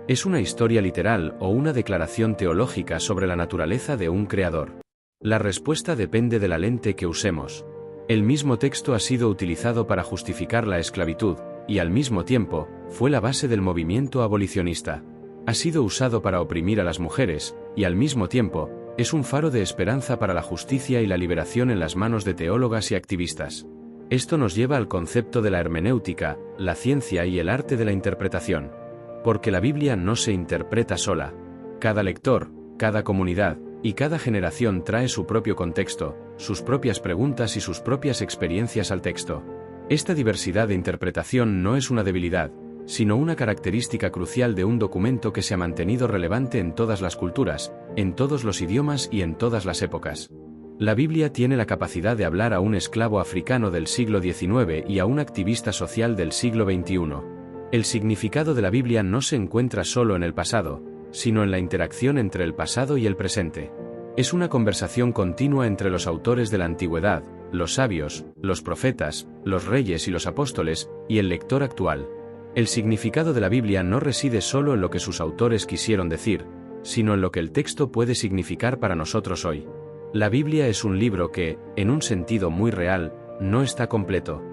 ¿Es una historia literal o una declaración teológica sobre la naturaleza de un creador? La respuesta depende de la lente que usemos. El mismo texto ha sido utilizado para justificar la esclavitud, y al mismo tiempo, fue la base del movimiento abolicionista. Ha sido usado para oprimir a las mujeres, y al mismo tiempo, es un faro de esperanza para la justicia y la liberación en las manos de teólogas y activistas. Esto nos lleva al concepto de la hermenéutica, la ciencia y el arte de la interpretación. Porque la Biblia no se interpreta sola. Cada lector, cada comunidad, y cada generación trae su propio contexto, sus propias preguntas y sus propias experiencias al texto. Esta diversidad de interpretación no es una debilidad, sino una característica crucial de un documento que se ha mantenido relevante en todas las culturas, en todos los idiomas y en todas las épocas. La Biblia tiene la capacidad de hablar a un esclavo africano del siglo XIX y a un activista social del siglo XXI. El significado de la Biblia no se encuentra solo en el pasado, sino en la interacción entre el pasado y el presente. Es una conversación continua entre los autores de la antigüedad, los sabios, los profetas, los reyes y los apóstoles, y el lector actual. El significado de la Biblia no reside solo en lo que sus autores quisieron decir, sino en lo que el texto puede significar para nosotros hoy. La Biblia es un libro que, en un sentido muy real, no está completo.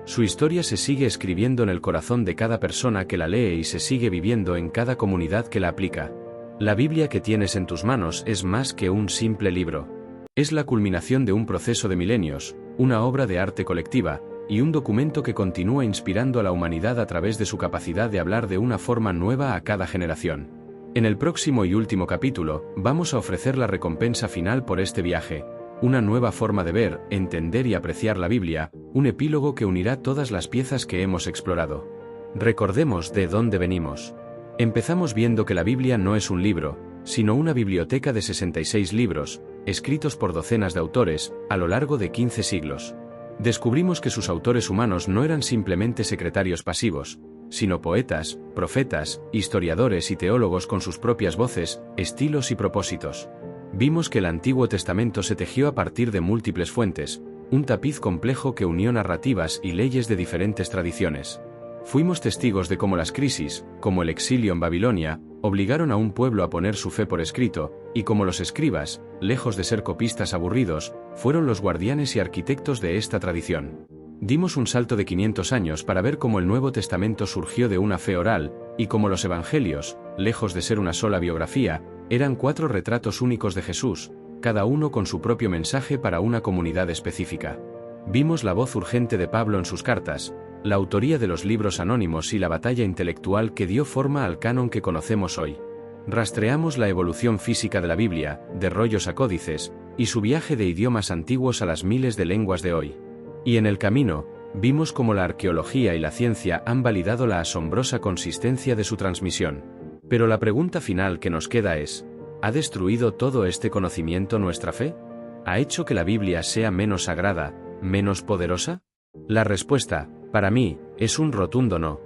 Su historia se sigue escribiendo en el corazón de cada persona que la lee y se sigue viviendo en cada comunidad que la aplica. La Biblia que tienes en tus manos es más que un simple libro. Es la culminación de un proceso de milenios, una obra de arte colectiva, y un documento que continúa inspirando a la humanidad a través de su capacidad de hablar de una forma nueva a cada generación. En el próximo y último capítulo, vamos a ofrecer la recompensa final por este viaje, una nueva forma de ver, entender y apreciar la Biblia, un epílogo que unirá todas las piezas que hemos explorado. Recordemos de dónde venimos. Empezamos viendo que la Biblia no es un libro, sino una biblioteca de 66 libros, escritos por docenas de autores, a lo largo de 15 siglos. Descubrimos que sus autores humanos no eran simplemente secretarios pasivos, sino poetas, profetas, historiadores y teólogos con sus propias voces, estilos y propósitos. Vimos que el Antiguo Testamento se tejió a partir de múltiples fuentes, un tapiz complejo que unió narrativas y leyes de diferentes tradiciones. Fuimos testigos de cómo las crisis, como el exilio en Babilonia, obligaron a un pueblo a poner su fe por escrito, y cómo los escribas, lejos de ser copistas aburridos, fueron los guardianes y arquitectos de esta tradición. Dimos un salto de 500 años para ver cómo el Nuevo Testamento surgió de una fe oral, y cómo los evangelios, lejos de ser una sola biografía, eran 4 retratos únicos de Jesús, cada uno con su propio mensaje para una comunidad específica. Vimos la voz urgente de Pablo en sus cartas, la autoría de los libros anónimos y la batalla intelectual que dio forma al canon que conocemos hoy. Rastreamos la evolución física de la Biblia, de rollos a códices, y su viaje de idiomas antiguos a las miles de lenguas de hoy. Y en el camino, vimos cómo la arqueología y la ciencia han validado la asombrosa consistencia de su transmisión. Pero la pregunta final que nos queda es, ¿ha destruido todo este conocimiento nuestra fe? ¿Ha hecho que la Biblia sea menos sagrada, menos poderosa? La respuesta, para mí, es un rotundo no.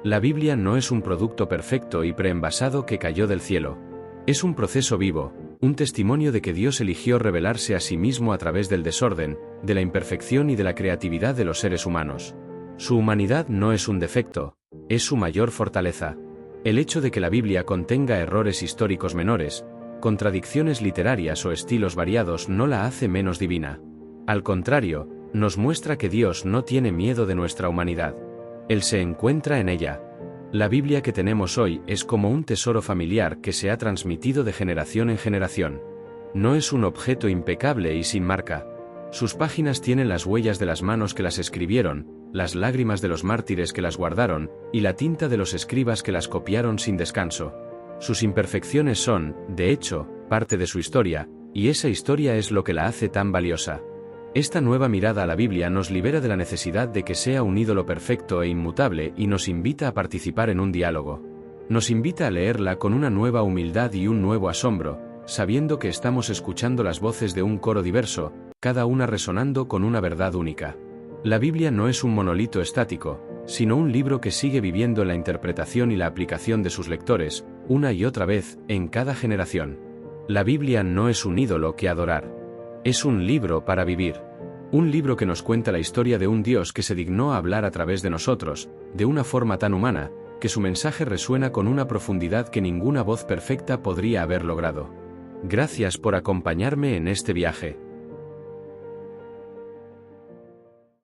La Biblia no es un producto perfecto y preenvasado que cayó del cielo. Es un proceso vivo, un testimonio de que Dios eligió revelarse a sí mismo a través del desorden, de la imperfección y de la creatividad de los seres humanos. Su humanidad no es un defecto, es su mayor fortaleza. El hecho de que la Biblia contenga errores históricos menores, contradicciones literarias o estilos variados no la hace menos divina. Al contrario, nos muestra que Dios no tiene miedo de nuestra humanidad. Él se encuentra en ella. La Biblia que tenemos hoy es como un tesoro familiar que se ha transmitido de generación en generación. No es un objeto impecable y sin marca. Sus páginas tienen las huellas de las manos que las escribieron, las lágrimas de los mártires que las guardaron, y la tinta de los escribas que las copiaron sin descanso. Sus imperfecciones son, de hecho, parte de su historia, y esa historia es lo que la hace tan valiosa. Esta nueva mirada a la Biblia nos libera de la necesidad de que sea un ídolo perfecto e inmutable y nos invita a participar en un diálogo. Nos invita a leerla con una nueva humildad y un nuevo asombro, sabiendo que estamos escuchando las voces de un coro diverso, cada una resonando con una verdad única. La Biblia no es un monolito estático, sino un libro que sigue viviendo en la interpretación y la aplicación de sus lectores, una y otra vez, en cada generación. La Biblia no es un ídolo que adorar. Es un libro para vivir. Un libro que nos cuenta la historia de un Dios que se dignó a hablar a través de nosotros, de una forma tan humana, que su mensaje resuena con una profundidad que ninguna voz perfecta podría haber logrado. Gracias por acompañarme en este viaje.